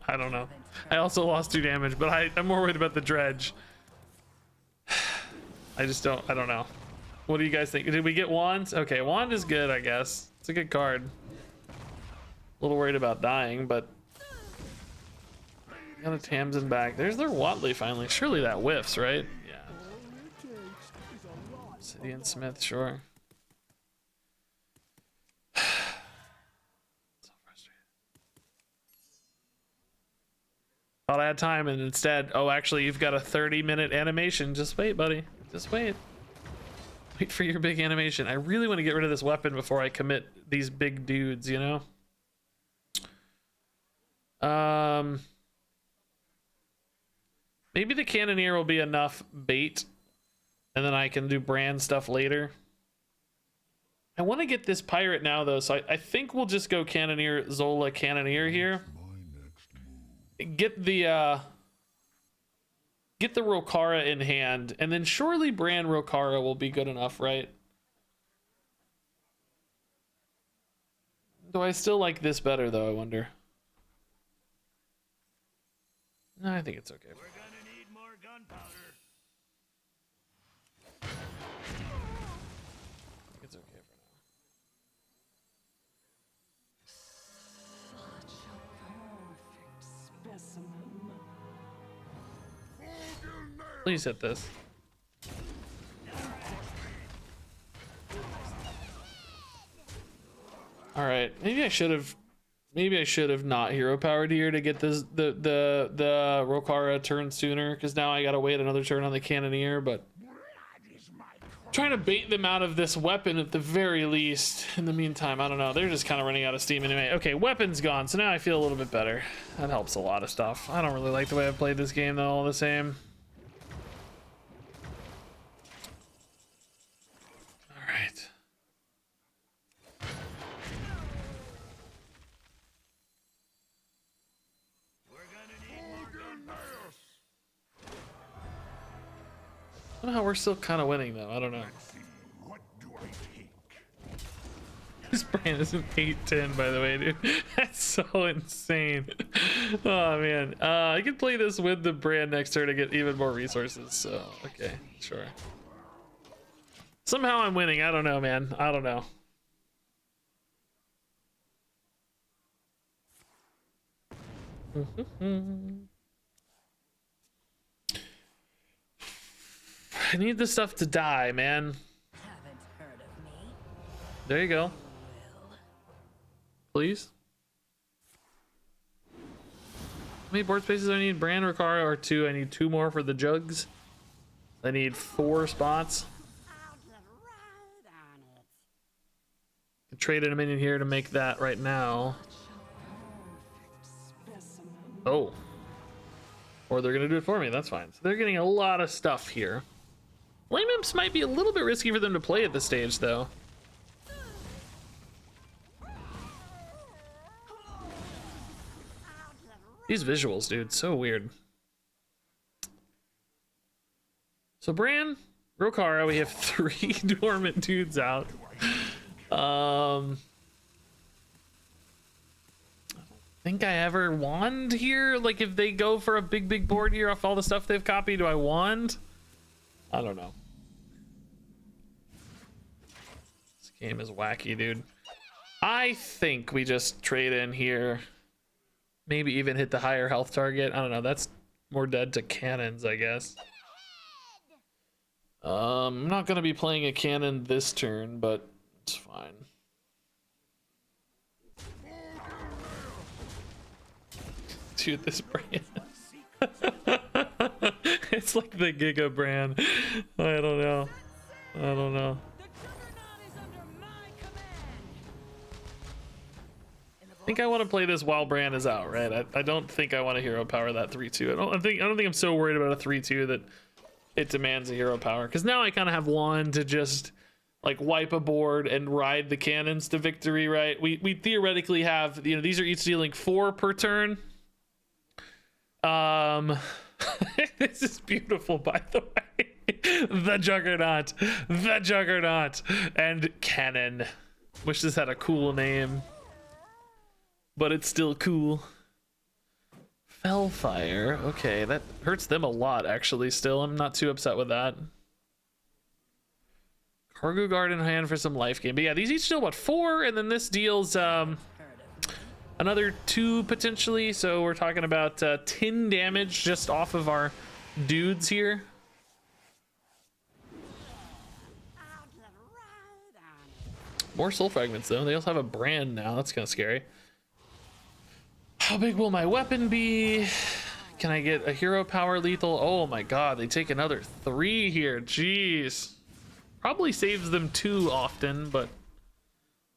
I don't know. I also lost 2 damage, but I'm more worried about the dredge. I don't know. What do you guys think? Did we get wands? Okay, wand is good, I guess. It's a good card. A little worried about dying, but got a Tamsin back. There's their Watley finally. Surely that whiffs, right? Yeah. Obsidian Smith, sure. Thought I had time, and instead, oh, actually, you've got a 30-minute animation. Just wait, buddy. Just wait. Wait for your big animation. I really want to get rid of this weapon before I commit these big dudes, you know? Maybe the Cannoneer will be enough bait, and then I can do brand stuff later. I want to get this pirate now, though, so I think we'll just go Cannoneer, Zola, Cannoneer here. Get the Rokara in hand, and then surely Brand Rokara will be good enough, right? Do I still like this better, though, I wonder? No, I think it's okay. We're gonna need more gunpowder. It's okay for now. Such a perfect specimen. Please hit this. All right, maybe I should have not hero powered here to get this the Rokara turn sooner, because now I gotta wait another turn on the Cannoneer. But trying to bait them out of this weapon at the very least. In the meantime, I don't know. They're just kind of running out of steam anyway. Okay, weapon's gone, so now I feel a little bit better. That helps a lot of stuff. I don't really like the way I've played this game though, all the same. All right. Somehow we're still kind of winning though. I don't know. What do I take? This brand is an 8-10, by the way, dude. That's so insane. Oh man, I can play this with the brand next turn to get even more resources. So okay, sure. Somehow I'm winning. I don't know, man. I don't know. I need this stuff to die, man. Haven't heard of me. There you go. Please. How many board spaces do I need? Brand, Rokara, or 2? I need 2 more for the jugs. I need 4 spots. I'll get right on it. I trade in a minion here to make that right now. Specimen. Oh. Or they're gonna do it for me. That's fine. So they're getting a lot of stuff here. Flame Imps might be a little bit risky for them to play at this stage, though. These visuals, dude, so weird. So Bran, Rokara, we have 3 dormant dudes out. I don't think I ever wand here. Like if they go for a big board here off all the stuff they've copied, do I wand? I don't know. This game is wacky, dude. I think we just trade in here. Maybe even hit the higher health target. I don't know. That's more dead to cannons, I guess. I'm not going to be playing a cannon this turn, but it's fine. Dude, this brand. It's like the Giga brand. I don't know. I don't know. The Juggernaut is under my command. I think I want to play this while Bran is out, right? I don't think I want to hero power that 3-2. I don't think I'm so worried about a 3-2 that it demands a hero power. Because now I kind of have one to just like wipe a board and ride the cannons to victory, right? We theoretically have, you know, these are each dealing 4 per turn. This is beautiful, by the way. The Juggernaut, and Cannon. Wish this had a cool name, but it's still cool. Fellfire, okay, that hurts them a lot, actually. Still, I'm not too upset with that. Cargo Guard in hand for some life gain, but yeah, these each deal what, 4, and then this deals another 2 potentially. So we're talking about 10 damage just off of our dudes here. More soul fragments though. They also have a brand now. That's kind of scary. How big will my weapon be? Can I get a hero power lethal? Oh my god, they take another 3 here. Jeez. Probably saves them too often, but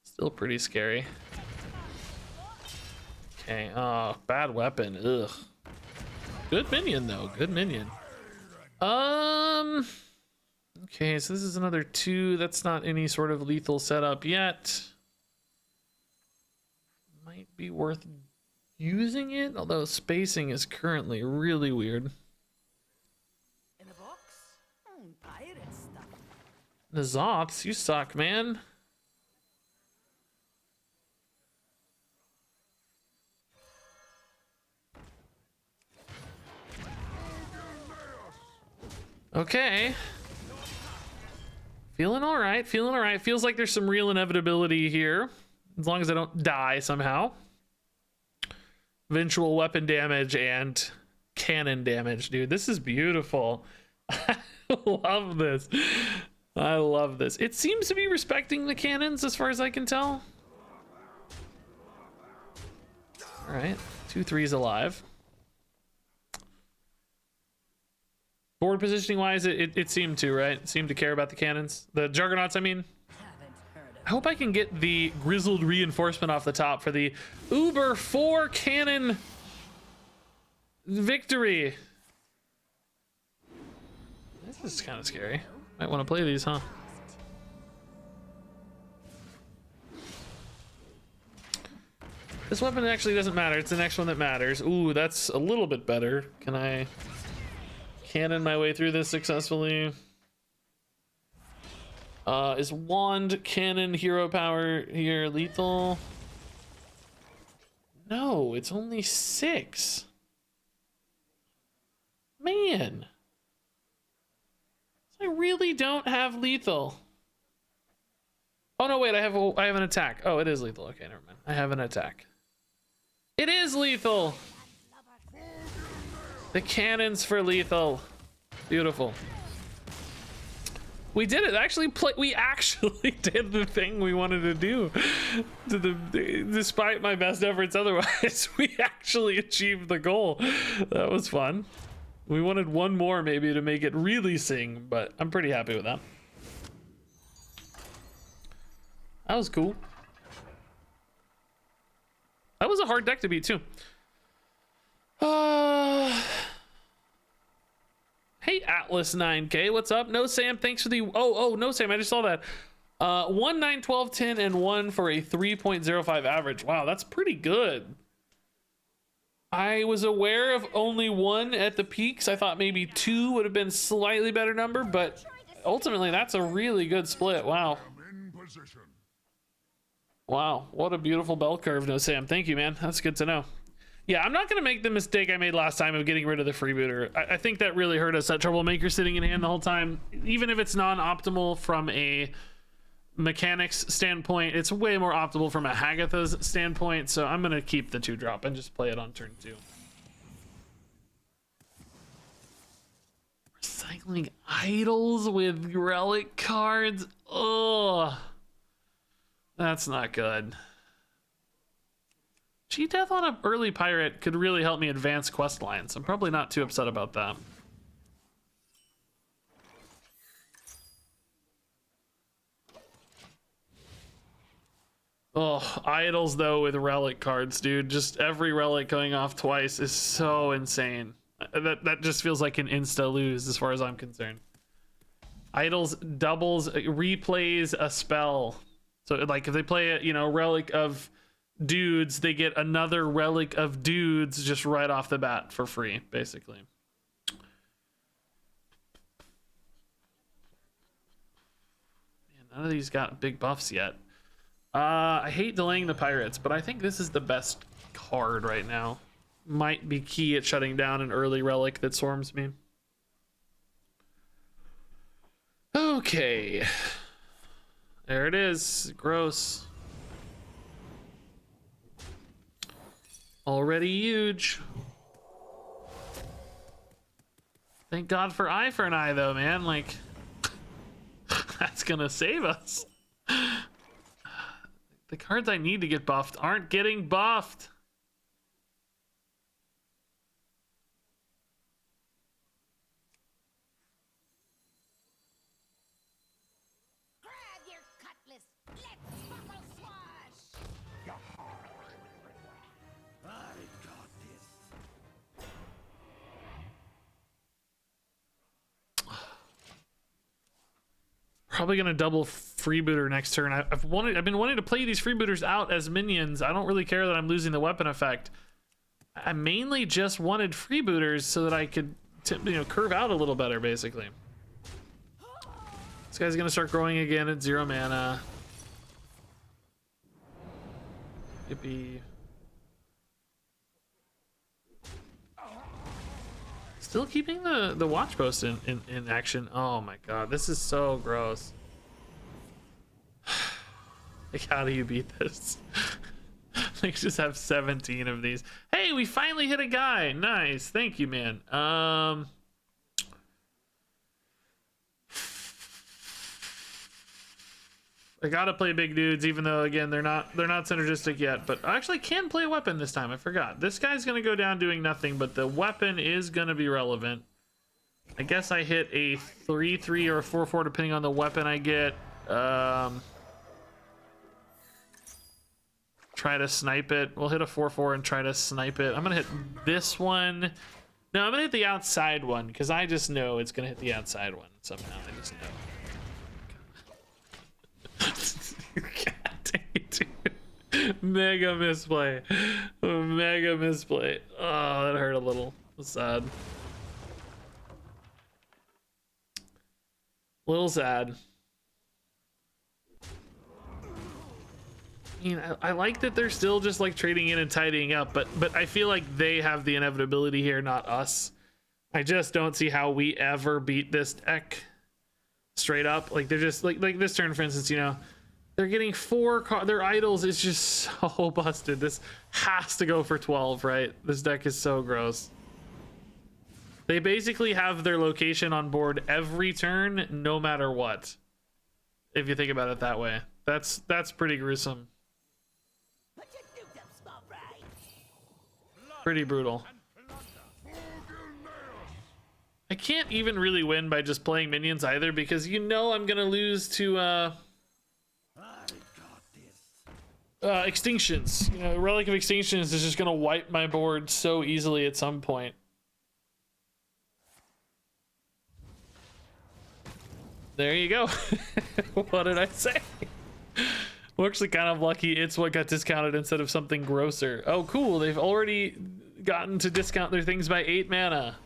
still pretty scary. Okay, oh, bad weapon. Ugh. Good minion though. Good minion. Okay, so this is another 2. That's not any sort of lethal setup yet. Might be worth using it, although spacing is currently really weird. In the box? Pirate stuff. Nazoths, you suck, man. Okay. Feeling all right, feeling all right. Feels like there's some real inevitability here, as long as I don't die somehow. Eventual weapon damage and cannon damage, dude. This is beautiful. I love this. I love this. It seems to be respecting the cannons as far as I can tell. All right, 2-3's alive. Board positioning wise, it seemed to, right? It seemed to care about the cannons. The Juggernauts, I mean. I hope I can get the Grizzled Reinforcement off the top for the Uber 4 cannon victory. This is kind of scary. Might want to play these, huh? This weapon actually doesn't matter. It's the next one that matters. Ooh, that's a little bit better. Can I cannon my way through this successfully? Is wand, cannon, hero power here lethal? No, it's only 6. Man. I really don't have lethal. Oh no, wait, I have an attack. Oh, it is lethal. Okay, never mind. I have an attack. It is lethal. The cannons for lethal. Beautiful. We did it. We actually did the thing we wanted to do. Despite my best efforts otherwise, we actually achieved the goal. That was fun. We wanted one more maybe to make it really sing, but I'm pretty happy with that. That was cool. That was a hard deck to beat too. Hey Atlas 9K, what's up? No Sam, thanks for the no Sam, I just saw that. 1 9 12 10 and 1 for a 3.05 average. Wow, that's pretty good. I was aware of only 1 at the peaks. I thought maybe 2 would have been slightly better number, but ultimately that's a really good split. Wow. Wow, what a beautiful bell curve, No Sam. Thank you, man. That's good to know. Yeah, I'm not going to make the mistake I made last time of getting rid of the freebooter. I think that really hurt us, that Troublemaker sitting in hand the whole time. Even if it's non-optimal from a mechanics standpoint, it's way more optimal from a Hagatha's standpoint, so I'm going to keep the 2-drop and just play it on turn 2. Recycling idols with relic cards? Oh, that's not good. G-Death on an early pirate could really help me advance quest lines. I'm probably not too upset about that. Oh, idols though with relic cards, dude. Just every relic going off twice is so insane. That just feels like an insta lose as far as I'm concerned. Idols doubles replays a spell. So like if they play a, you know, relic of dudes, they get another relic of dudes just right off the bat for free, basically. Man, none of these got big buffs yet. I hate delaying the pirates, but I think this is the best card right now. Might be key at shutting down an early relic that swarms me. Okay. There it is. Gross. Already huge. Thank God for eye for an eye though, man. Like, that's gonna save us. The cards I need to get buffed aren't getting buffed. Grab your cutlass. Let's buckle swash. I got this. Probably gonna double freebooter next turn. I've been wanting to play these freebooters out as minions. I don't really care that I'm losing the weapon effect. I mainly just wanted freebooters so that I could, you know, curve out a little better, basically. This guy's gonna start growing again at 0 mana. Yippee. Still keeping the watch post in action. Oh my god, this is so gross. Like, how do you beat this? Like, just have 17 of these. Hey, we finally hit a guy. Nice, thank you, man. I gotta play big dudes, even though again they're not synergistic yet. But I actually can play a weapon this time. I forgot. This guy's gonna go down doing nothing, but the weapon is gonna be relevant. I guess I hit a 3/3 or a 4/4 depending on the weapon I get. Try to snipe it. We'll hit a 4/4 and try to snipe it. I'm gonna hit this one. No, I'm gonna hit the outside one because I just know it's gonna hit the outside one somehow. I just know. God dang it, dude. Mega misplay. Mega misplay. Oh, that hurt a little. That's sad. Little sad. I mean, I like that they're still just like trading in and tidying up, but I feel like they have the inevitability here, not us. I just don't see how we ever beat this deck straight up. Like, they're just like this turn, for instance, you know, they're getting 4 their idols is just so busted. This has to go for 12, right? This deck is so gross. They basically have their location on board every turn, no matter what. If you think about it that way, that's pretty gruesome. Pretty brutal. I can't even really win by just playing minions either, because you know I'm gonna lose to extinctions. You know, Relic of Extinctions is just gonna wipe my board so easily at some point. There you go. What did I say? We're actually kind of lucky it's what got discounted instead of something grosser. Oh, cool. They've already gotten to discount their things by 8 mana.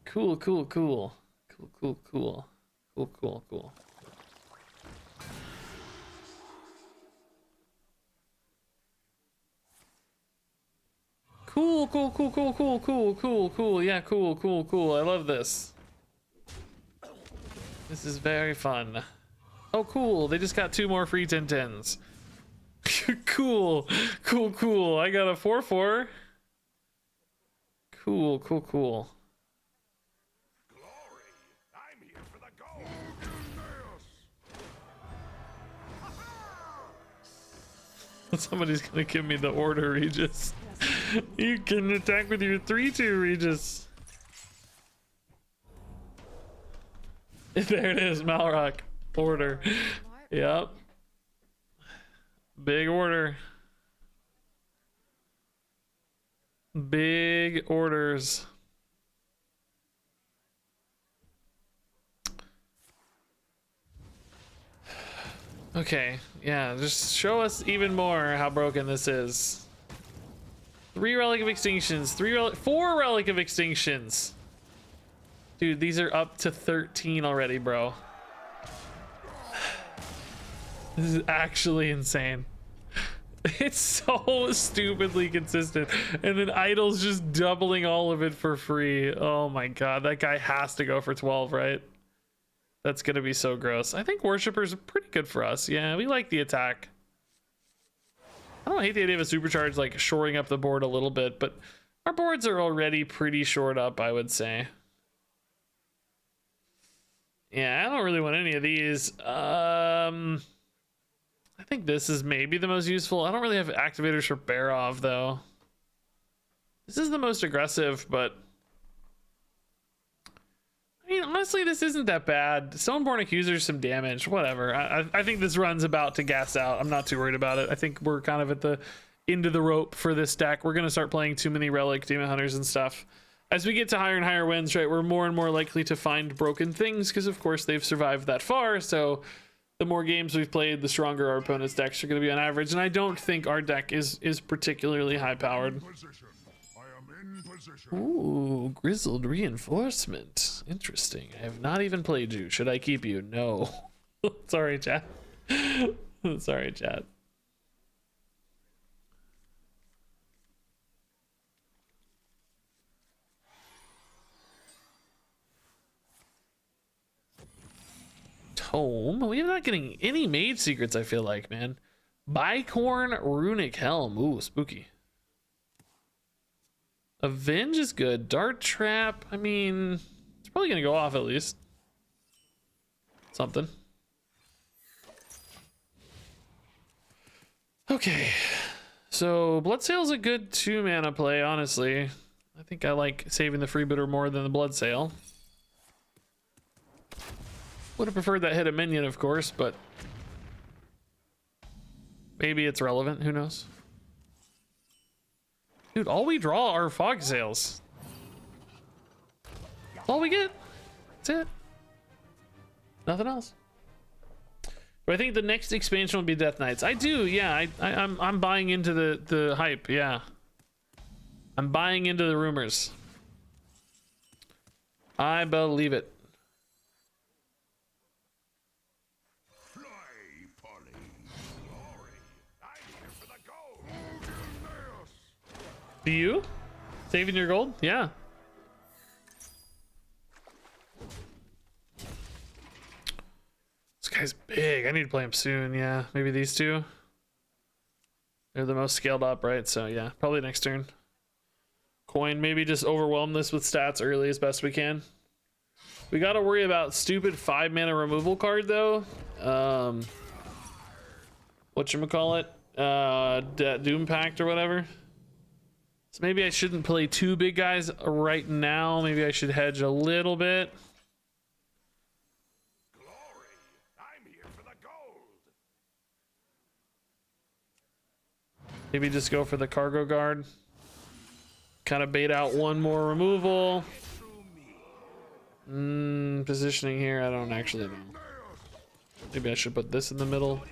Cool, cool, cool. Cool, cool, cool. Cool, cool, cool. Cool, cool, cool, cool, cool, cool, cool, cool. Yeah, cool, cool, cool. I love this. This is very fun. Oh, cool. They just got 2 more free 10/10s. Cool. Cool, cool. I got a 4/4. Cool, cool, cool. Glory! I'm here for the gold. Somebody's gonna give me the order, Regis. You can attack with your 3/2, Regis. There it is, Malrock. Order. Yep. Big order. Big orders. Okay, yeah, just show us even more how broken this is. 3 Relic of Extinctions, 4 Relic of Extinctions. Dude, these are up to 13 already, bro. This is actually insane. It's so stupidly consistent. And then Idol's just doubling all of it for free. Oh my god, that guy has to go for 12, right? That's gonna be so gross. I think Worshippers are pretty good for us. Yeah, we like the attack. I don't hate the idea of a supercharge like shoring up the board a little bit, but our boards are already pretty shored up, I would say. Yeah, I don't really want any of these. I think this is maybe the most useful. I don't really have activators for Barov though. This is the most aggressive, but I mean, honestly, this isn't that bad. Stoneborn Accuser, some damage, whatever. I think this run's about to gas out. I'm not too worried about it. I think we're kind of at the end of the rope for this deck. We're going to start playing too many Relic Demon Hunters and stuff. As we get to higher and higher wins, right, we're more and more likely to find broken things because, of course, they've survived that far. So the more games we've played, the stronger our opponent's decks are going to be on average. And I don't think our deck is particularly high-powered. Ooh, Grizzled Reinforcement. Interesting. I have not even played you. Should I keep you? No. Sorry, chat. Sorry, chat. Tome? We're not getting any mage secrets, I feel like, man. Bicorn Runic Helm. Ooh, spooky. Avenge is good. Dart Trap, I mean, it's probably gonna go off at least. Something. Okay. So Bloodsail's a good 2-mana play, honestly. I think I like saving the freebooter more than the Bloodsail. Would have preferred that hit a minion, of course, but maybe it's relevant, who knows? Dude, all we draw are Fog Sails. That's all we get. That's it. Nothing else. But I think the next expansion will be Death Knights. I do, yeah. I'm buying into the hype, yeah. I'm buying into the rumors. I believe it. Do you? Saving your gold? Yeah. This guy's big. I need to play him soon. Yeah, maybe these two. They're the most scaled up, right? So yeah, probably next turn. Coin, maybe just overwhelm this with stats early as best we can. We got to worry about stupid 5-mana removal card though. Whatchamacallit? Doom Pact or whatever. So maybe I shouldn't play 2 big guys right now. Maybe I should hedge a little bit. Glory, I'm here for the gold. Maybe just go for the cargo guard. Kind of bait out 1 more removal. Positioning here, I don't actually know. Maybe I should put this in the middle.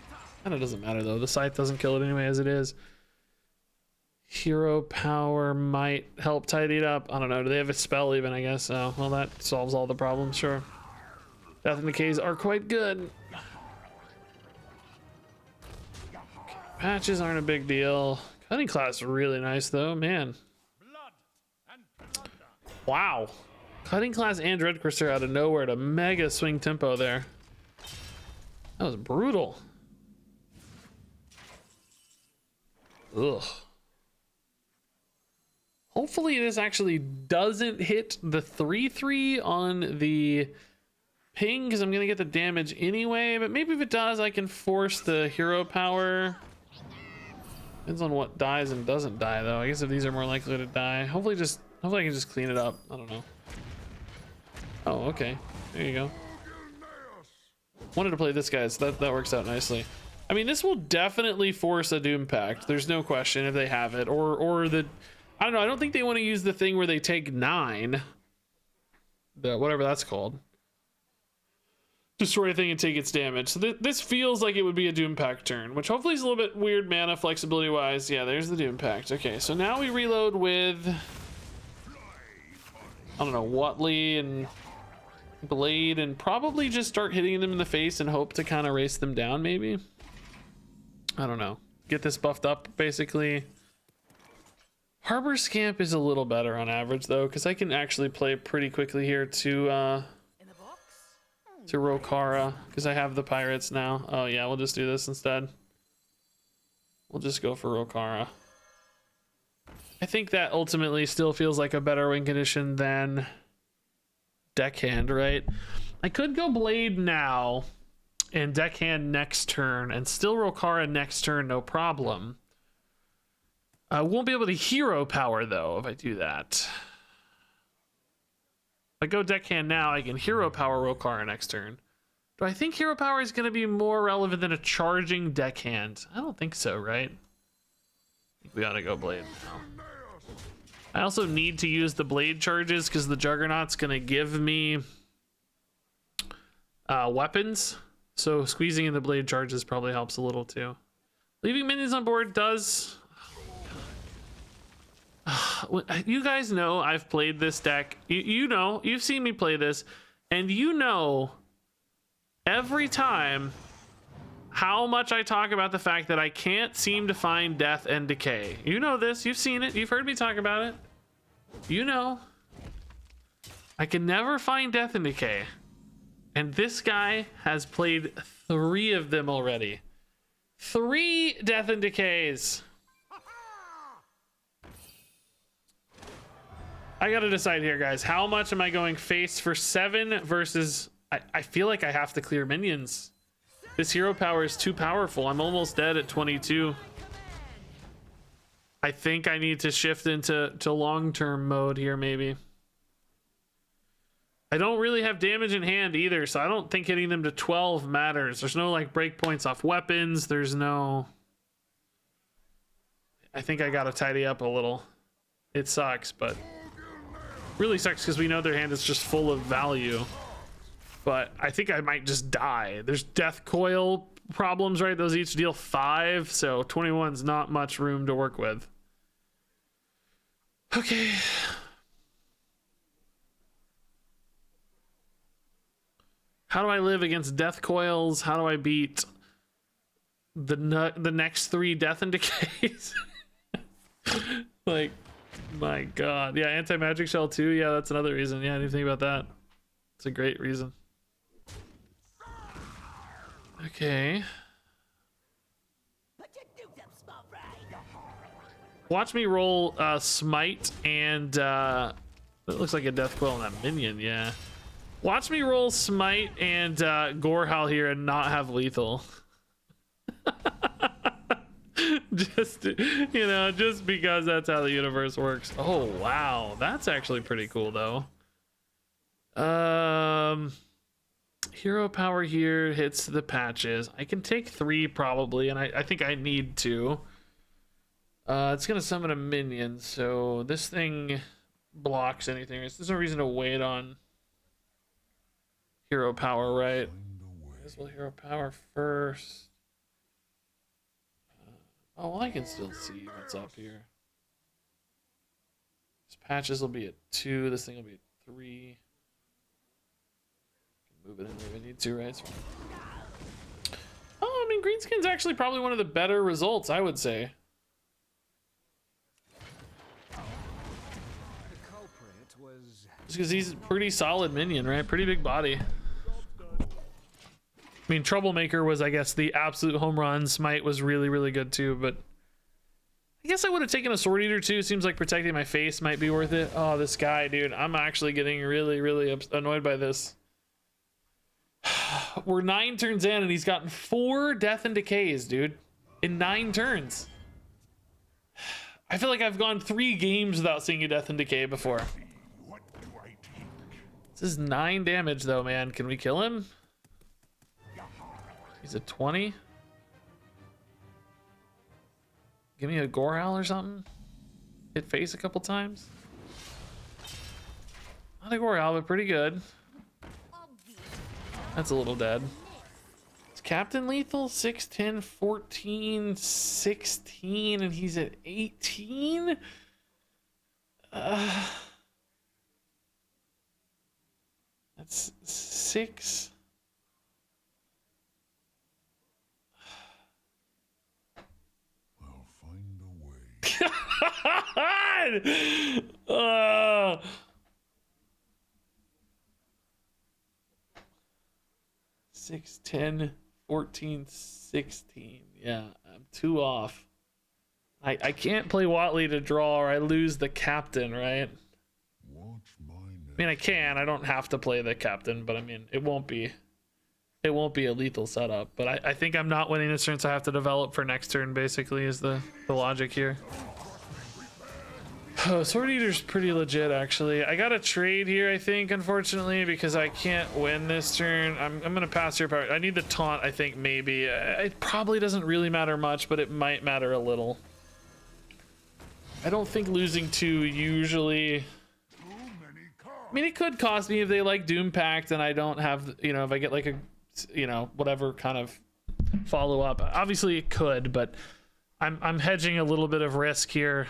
Kind of doesn't matter though. The scythe doesn't kill it anyway as it is. Hero power might help tidy it up. I don't know. Do they have a spell even, I guess? Oh, well, that solves all the problems, sure. Death and Decays are quite good. Okay, patches aren't a big deal. Cutting class really nice, though. Man. Wow. Cutting class and Dread Cruiser out of nowhere to mega swing tempo there. That was brutal. Ugh. Hopefully this actually doesn't hit the 3/3 on the ping because I'm going to get the damage anyway. But maybe if it does, I can force the hero power. Depends on what dies and doesn't die, though. I guess if these are more likely to die. Hopefully I can just clean it up. I don't know. Oh, okay. There you go. Wanted to play this guy, so that works out nicely. I mean, this will definitely force a Doom Pact. There's no question if they have it. Or the... I don't know. I don't think they want to use the thing where they take 9. The whatever that's called. Destroy a thing and take its damage. So this feels like it would be a Doom Pact turn, which hopefully is a little bit weird mana flexibility wise. Yeah, there's the Doom Pact. Okay, so now we reload with... I don't know, Watley and Blade, and probably just start hitting them in the face and hope to kind of race them down, maybe. I don't know. Get this buffed up, basically. Harbor Scamp is a little better on average, though, because I can actually play pretty quickly here to Rokara, because I have the pirates now. Oh, yeah, we'll just do this instead. We'll just go for Rokara. I think that ultimately still feels like a better win condition than Deckhand, right? I could go Blade now and Deckhand next turn and still Rokara next turn, no problem. I won't be able to hero power though if I do that. If I go Deckhand now, I can hero power Rokara next turn. Do I think hero power is going to be more relevant than a charging Deckhand? I don't think so, right? I think we ought to go Blade now. I also need to use the blade charges because the Juggernaut's going to give me weapons. So squeezing in the blade charges probably helps a little too. Leaving minions on board does... You guys know I've played this deck. You know, you've seen me play this. And you know every time how much I talk about the fact that I can't seem to find death and decay. You know this. You've seen it. You've heard me talk about it. You know. I can never find death and decay. And this guy has played 3 of them already. 3 death and decays. I gotta decide here, guys. How much am I going face for 7 versus... I feel like I have to clear minions. This hero power is too powerful. I'm almost dead at 22. I think I need to shift into long-term mode here, maybe. I don't really have damage in hand either, so I don't think hitting them to 12 matters. There's no like breakpoints off weapons. There's no... I think I gotta tidy up a little. It sucks, but... really sucks because we know their hand is just full of value. But I think I might just die. There's death coil problems, right? Those each deal 5, so 21's not much room to work with. Okay. How do I live against death coils? How do I beat the next 3 death and decays? Like, my God. Yeah, anti-magic shell too. Yeah, that's another reason. Yeah, I didn't think about that. It's a great reason. Okay. Watch me roll smite and it looks like a death coil on that minion. Yeah. Watch me roll smite and Gorehowl here and not have lethal. Just, you know, just because that's how the universe works. Oh wow, that's actually pretty cool though. Hero power here hits the patches. I can take 3 probably, and I think I need to. It's gonna summon a minion, so this thing blocks anything. There's no reason to wait on hero power, right? Might as well hero power first. Oh, well, I can still see what's up here. These patches will be at 2. This thing will be at 3. Move it in where we need to, right? Oh, I mean, Greenskin's actually probably one of the better results, I would say. Just because he's a pretty solid minion, right? Pretty big body. I mean, Troublemaker was, I guess, the absolute home run. Smite was really, really good too, but I guess I would have taken a Sword Eater too. Seems like protecting my face might be worth it. Oh, this guy, dude. I'm actually getting really, really annoyed by this. We're 9 turns in and he's gotten 4 death and decays, dude. In 9 turns. I feel like I've gone 3 games without seeing a death and decay before. This is 9 damage though, man. Can we kill him? He's at 20. Give me a Gore Owl or something. Hit face a couple times. Not a Gore Owl, but pretty good. That's a little dead. Is Captain lethal? 6, 10, 14, 16, and he's at 18? That's 6. I'll find a way. uh, 6, 10, 14, 16. Yeah, I'm 2 off. I can't play Watley to draw or I lose the captain, right? Watch my I mean, I can. I don't have to play the captain, but I mean, it won't be a lethal setup. But I think I'm not winning this turn, so I have to develop for next turn, basically, is the logic here. Oh, Sword Eater's pretty legit, actually. I got a trade here, I think, unfortunately, because I can't win this turn. I'm going to pass your power. I need the taunt, I think, maybe. It probably doesn't really matter much, but it might matter a little. I don't think losing 2 usually... I mean, it could cost me if they like Doom Pact and I don't have, you know, if I get like a, you know, whatever kind of follow up. Obviously it could, but I'm hedging a little bit of risk here.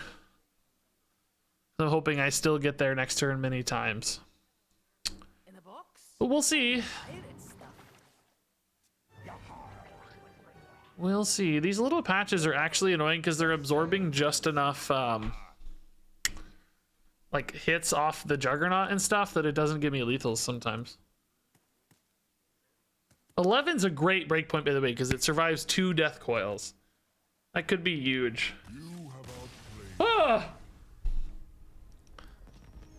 I'm hoping I still get there next turn many times. In the box? But we'll see. Pirate stuff. We'll see. These little patches are actually annoying because they're absorbing just enough like hits off the Juggernaut and stuff that it doesn't give me lethals sometimes. 11's a great breakpoint, by the way, because it survives 2 death coils. That could be huge. You have outplayed. Ah!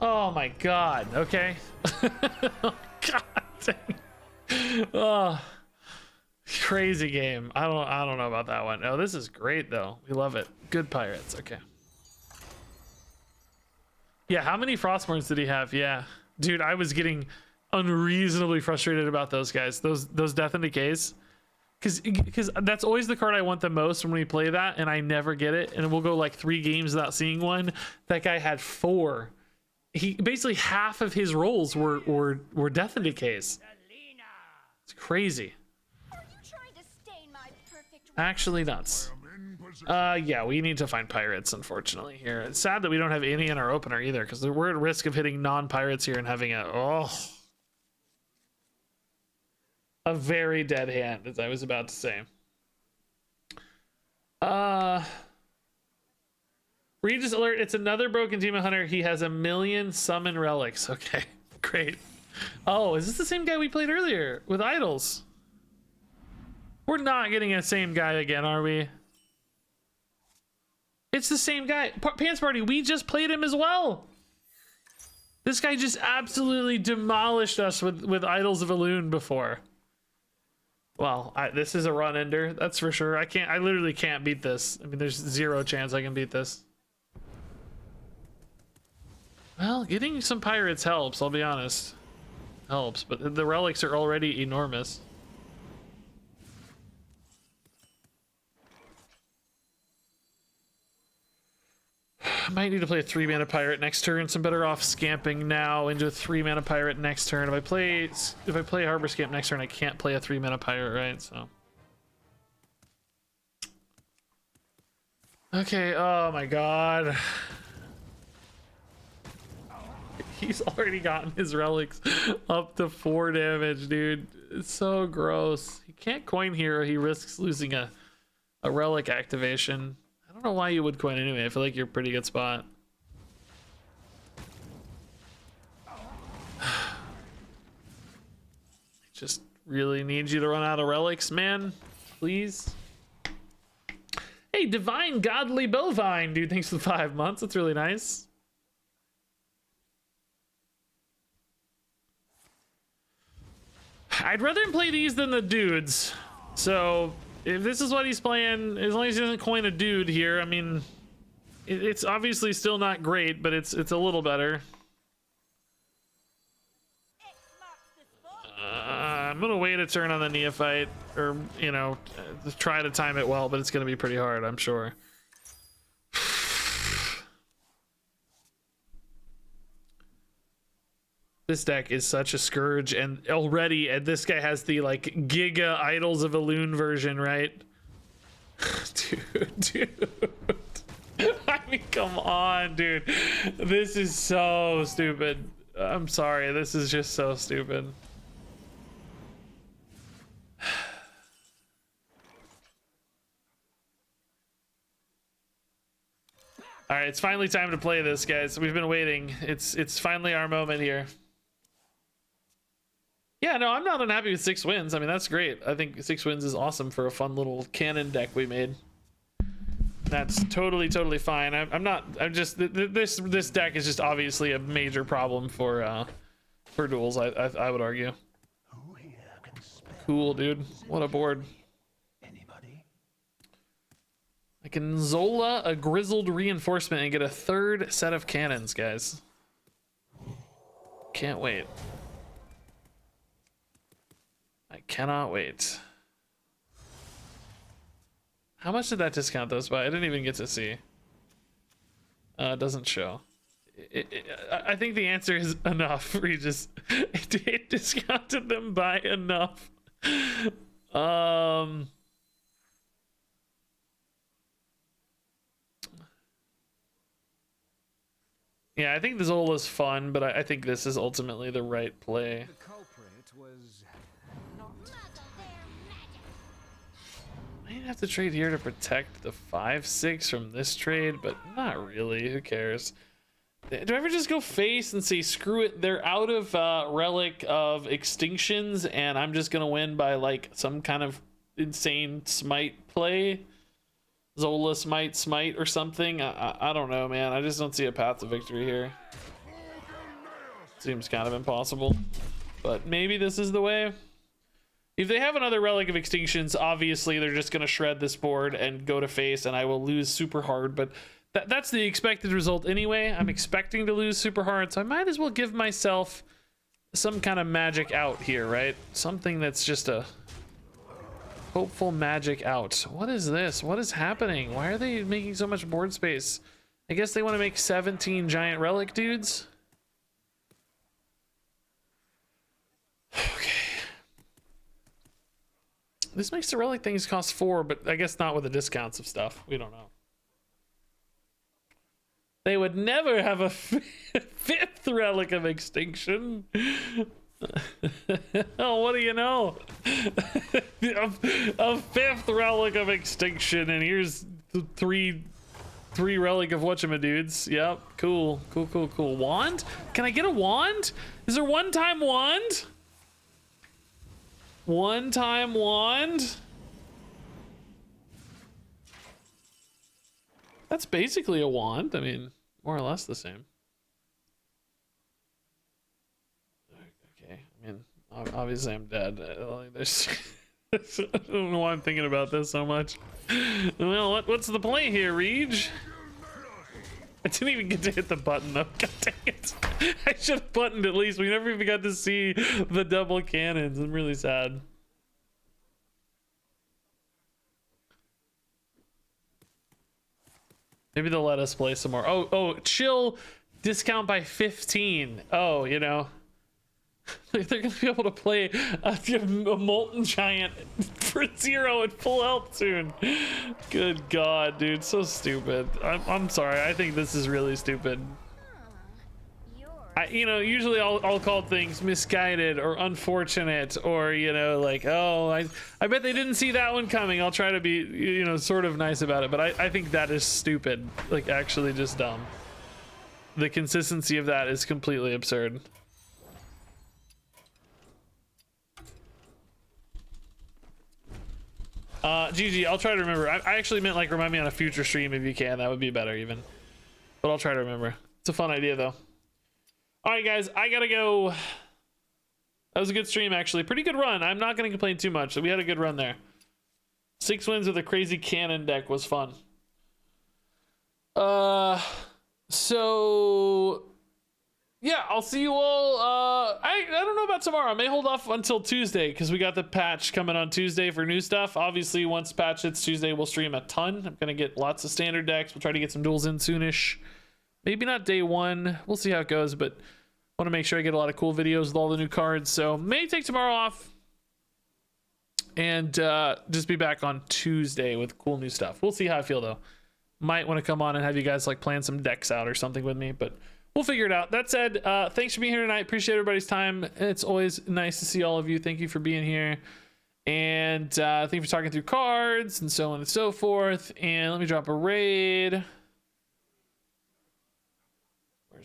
Oh my god. Okay. Oh, god dang. Oh, crazy game. I don't know about that one. Oh, this is great though. We love it. Good pirates. Okay. Yeah, how many Frostborns did he have? Yeah. Dude, I was getting unreasonably frustrated about those guys. Those Death and Decays. Because that's always the card I want the most when we play that, and I never get it. And we'll go like 3 games without seeing one. That guy had 4. He basically half of his rolls were Death and Decays. It's crazy. Are you trying to stain my perfect Actually nuts. In position. Yeah, we need to find pirates, unfortunately, here. It's sad that we don't have any in our opener either, because we're at risk of hitting non-pirates here and having a very dead hand, as I was about to say. Regis alert, it's another broken Demon Hunter. He has 1,000,000 summon relics. Okay, great. Oh, is this the same guy we played earlier with idols? We're not getting the same guy again, are we? It's the same guy. Pants Party, we just played him as well. This guy just absolutely demolished us with Idols of Elune before. Well, this is a run ender, that's for sure. I literally can't beat this. I mean, there's 0 chance I can beat this. Well, getting some pirates helps, I'll be honest. Helps, but the relics are already enormous. Might need to play a 3-mana pirate next turn. So I'm better off scamping now into a 3-mana pirate next turn. If I play Harbor Scamp next turn, I can't play a 3-mana pirate, right? So. Okay, oh my god. He's already gotten his relics up to 4 damage, dude. It's so gross. He can't coin here. He risks losing a relic activation. I don't know why you would coin anyway. I feel like you're a pretty good spot. Just really need you to run out of relics, man. Please. Hey, Divine Godly Bovine, dude. Thanks for the 5 months. That's really nice. I'd rather him play these than the dudes. So if this is what he's playing, as long as he doesn't coin a dude here, I mean, it's obviously still not great, but it's a little better. I'm gonna wait a turn on the Neophyte, or you know, try to time it well, but it's gonna be pretty hard, I'm sure. This deck is such a scourge, and this guy has the like Giga Idols of Elune version, right? dude. I mean, come on, dude. This is so stupid. I'm sorry. This is just so stupid. All right, it's finally time to play this, guys. We've been waiting. It's finally our moment here. Yeah, no, I'm not unhappy with 6 wins. I mean, that's great. I think 6 wins is awesome for a fun little cannon deck we made. That's totally fine. This deck is just obviously a major problem for Duels, I would argue. Cool, dude. What a board. I can Zola a Grizzled Reinforcement and get a 3rd set of cannons, guys. Can't wait. I cannot wait. How much did that discount those by? I didn't even get to see. It doesn't show. I think the answer is enough. Regis. It discounted them by enough. Yeah, I think the Zola's fun, but I think this is ultimately the right play. The culprit was not. I didn't have to trade here to protect the 5/6 from this trade, but not really. Who cares? Do I ever just go face and say screw it? They're out of Relic of Extinctions, and I'm just gonna win by like some kind of insane smite play. Zola smite or something. I don't know, man. I just don't see a path to victory here. Seems kind of impossible, but maybe this is the way. If they have another Relic of Extinctions, obviously they're just gonna shred this board and go to face, and I will lose super hard, but that's the expected result anyway. I'm expecting to lose super hard, so I might as well give myself some kind of magic out here, right? Something that's just a hopeful magic out. What is this? What is happening? Why are they making so much board space? I guess they want to make 17 giant relic dudes. Okay. This makes the relic things cost 4, but I guess not with the discounts of stuff. We don't know. They would never have a 5th relic of extinction. Oh, what do you know? A 5th relic of extinction, and here's three relic of whatchamadudes. Yep, cool. Wand? Can I get a wand? Is there one-time wand? One-time wand? That's basically a wand. I mean, more or less the same. I mean, obviously I'm dead. There's I don't know why I'm thinking about this so much. Well, what's the play here, Reg? I didn't even get to hit the button though. God dang it. I should have buttoned at least. We never even got to see the double cannons. I'm really sad. Maybe they'll let us play some more. Oh, chill. Discount by 15. Oh, you know. They're gonna be able to play a molten giant for 0 at full health soon. Good god, dude, so stupid. I'm sorry. I think this is really stupid. Usually I'll call things misguided or unfortunate, or like, oh, I bet they didn't see that one coming. I'll try to be sort of nice about it, but I think that is stupid. Like, actually just dumb. The consistency of that is completely absurd. GG, I'll try to remember. I actually meant like remind me on a future stream if you can. That would be better even. But I'll try to remember. It's a fun idea though. All right, guys, I gotta go. That was a good stream, actually. Pretty good run. I'm not gonna complain too much. We had a good run there. 6 wins with a crazy cannon deck was fun. So yeah, I'll see you all. I don't know about tomorrow. I may hold off until Tuesday because we got the patch coming on Tuesday for new stuff. Obviously, once patch hits Tuesday, we'll stream a ton. I'm gonna get lots of standard decks. We'll try to get some duels in soonish. Maybe not day 1. We'll see how it goes, but Want to make sure I get a lot of cool videos with all the new cards. So may take tomorrow off and just be back on Tuesday with cool new stuff. We'll see how I feel though. Might want to come on and have you guys like plan some decks out or something with me, but we'll figure it out. That said, thanks for being here tonight. Appreciate everybody's time. It's always nice to see all of you. Thank you for being here. And thank you for talking through cards and so on and so forth. And let me drop a raid.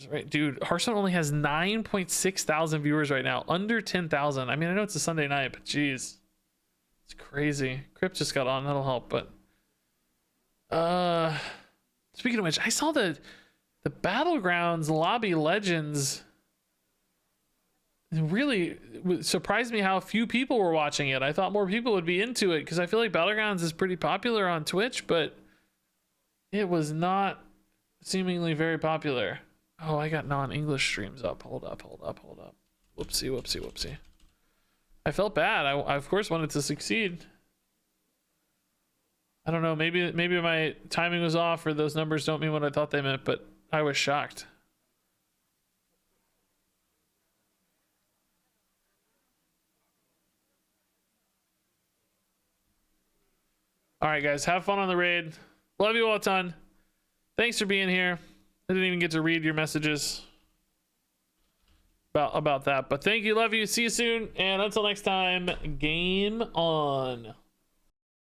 Right, dude, Hearthstone only has 9.6 thousand viewers right now, under 10,000. I mean, I know it's a Sunday night, but geez, it's crazy. Crypt just got on, that'll help. But speaking of which, I saw the Battlegrounds lobby legends. It really surprised me how few people were watching it. I thought more people would be into it because I feel like Battlegrounds is pretty popular on Twitch, but it was not seemingly very popular. Oh, I got non-English streams up. Hold up. Whoopsie. I felt bad. I of course wanted to succeed. I don't know. Maybe my timing was off, or those numbers don't mean what I thought they meant. But I was shocked. All right, guys. Have fun on the raid. Love you all a ton. Thanks for being here. I didn't even get to read your messages about that, but thank you, love you, see you soon, and until next time, game on.